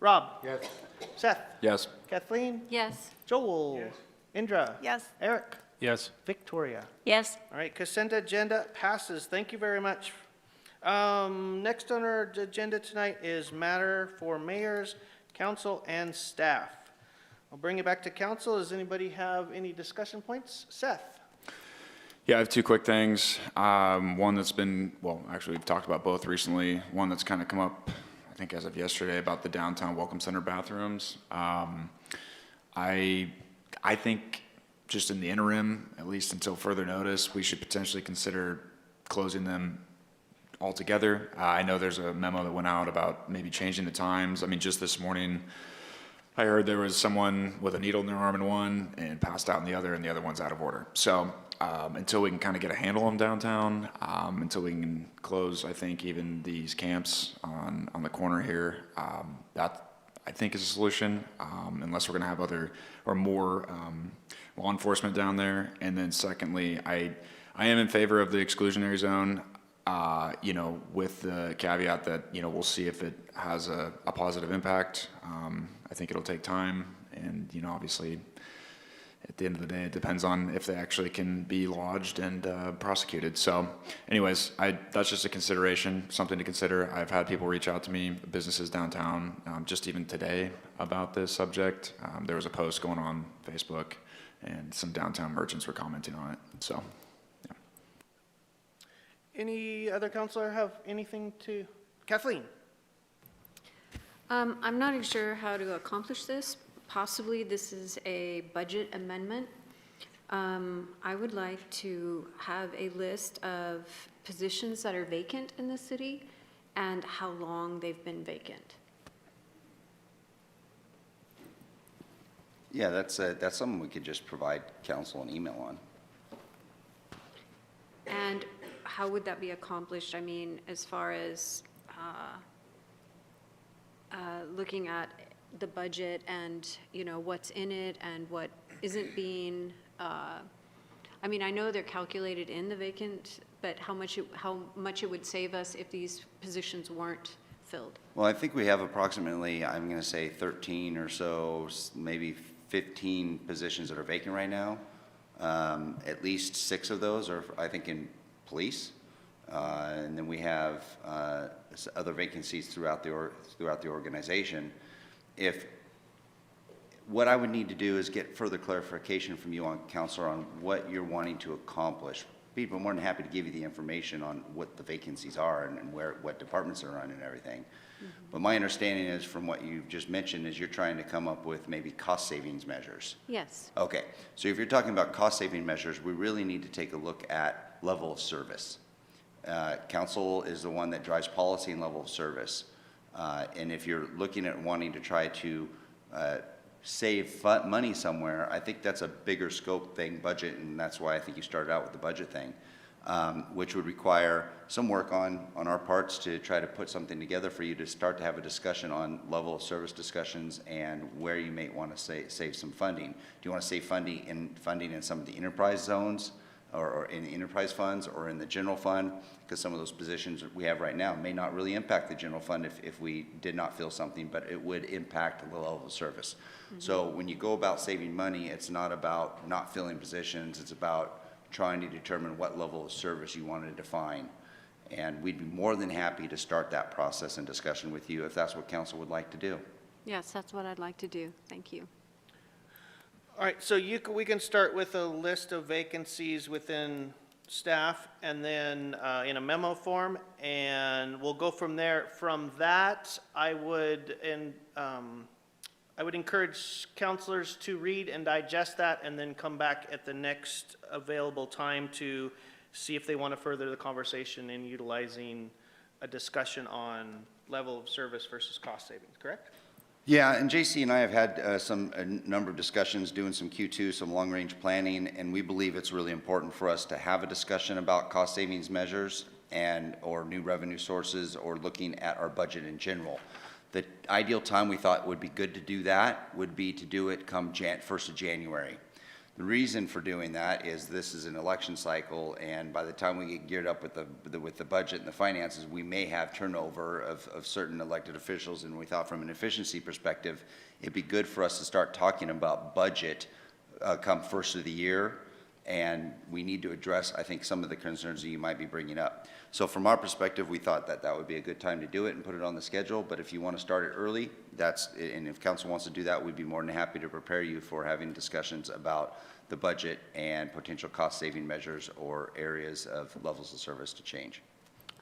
Rob? Yes. Seth? Yes. Kathleen? Yes. Joel? Yes. Indra? Yes. Eric? Yes. Victoria? Yes. All right. Consent agenda passes. Thank you very much. Next on our agenda tonight is matter for mayors, council, and staff. I'll bring it back to council. Does anybody have any discussion points? Seth? Yeah, I have two quick things. One that's been, well, actually, we've talked about both recently. One that's kind of come up, I think as of yesterday, about the downtown Welcome Center bathrooms. I think just in the interim, at least until further notice, we should potentially consider closing them altogether. I know there's a memo that went out about maybe changing the times. I mean, just this morning, I heard there was someone with a needle in their arm in one and passed out in the other, and the other one's out of order. So until we can kind of get a handle on downtown, until we can close, I think, even these camps on the corner here, that I think is a solution, unless we're going to have other or more law enforcement down there. And then secondly, I am in favor of the exclusionary zone. You know, with the caveat that, you know, we'll see if it has a positive impact. I think it'll take time, and, you know, obviously at the end of the day, it depends on if they actually can be lodged and prosecuted. So anyways, that's just a consideration, something to consider. I've had people reach out to me, businesses downtown, just even today about this subject. There was a post going on Facebook, and some downtown merchants were commenting on it. So, yeah. Any other counselor have anything to? Kathleen? I'm not sure how to accomplish this. Possibly this is a budget amendment. I would like to have a list of positions that are vacant in the city and how long they've been vacant. Yeah, that's something we could just provide council an email on. And how would that be accomplished? I mean, as far as looking at the budget and, you know, what's in it and what isn't being, I mean, I know they're calculated in the vacant, but how much it would save us if these positions weren't filled? Well, I think we have approximately, I'm going to say 13 or so, maybe 15 positions that are vacant right now. At least 6 of those are, I think, in police. And then we have other vacancies throughout the organization. What I would need to do is get further clarification from you, Counselor, on what you're wanting to accomplish. People are more than happy to give you the information on what the vacancies are and what departments are on and everything. Mm-hmm. But my understanding is, from what you've just mentioned, is you're trying to come up with maybe cost savings measures. Yes. Okay, so if you're talking about cost saving measures, we really need to take a look at level of service. Council is the one that drives policy and level of service. And if you're looking at wanting to try to save money somewhere, I think that's a bigger scope thing, budget, and that's why I think you started out with the budget thing, which would require some work on our parts to try to put something together for you to start to have a discussion on level of service discussions and where you may want to save some funding. Do you want to save funding in some of the enterprise zones, or in the enterprise funds, or in the general fund? Because some of those positions we have right now may not really impact the general fund if we did not fill something, but it would impact the level of service. Mm-hmm. So when you go about saving money, it's not about not filling positions, it's about trying to determine what level of service you want to define. And we'd be more than happy to start that process and discussion with you if that's what council would like to do. Yes, that's what I'd like to do. Thank you. All right, so we can start with a list of vacancies within staff, and then in a memo form, and we'll go from there. From that, I would encourage counselors to read and digest that, and then come back at the next available time to see if they want to further the conversation in utilizing a discussion on level of service versus cost savings, correct? Yeah, and JC and I have had a number of discussions doing some Q2, some long-range planning, and we believe it's really important for us to have a discussion about cost savings measures or new revenue sources, or looking at our budget in general. The ideal time we thought would be good to do that would be to do it come 1st of January. The reason for doing that is this is an election cycle, and by the time we get geared up with the budget and the finances, we may have turnover of certain elected officials, and we thought from an efficiency perspective, it'd be good for us to start talking about budget come first of the year, and we need to address, I think, some of the concerns that you might be bringing up. So from our perspective, we thought that would be a good time to do it and put it on the schedule, but if you want to start it early, and if council wants to do that, we'd be more than happy to prepare you for having discussions about the budget and potential cost saving measures or areas of levels of service to change.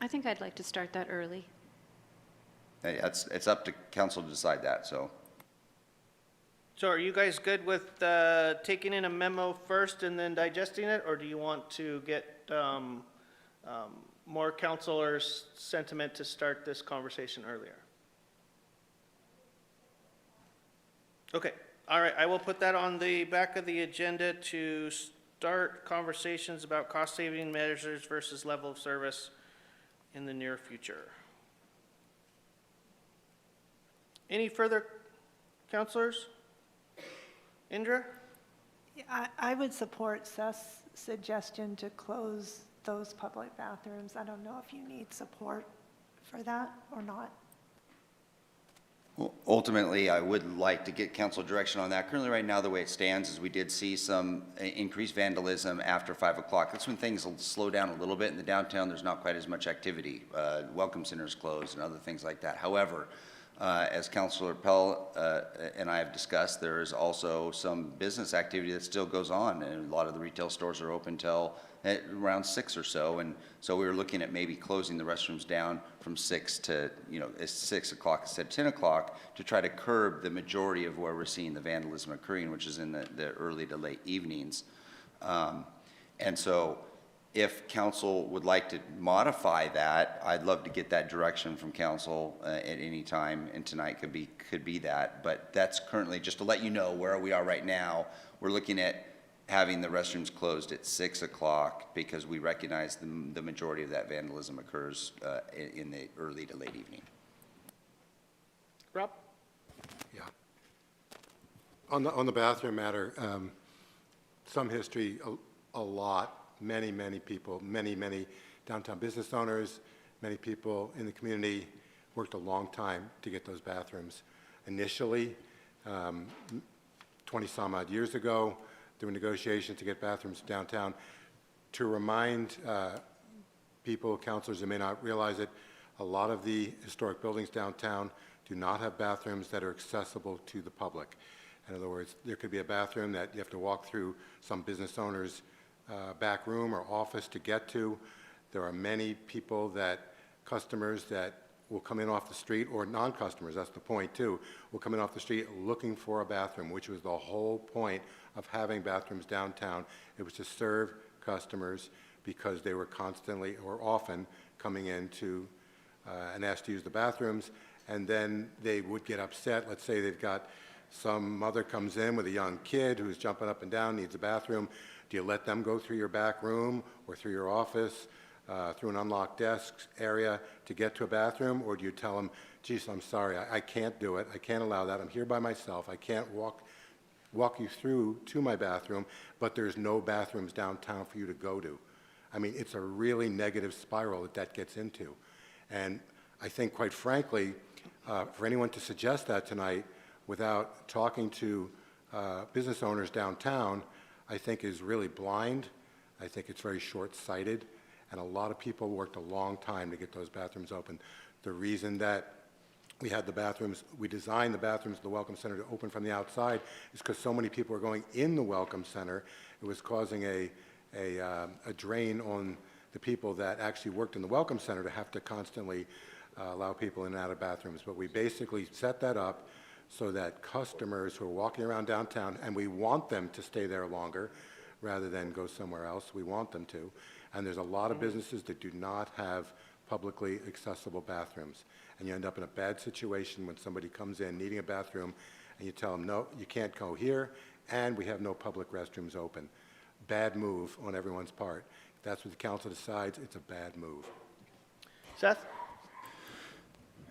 I think I'd like to start that early. It's up to council to decide that, so. So are you guys good with taking in a memo first and then digesting it, or do you want to get more counselors' sentiment to start this conversation earlier? Okay, all right, I will put that on the back of the agenda to start conversations about cost-saving measures versus level of service in the near future. Any further counselors? Indra? Yeah, I would support Seth's suggestion to close those public bathrooms. I don't know if you need support for that or not. Well, ultimately, I would like to get council direction on that. Currently, right now, the way it stands is we did see some increased vandalism after 5 o'clock. That's when things will slow down a little bit in the downtown. There's not quite as much activity. Welcome centers closed and other things like that. However, as Councilor Pell and I have discussed, there is also some business activity that still goes on, and a lot of the retail stores are open till around 6 or so, and so we were looking at maybe closing the restrooms down from 6 to, 6 o'clock instead of 10 o'clock to try to curb the majority of where we're seeing the vandalism occurring, which is in the early to late evenings. And so if council would like to modify that, I'd love to get that direction from council at any time, and tonight could be that. But that's currently, just to let you know where we are right now, we're looking at having the restrooms closed at 6 o'clock because we recognize the majority of that vandalism occurs in the early to late evening. Rob? Yeah. On the bathroom matter, some history, a lot, many people, many downtown business owners, many people in the community worked a long time to get those bathrooms. Initially, 20 some odd years ago, there were negotiations to get bathrooms downtown. To remind people, councilors who may not realize it, a lot of the historic buildings downtown do not have bathrooms that are accessible to the public. In other words, there could be a bathroom that you have to walk through some business owner's back room or office to get to. There are many people customers that will come in off the street, or non-customers, that's the point too, will come in off the street looking for a bathroom, which was the whole point of having bathrooms downtown. It was to serve customers because they were constantly or often coming in to and asked to use the bathrooms, and then they would get upset. Let's say they've got some mother comes in with a young kid who's jumping up and down, needs a bathroom. Do you let them go through your back room or through your office, through an unlocked desk area to get to a bathroom, or do you tell them, geez, I'm sorry, I can't do it, I can't allow that, I'm here by myself, I can't walk you through to my bathroom, but there's no bathrooms downtown for you to go to. I mean, it's a really negative spiral that gets into. And I think, quite frankly, for anyone to suggest that tonight without talking to business owners downtown, I think is really blind. I think it's very short-sighted, and a lot of people worked a long time to get those bathrooms open. The reason that we had the bathrooms, we designed the bathrooms of the Welcome Center to open from the outside is because so many people were going in the Welcome Center. It was causing a drain on the people that actually worked in the Welcome Center to have to constantly allow people in and out of bathrooms. But we basically set that up so that customers who are walking around downtown, and we want them to stay there longer rather than go somewhere else, we want them to. And there's a lot of businesses that do not have publicly accessible bathrooms. And you end up in a bad situation when somebody comes in needing a bathroom and you tell them, no, you can't go here, and we have no public restrooms open. Bad move on everyone's part. If that's what the council decides, it's a bad move. Seth?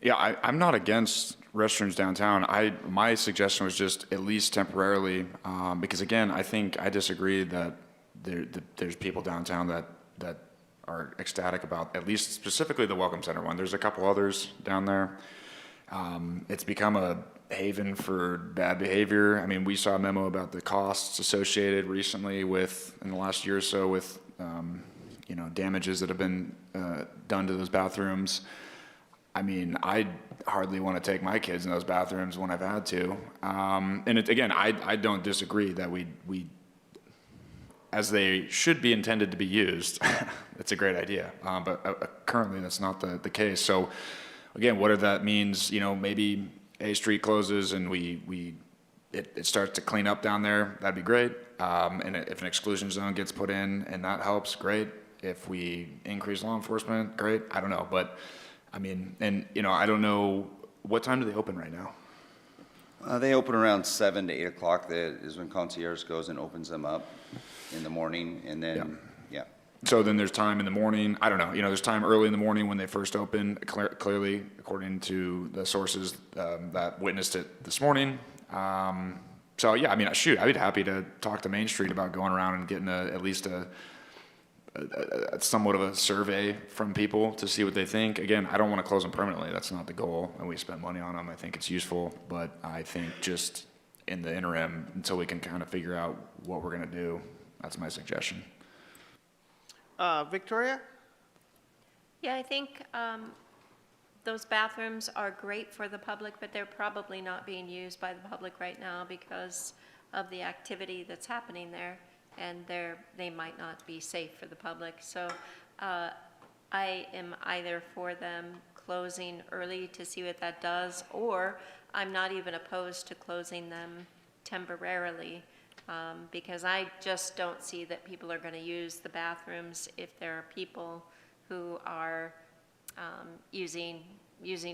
Yeah, I'm not against restrooms downtown. My suggestion was just at least temporarily, because again, I disagree that there's people downtown that are ecstatic about at least specifically the Welcome Center one. There's a couple others down there. It's become a haven for bad behavior. I mean, we saw a memo about the costs associated recently in the last year or so with, damages that have been done to those bathrooms. I mean, I hardly want to take my kids in those bathrooms when I've had to. And again, I don't disagree that we, as they should be intended to be used, it's a great idea. But currently that's not the case. So again, what if that means, maybe A Street closes and it starts to clean up down there, that'd be great. And if an exclusion zone gets put in and that helps, great. If we increase law enforcement, great. I don't know, but I mean, and I don't know, what time do they open right now? They open around 7 to 8 o'clock. That is when concierge goes and opens them up in the morning, and then, yeah. So then there's time in the morning. I don't know. There's time early in the morning when they first open, clearly, according to the sources that witnessed it this morning. So, yeah, I mean, shoot, I'd be happy to talk to Main Street about going around and getting at least a somewhat of a survey from people to see what they think. Again, I don't want to close them permanently. That's not the goal, and we spend money on them. I think it's useful, but I think just in the interim, until we can kind of figure out what we're going to do, that's my suggestion. Victoria? Yeah, I think those bathrooms are great for the public, but they're probably not being used by the public right now because of the activity that's happening there, and they might not be safe for the public. So I am either for them closing early to see what that does, or I'm not even opposed to closing them temporarily, because I just don't see that people are going to use the bathrooms if there are people who are using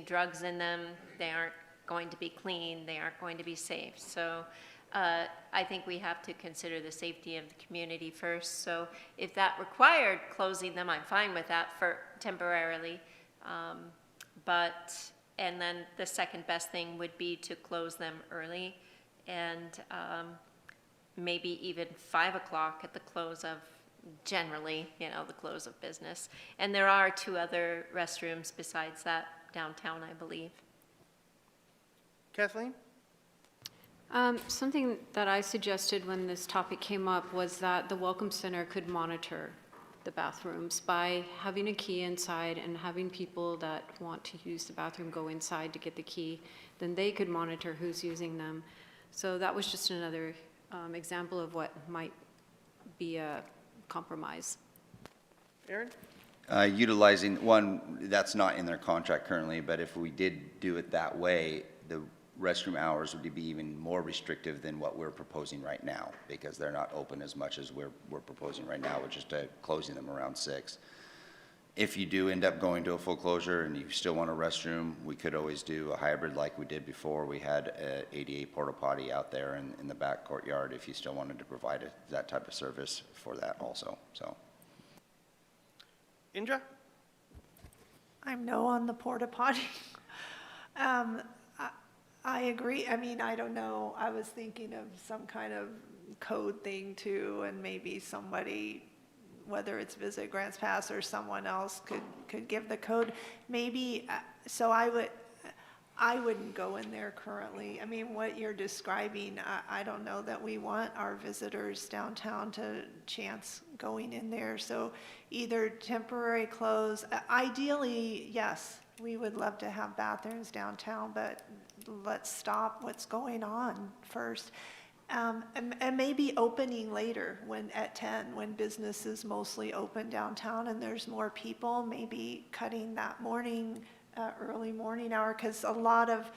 drugs in them. They aren't going to be clean, they aren't going to be safe. So I think we have to consider the safety of the community first. So if that required closing them, I'm fine with that for temporarily. And then the second best thing would be to close them early, and maybe even 5 o'clock at the close of, generally, the close of business. And there are 2 other restrooms besides that downtown, I believe. Kathleen? Something that I suggested when this topic came up was that the Welcome Center could monitor the bathrooms by having a key inside and having people that want to use the bathroom go inside to get the key. Then they could monitor who's using them. So that was just another example of what might be a compromise. Aaron? Utilizing, one, that's not in their contract currently, but if we did do it that way, the restroom hours would be even more restrictive than what we're proposing right now, because they're not open as much as we're proposing right now, which is closing them around 6. If you do end up going to a full closure and you still want a restroom, we could always do a hybrid like we did before. We had a ADA porta potty out there in the back courtyard if you still wanted to provide that type of service for that also. So, Indra? I'm no on the porta potty. I agree. I mean, I don't know. I was thinking of some kind of code thing too, and maybe somebody, whether it's Visit Grants Pass or someone else, could give the code. Maybe, so I wouldn't go in there currently. I mean, what you're describing, I don't know that we want our visitors downtown to chance going in there. So either temporary close, ideally, yes, we would love to have bathrooms downtown, but let's stop what's going on first. And maybe opening later at 10 when business is mostly open downtown and there's more people, maybe cutting that morning, early morning hour, because a lot of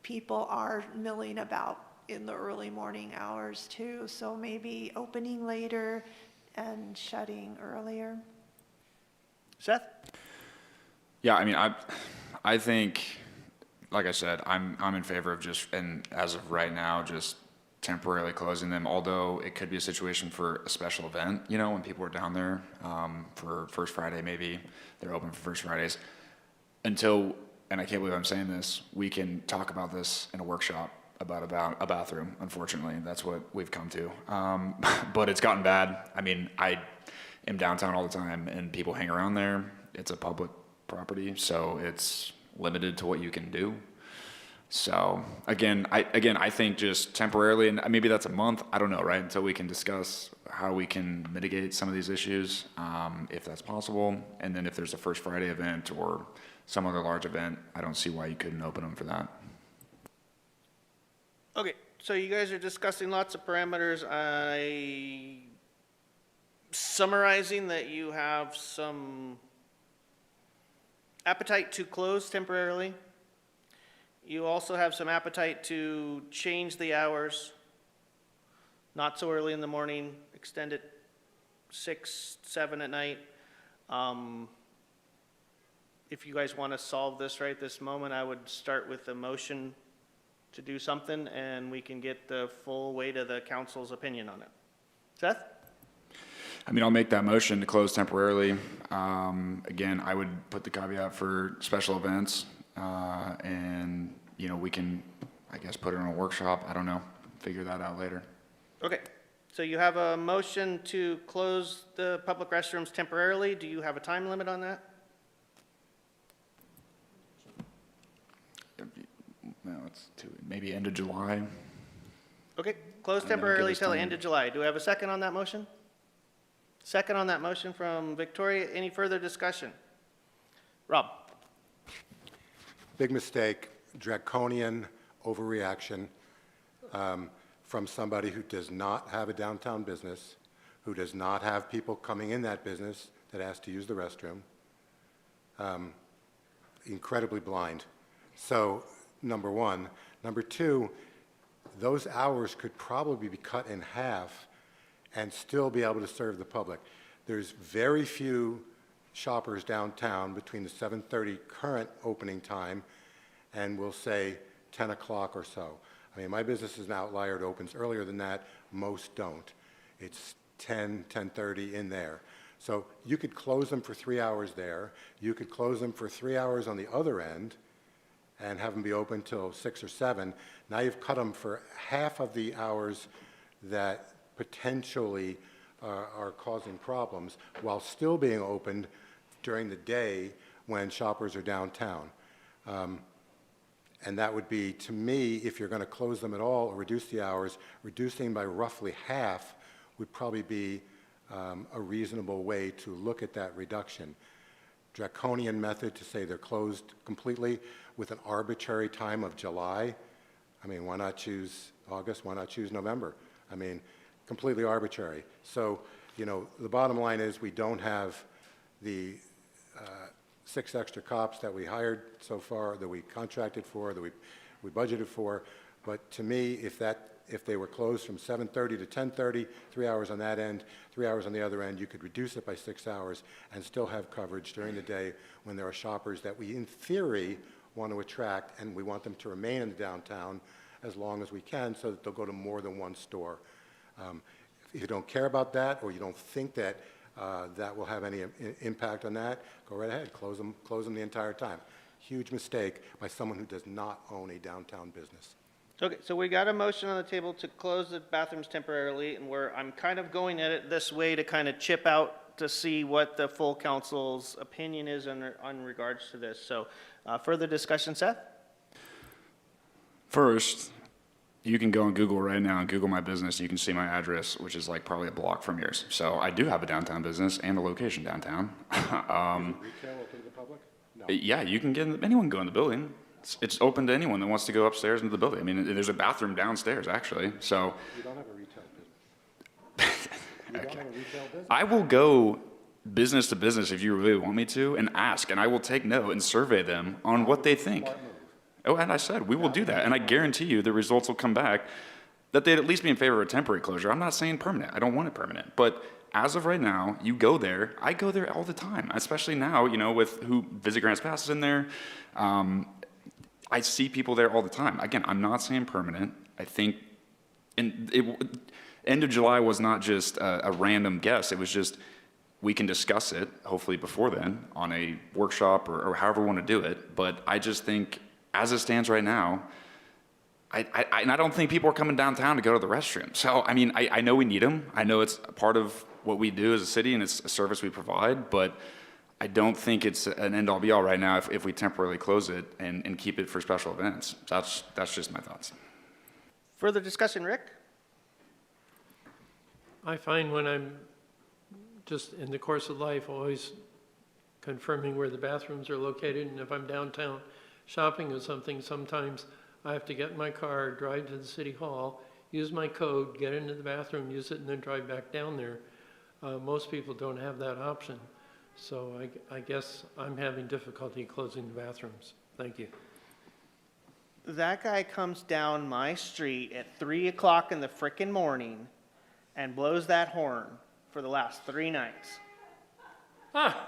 people are milling about in the early morning hours too. So maybe opening later and shutting earlier. Seth? Yeah, I mean, I think, like I said, I'm in favor of just, and as of right now, just temporarily closing them, although it could be a situation for a special event, when people are down there for First Friday, maybe they're open for First Fridays. Until, and I can't believe I'm saying this, we can talk about this in a workshop about a bathroom. Unfortunately, that's what we've come to. But it's gotten bad. I mean, I am downtown all the time, and people hang around there. It's a public property, so it's limited to what you can do. So again, I think just temporarily, and maybe that's a month, I don't know, right? Until we can discuss how we can mitigate some of these issues, if that's possible. And then if there's a First Friday event or some other large event, I don't see why you couldn't open them for that. Okay, so you guys are discussing lots of parameters. Summarizing that you have some appetite to close temporarily. You also have some appetite to change the hours, not so early in the morning, extend it 6, 7 at night. If you guys want to solve this right this moment, I would start with a motion to do something, and we can get the full weight of the council's opinion on it. Seth? I mean, I'll make that motion to close temporarily. Again, I would put the caveat for special events, and, we can, I guess, put it in a workshop. I don't know, figure that out later. Okay, So you have a motion to close the public restrooms temporarily. Do you have a time limit on that? No, it's maybe end of July. Okay, close And then give temporarily us till the time. end of July. Do we have a second on that motion? Second on that motion from Victoria. Any further discussion? Rob? Big mistake, draconian overreaction from somebody who does not have a downtown business, who does not have people coming in that business that ask to use the restroom. Incredibly blind. So, number one. Number two, those hours could probably be cut in half and still be able to serve the public. There's very few shoppers downtown between the 7:30 current opening time and we'll say 10 o'clock or so. I mean, my business is an outlier. It opens earlier than that. Most don't. It's 10, 10:30 in there. So you could close them for 3 hours there. You could close them for 3 hours on the other end and have them be open till 6 or 7. Now you've cut them for half of the hours that potentially are causing problems while still being opened during the day when shoppers are downtown. And that would be, to me, if you're going to close them at all or reduce the hours, reducing by roughly half would probably be a reasonable way to look at that reduction. Draconian method to say they're closed completely with an arbitrary time of July. I mean, why not choose August? Why not choose November? I mean, completely arbitrary. So, you know, the bottom line is we don't have the 6 extra cops that we hired so far, that we contracted for, that we budgeted for. But to me, if they were closed from 7:30 to 10:30, 3 hours on that end, 3 hours on the other end, you could reduce it by 6 hours and still have coverage during the day when there are shoppers that we, in theory, want to attract, and we want them to remain in the downtown as long as we can so that they'll go to more than one store. If you don't care about that, or you don't think that that will have any impact on that, go right ahead, close them the entire time. Huge mistake by someone who does not own a downtown business. Okay, so we got a motion on the table to close the bathrooms temporarily, and I'm kind of going at it this way to kind of chip out to see what the full council's opinion is on regards to this. So further discussion, Seth? First, you can go on Google right now and Google my business. You can see my address, which is like probably a block from yours. So I do have a downtown business and a location downtown. Retail open to the public? No. Yeah, you can anyone go in the building. It's open to anyone that wants to go upstairs into the building. I mean, there's a bathroom downstairs actually. So You don't have a retail business. You don't have a retail business. I will go business to business if you really want me to and ask, and I will take note and survey them on what they think. Oh, and I said, we will do that. And I guarantee you the results will come back that they'd at least be in favor of a temporary closure. I'm not saying permanent. I don't want it permanent. But as of right now, you go there. I go there all the time, especially now, you know, with who Visit Grants Pass is in there. I see people there all the time. Again, I'm not saying permanent. I think end of July was not just a random guess. It was just, we can discuss it, hopefully before then, on a workshop or however we want to do it. But I just think, as it stands right now, and I don't think people are coming downtown to go to the restroom. So, I mean, I know we need them. I know it's a part of what we do as a city and it's a service we provide, but I don't think it's an end-all be-all right now if we temporarily close it and keep it for special events. That's just my thoughts. Further discussion, Rick? I find when I'm just in the course of life, always confirming where the bathrooms are located, and if I'm downtown shopping or something, sometimes I have to get in my car, drive to the city hall, use my code, get into the bathroom, use it, and then drive back down there. Most people don't have that option. So I guess I'm having difficulty closing the bathrooms. Thank you. That guy comes down my street at 3 o'clock in the frickin' morning and blows that horn for the last 3 nights.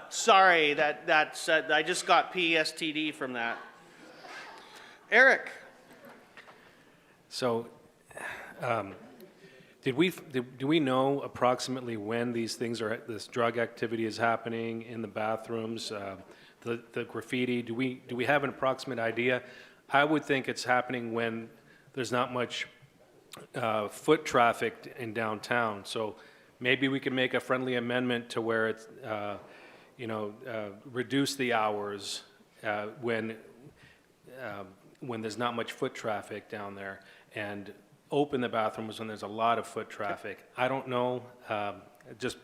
Sorry, that's I just got PSTD from that. Eric. So, do we know approximately when this drug activity is happening in the bathrooms, the graffiti? Do we have an approximate idea? I would think it's happening when there's not much foot traffic in downtown. So maybe we can make a friendly amendment to where it's, reduce the hours when there's not much foot traffic down there, and open the bathrooms when there's a lot of foot traffic. I don't know, just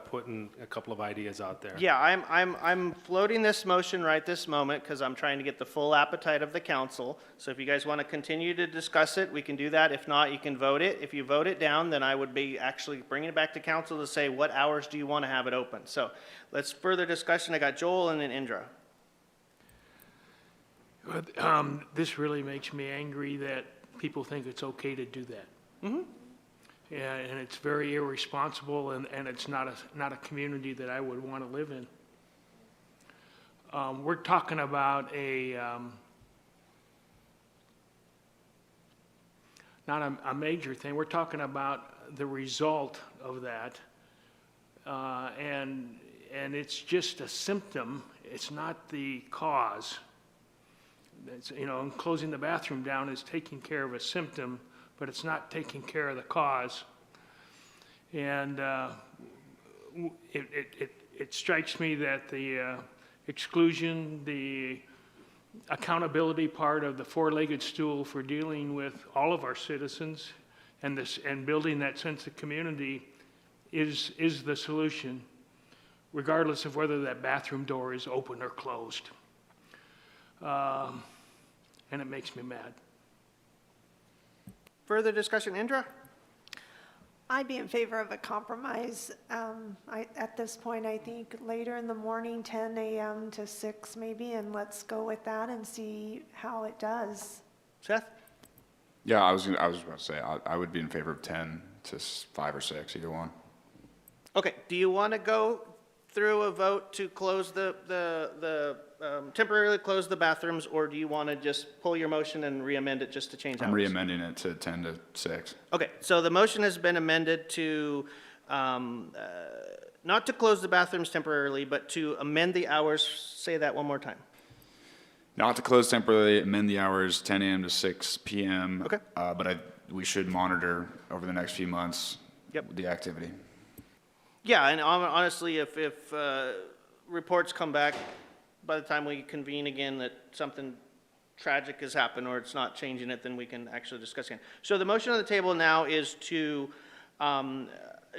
putting a couple of ideas out there. Yeah, I'm floating this motion right this moment because I'm trying to get the full appetite of the council. So if you guys want to continue to discuss it, we can do that. If not, you can vote it. If you vote it down, then I would be actually bringing it back to council to say, what hours do you want to have it open? So let's further discussion. I got Joel and then Indra. This really makes me angry that people think it's okay to do that. Mm-hmm. Yeah, and it's very irresponsible, and it's not a community that I would want to live in. We're talking about not a major thing. We're talking about the result of that, and it's just a symptom. It's not the cause. It's, closing the bathroom down is taking care of a symptom, but it's not taking care of the cause. And it strikes me that the exclusion, the accountability part of the four-legged stool for dealing with all of our citizens and building that sense of community is the solution, regardless of whether that bathroom door is open or closed. And it makes me mad. Further discussion, Indra? I'd be in favor of a compromise. At this point, I think later in the morning, 10 a.m. to 6 maybe, and let's go with that and see how it does. Seth? Yeah, I was about to say, I would be in favor of 10 to 5 or 6, either one. Okay, do you want to go through a vote to close temporarily close the bathrooms, or do you want to just pull your motion and re-amend it just to change hours? I'm re-amending it to 10 to 6. Okay, so the motion has been amended to, not to close the bathrooms temporarily, but to amend the hours. Say that one more time. Not to close temporarily, amend the hours 10 a.m. to 6 p.m. Okay. But we should monitor over the next few months the activity. Yeah, and honestly, if reports come back by the time we convene again that something tragic has happened or it's not changing it, then we can actually discuss again. So the motion on the table now is to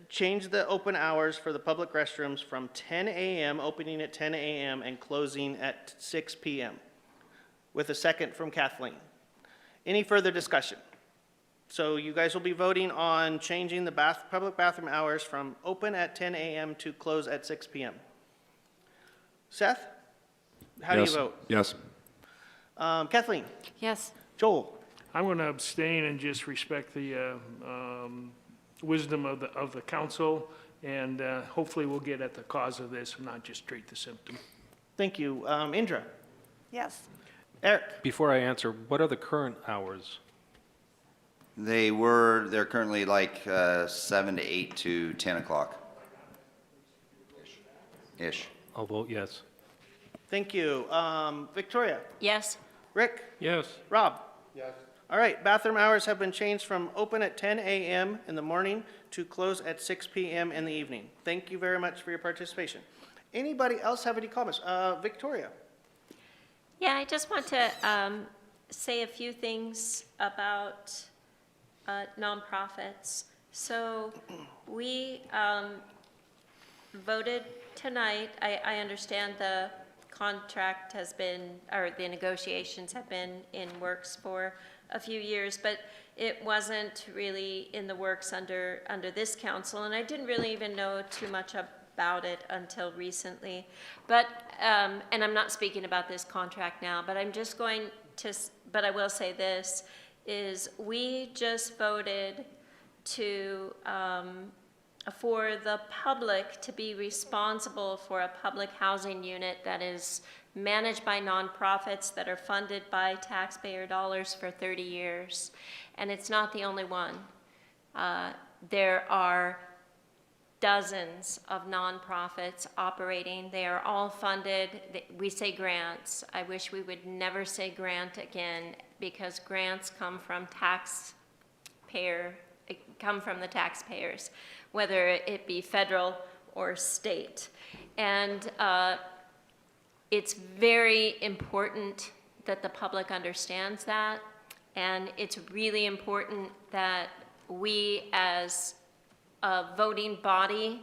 change the open hours for the public restrooms from 10 a.m., opening at 10 a.m. and closing at 6 p.m. with a second from Kathleen. Any further discussion? So you guys will be voting on changing the public bathroom hours from open at 10 a.m. to close at 6 p.m. Seth? How do you vote? Yes. Kathleen? Yes. Joel? I'm going to abstain and just respect the wisdom of the council, and hopefully we'll get at the cause of this and not just treat the symptom. Thank you. Indra? Yes. Eric? Before I answer, what are the current hours? They're currently like 7 to 8 to 10 o'clock. Ish. I'll vote yes. Thank you. Victoria? Yes. Rick? Yes. Rob? Yes. All right, bathroom hours have been changed from open at 10 a.m. in the morning to close at 6 p.m. in the evening. Thank you very much for your participation. Anybody else have any comments? Victoria? Yeah, I just want to say a few things about nonprofits. So we voted tonight. I understand the contract has been, or the negotiations have been in works for a few years, but it wasn't really in the works under this council, and I didn't really even know too much about it until recently. But, and I'm not speaking about this contract now, but I'm just going to, but I will say this, is we just voted to, for the public to be responsible for a public housing unit that is managed by nonprofits that are funded by taxpayer dollars for 30 years. And it's not the only one. There are dozens of nonprofits operating. They are all funded. We say grants. I wish we would never say grant again, because grants come from come from the taxpayers, whether it be federal or state. And it's very important that the public understands that, and it's really important that we as a voting body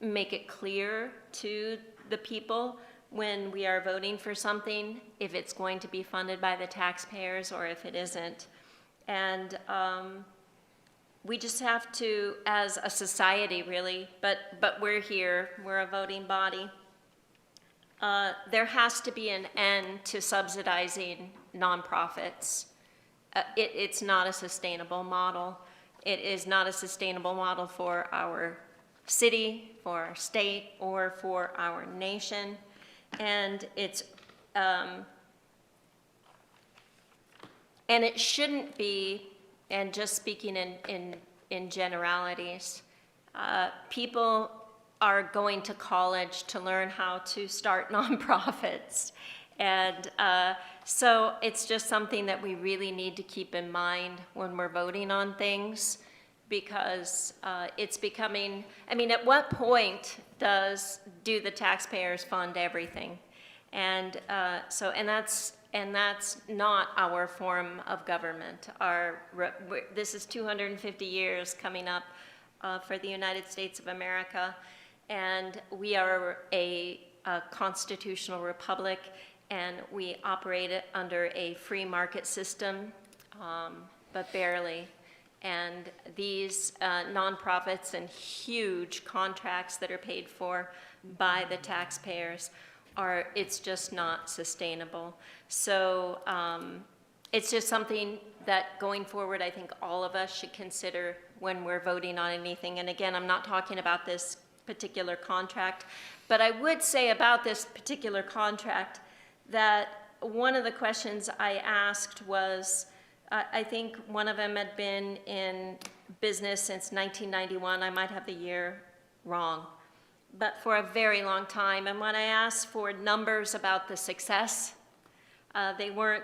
make it clear to the people when we are voting for something, if it's going to be funded by the taxpayers or if it isn't. And we just have to, as a society really, but we're here, we're a voting body, there has to be an end to subsidizing nonprofits. It's not a sustainable model. It is not a sustainable model for our city, for our state, or for our nation. And it's, and it shouldn't be, and just speaking in generalities, people are going to college to learn how to start nonprofits. And so it's just something that we really need to keep in mind when we're voting on things, because it's becoming, I mean, at what point do the taxpayers fund everything? And and that's not our form of government. This is 250 years coming up for the United States of America, and we are a constitutional republic, and we operate it under a free market system, but barely. And these nonprofits and huge contracts that are paid for by the taxpayers it's just not sustainable. So it's just something that going forward, I think all of us should consider when we're voting on anything. And again, I'm not talking about this particular contract, but I would say about this particular contract that one of the questions I asked was, I think one of them had been in business since 1991. I might have the year wrong, but for a very long time. And when I asked for numbers about the success, they weren't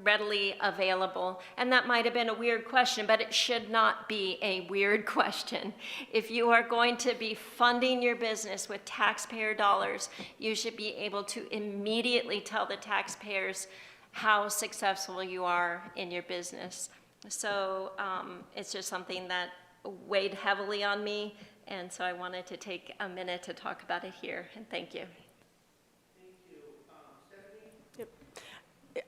readily available. And that might have been a weird question, but it should not be a weird question. If you are going to be funding your business with taxpayer dollars, you should be able to immediately tell the taxpayers how successful you are in your business. So it's just something that weighed heavily on me, and so I wanted to take a minute to talk about it here, and thank you.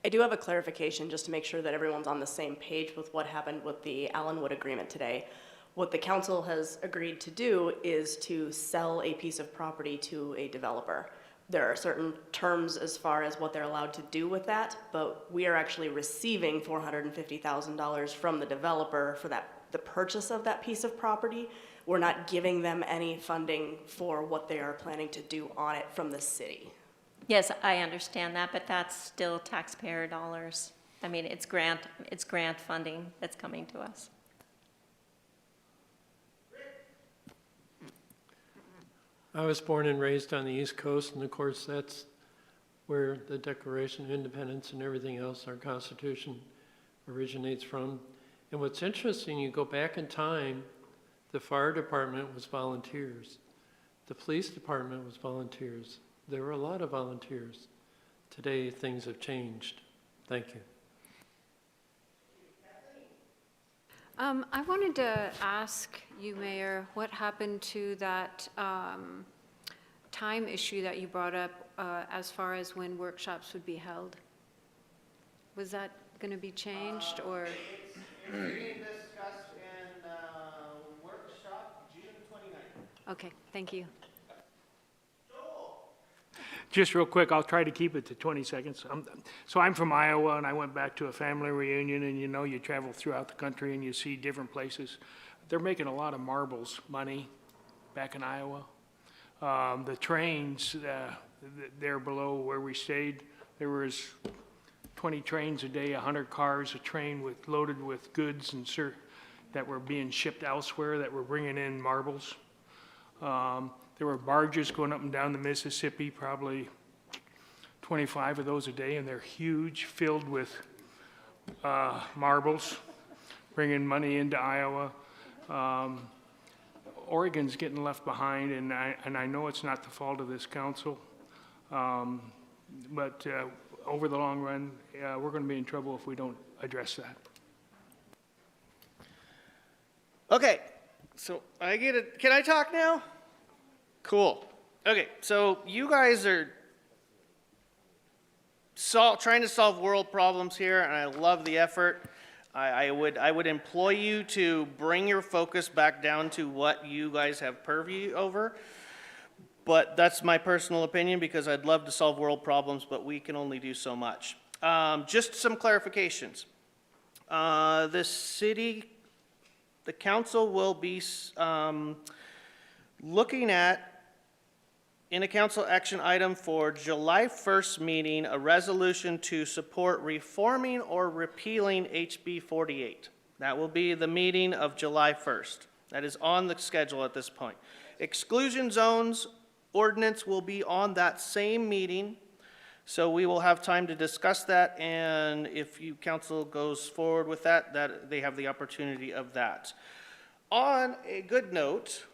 I do have a clarification just to make sure that everyone's on the same page with what happened with the Allenwood agreement today. What the council has agreed to do is to sell a piece of property to a developer. There are certain terms as far as what they're allowed to do with that, but we are actually receiving $450,000 from the developer for the purchase of that piece of property. We're not giving them any funding for what they are planning to do on it from the city. Yes, I understand that, but that's still taxpayer dollars. I mean, it's grant funding that's coming to us. I was born and raised on the East Coast, and of course that's where the Declaration of Independence and everything else, our Constitution, originates from. And what's interesting, you go back in time, the fire department was volunteers. The police department was volunteers. There were a lot of volunteers. Today, things have changed. Thank you. I wanted to ask you, Mayor, what happened to that time issue that you brought up as far as when workshops would be held? Was that going to be changed, or? It's being discussed in workshop June 29th. Okay, thank you. Just real quick, I'll try to keep it to 20 seconds. So I'm from Iowa, and I went back to a family reunion, and you travel throughout the country and you see different places. They're making a lot of marbles money back in Iowa. The trains there below where we stayed, there was 20 trains a day, 100 cars, a train loaded with goods and that were being shipped elsewhere that were bringing in marbles. There were barges going up and down the Mississippi, probably 25 of those a day, and they're huge, filled with marbles. bringing money into Iowa. Oregon's getting left behind, and I know it's not the fault of this council, but over the long run, we're going to be in trouble if we don't address that. Okay, so I get it. Can I talk now? Cool. Okay, so you guys are trying to solve world problems here, and I love the effort. I would employ you to bring your focus back down to what you guys have purview over. But that's my personal opinion, because I'd love to solve world problems, but we can only do so much. Just some clarifications. The council will be looking at, in a council action item for July 1st meeting, a resolution to support reforming or repealing HB 48. That will be the meeting of July 1st. That is on the schedule at this point. Exclusion zones ordinance will be on that same meeting, so we will have time to discuss that, and if you council goes forward with that, they have the opportunity of that. On a good note,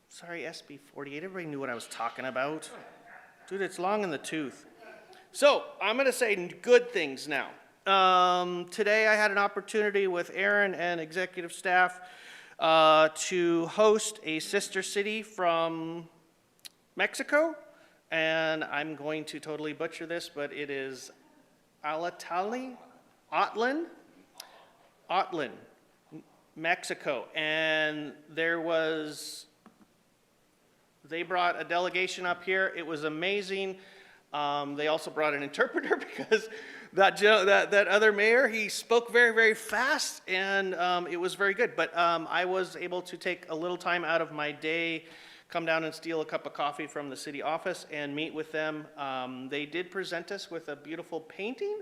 sorry, SB 48, everybody knew what I was talking about. Dude, it's long in the tooth. So, I'm going to say good things now. Today I had an opportunity with Aaron and executive staff to host a sister city from Mexico, and I'm going to totally butcher this, but it is Autlan, Mexico, and they brought a delegation up here. It was amazing. They also brought an interpreter because that other mayor, he spoke very, very fast, and it was very good. But I was able to take a little time out of my day, come down and steal a cup of coffee from the city office and meet with them. They did present us with a beautiful painting.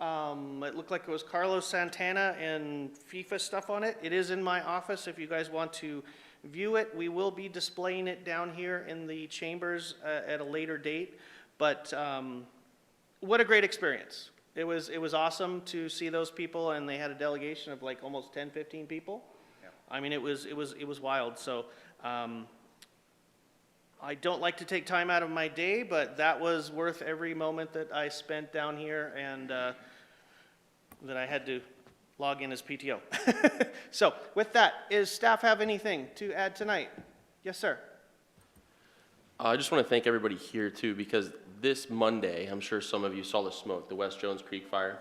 It looked like it was Carlos Santana and FIFA stuff on it. It is in my office if you guys want to view it. We will be displaying it down here in the chambers at a later date. But what a great experience. It was awesome to see those people, and they had a delegation of like almost 10, 15 people. Yeah. I mean, it was wild. So I don't like to take time out of my day, but that was worth every moment that I spent down here, and that I had to log in as PTO. So with that, does staff have anything to add tonight? Yes, sir. I just want to thank everybody here too, because this Monday, I'm sure some of you saw the smoke, the West Jones Creek fire.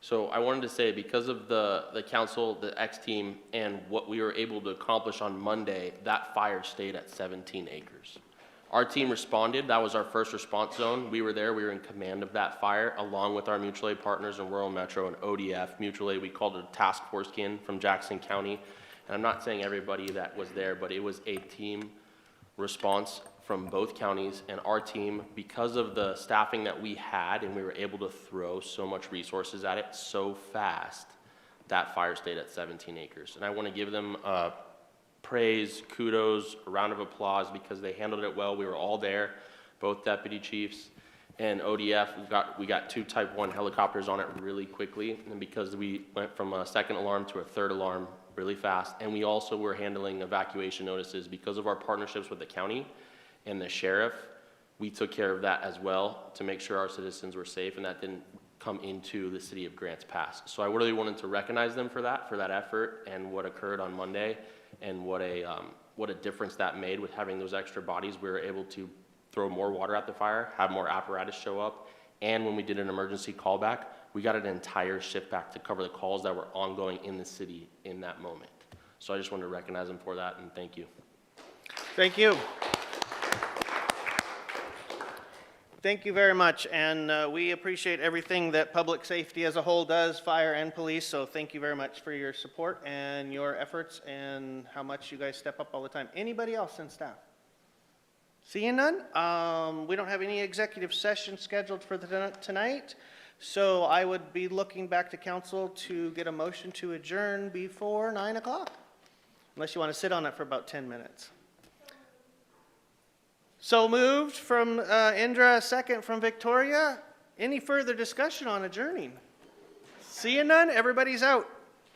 So I wanted to say, because of the council, the X team, and what we were able to accomplish on Monday, that fire stayed at 17 acres. Our team responded. That was our first response zone. We were there. We were in command of that fire, along with our mutual aid partners in Rural Metro and ODF. Mutual aid, we called it a task force in from Jackson County. And I'm not saying everybody that was there, but it was a team response from both counties, and our team, because of the staffing that we had, and we were able to throw so much resources at it so fast, that fire stayed at 17 acres. And I want to give them praise, kudos, a round of applause, because they handled it well. We were all there, both deputy chiefs and ODF. We got 2 Type 1 helicopters on it really quickly, and because we went from a second alarm to a third alarm really fast, and we also were handling evacuation notices because of our partnerships with the county and the sheriff. We took care of that as well to make sure our citizens were safe, and that didn't come into the city of Grants Pass. So I really wanted to recognize them for that effort and what occurred on Monday, and what a difference that made with having those extra bodies. We were able to throw more water at the fire, have more apparatus show up, and when we did an emergency callback, we got an entire shift back to cover the calls that were ongoing in the city in that moment. So I just wanted to recognize them for that, and thank you. Thank you. Thank you very much, and we appreciate everything that public safety as a whole does, fire and police, so thank you very much for your support and your efforts and how much you guys step up all the time. Anybody else in staff? Seeing none? We don't have any executive session scheduled for tonight, so I would be looking back to council to get a motion to adjourn before 9 o'clock, unless you want to sit on it for about 10 minutes. So moved from Indra, second from Victoria. Any further discussion on adjourning? seeing none, everybody's out.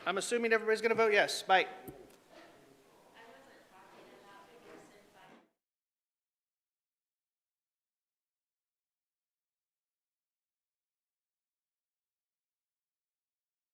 I'm assuming everybody's going to vote yes. Bye.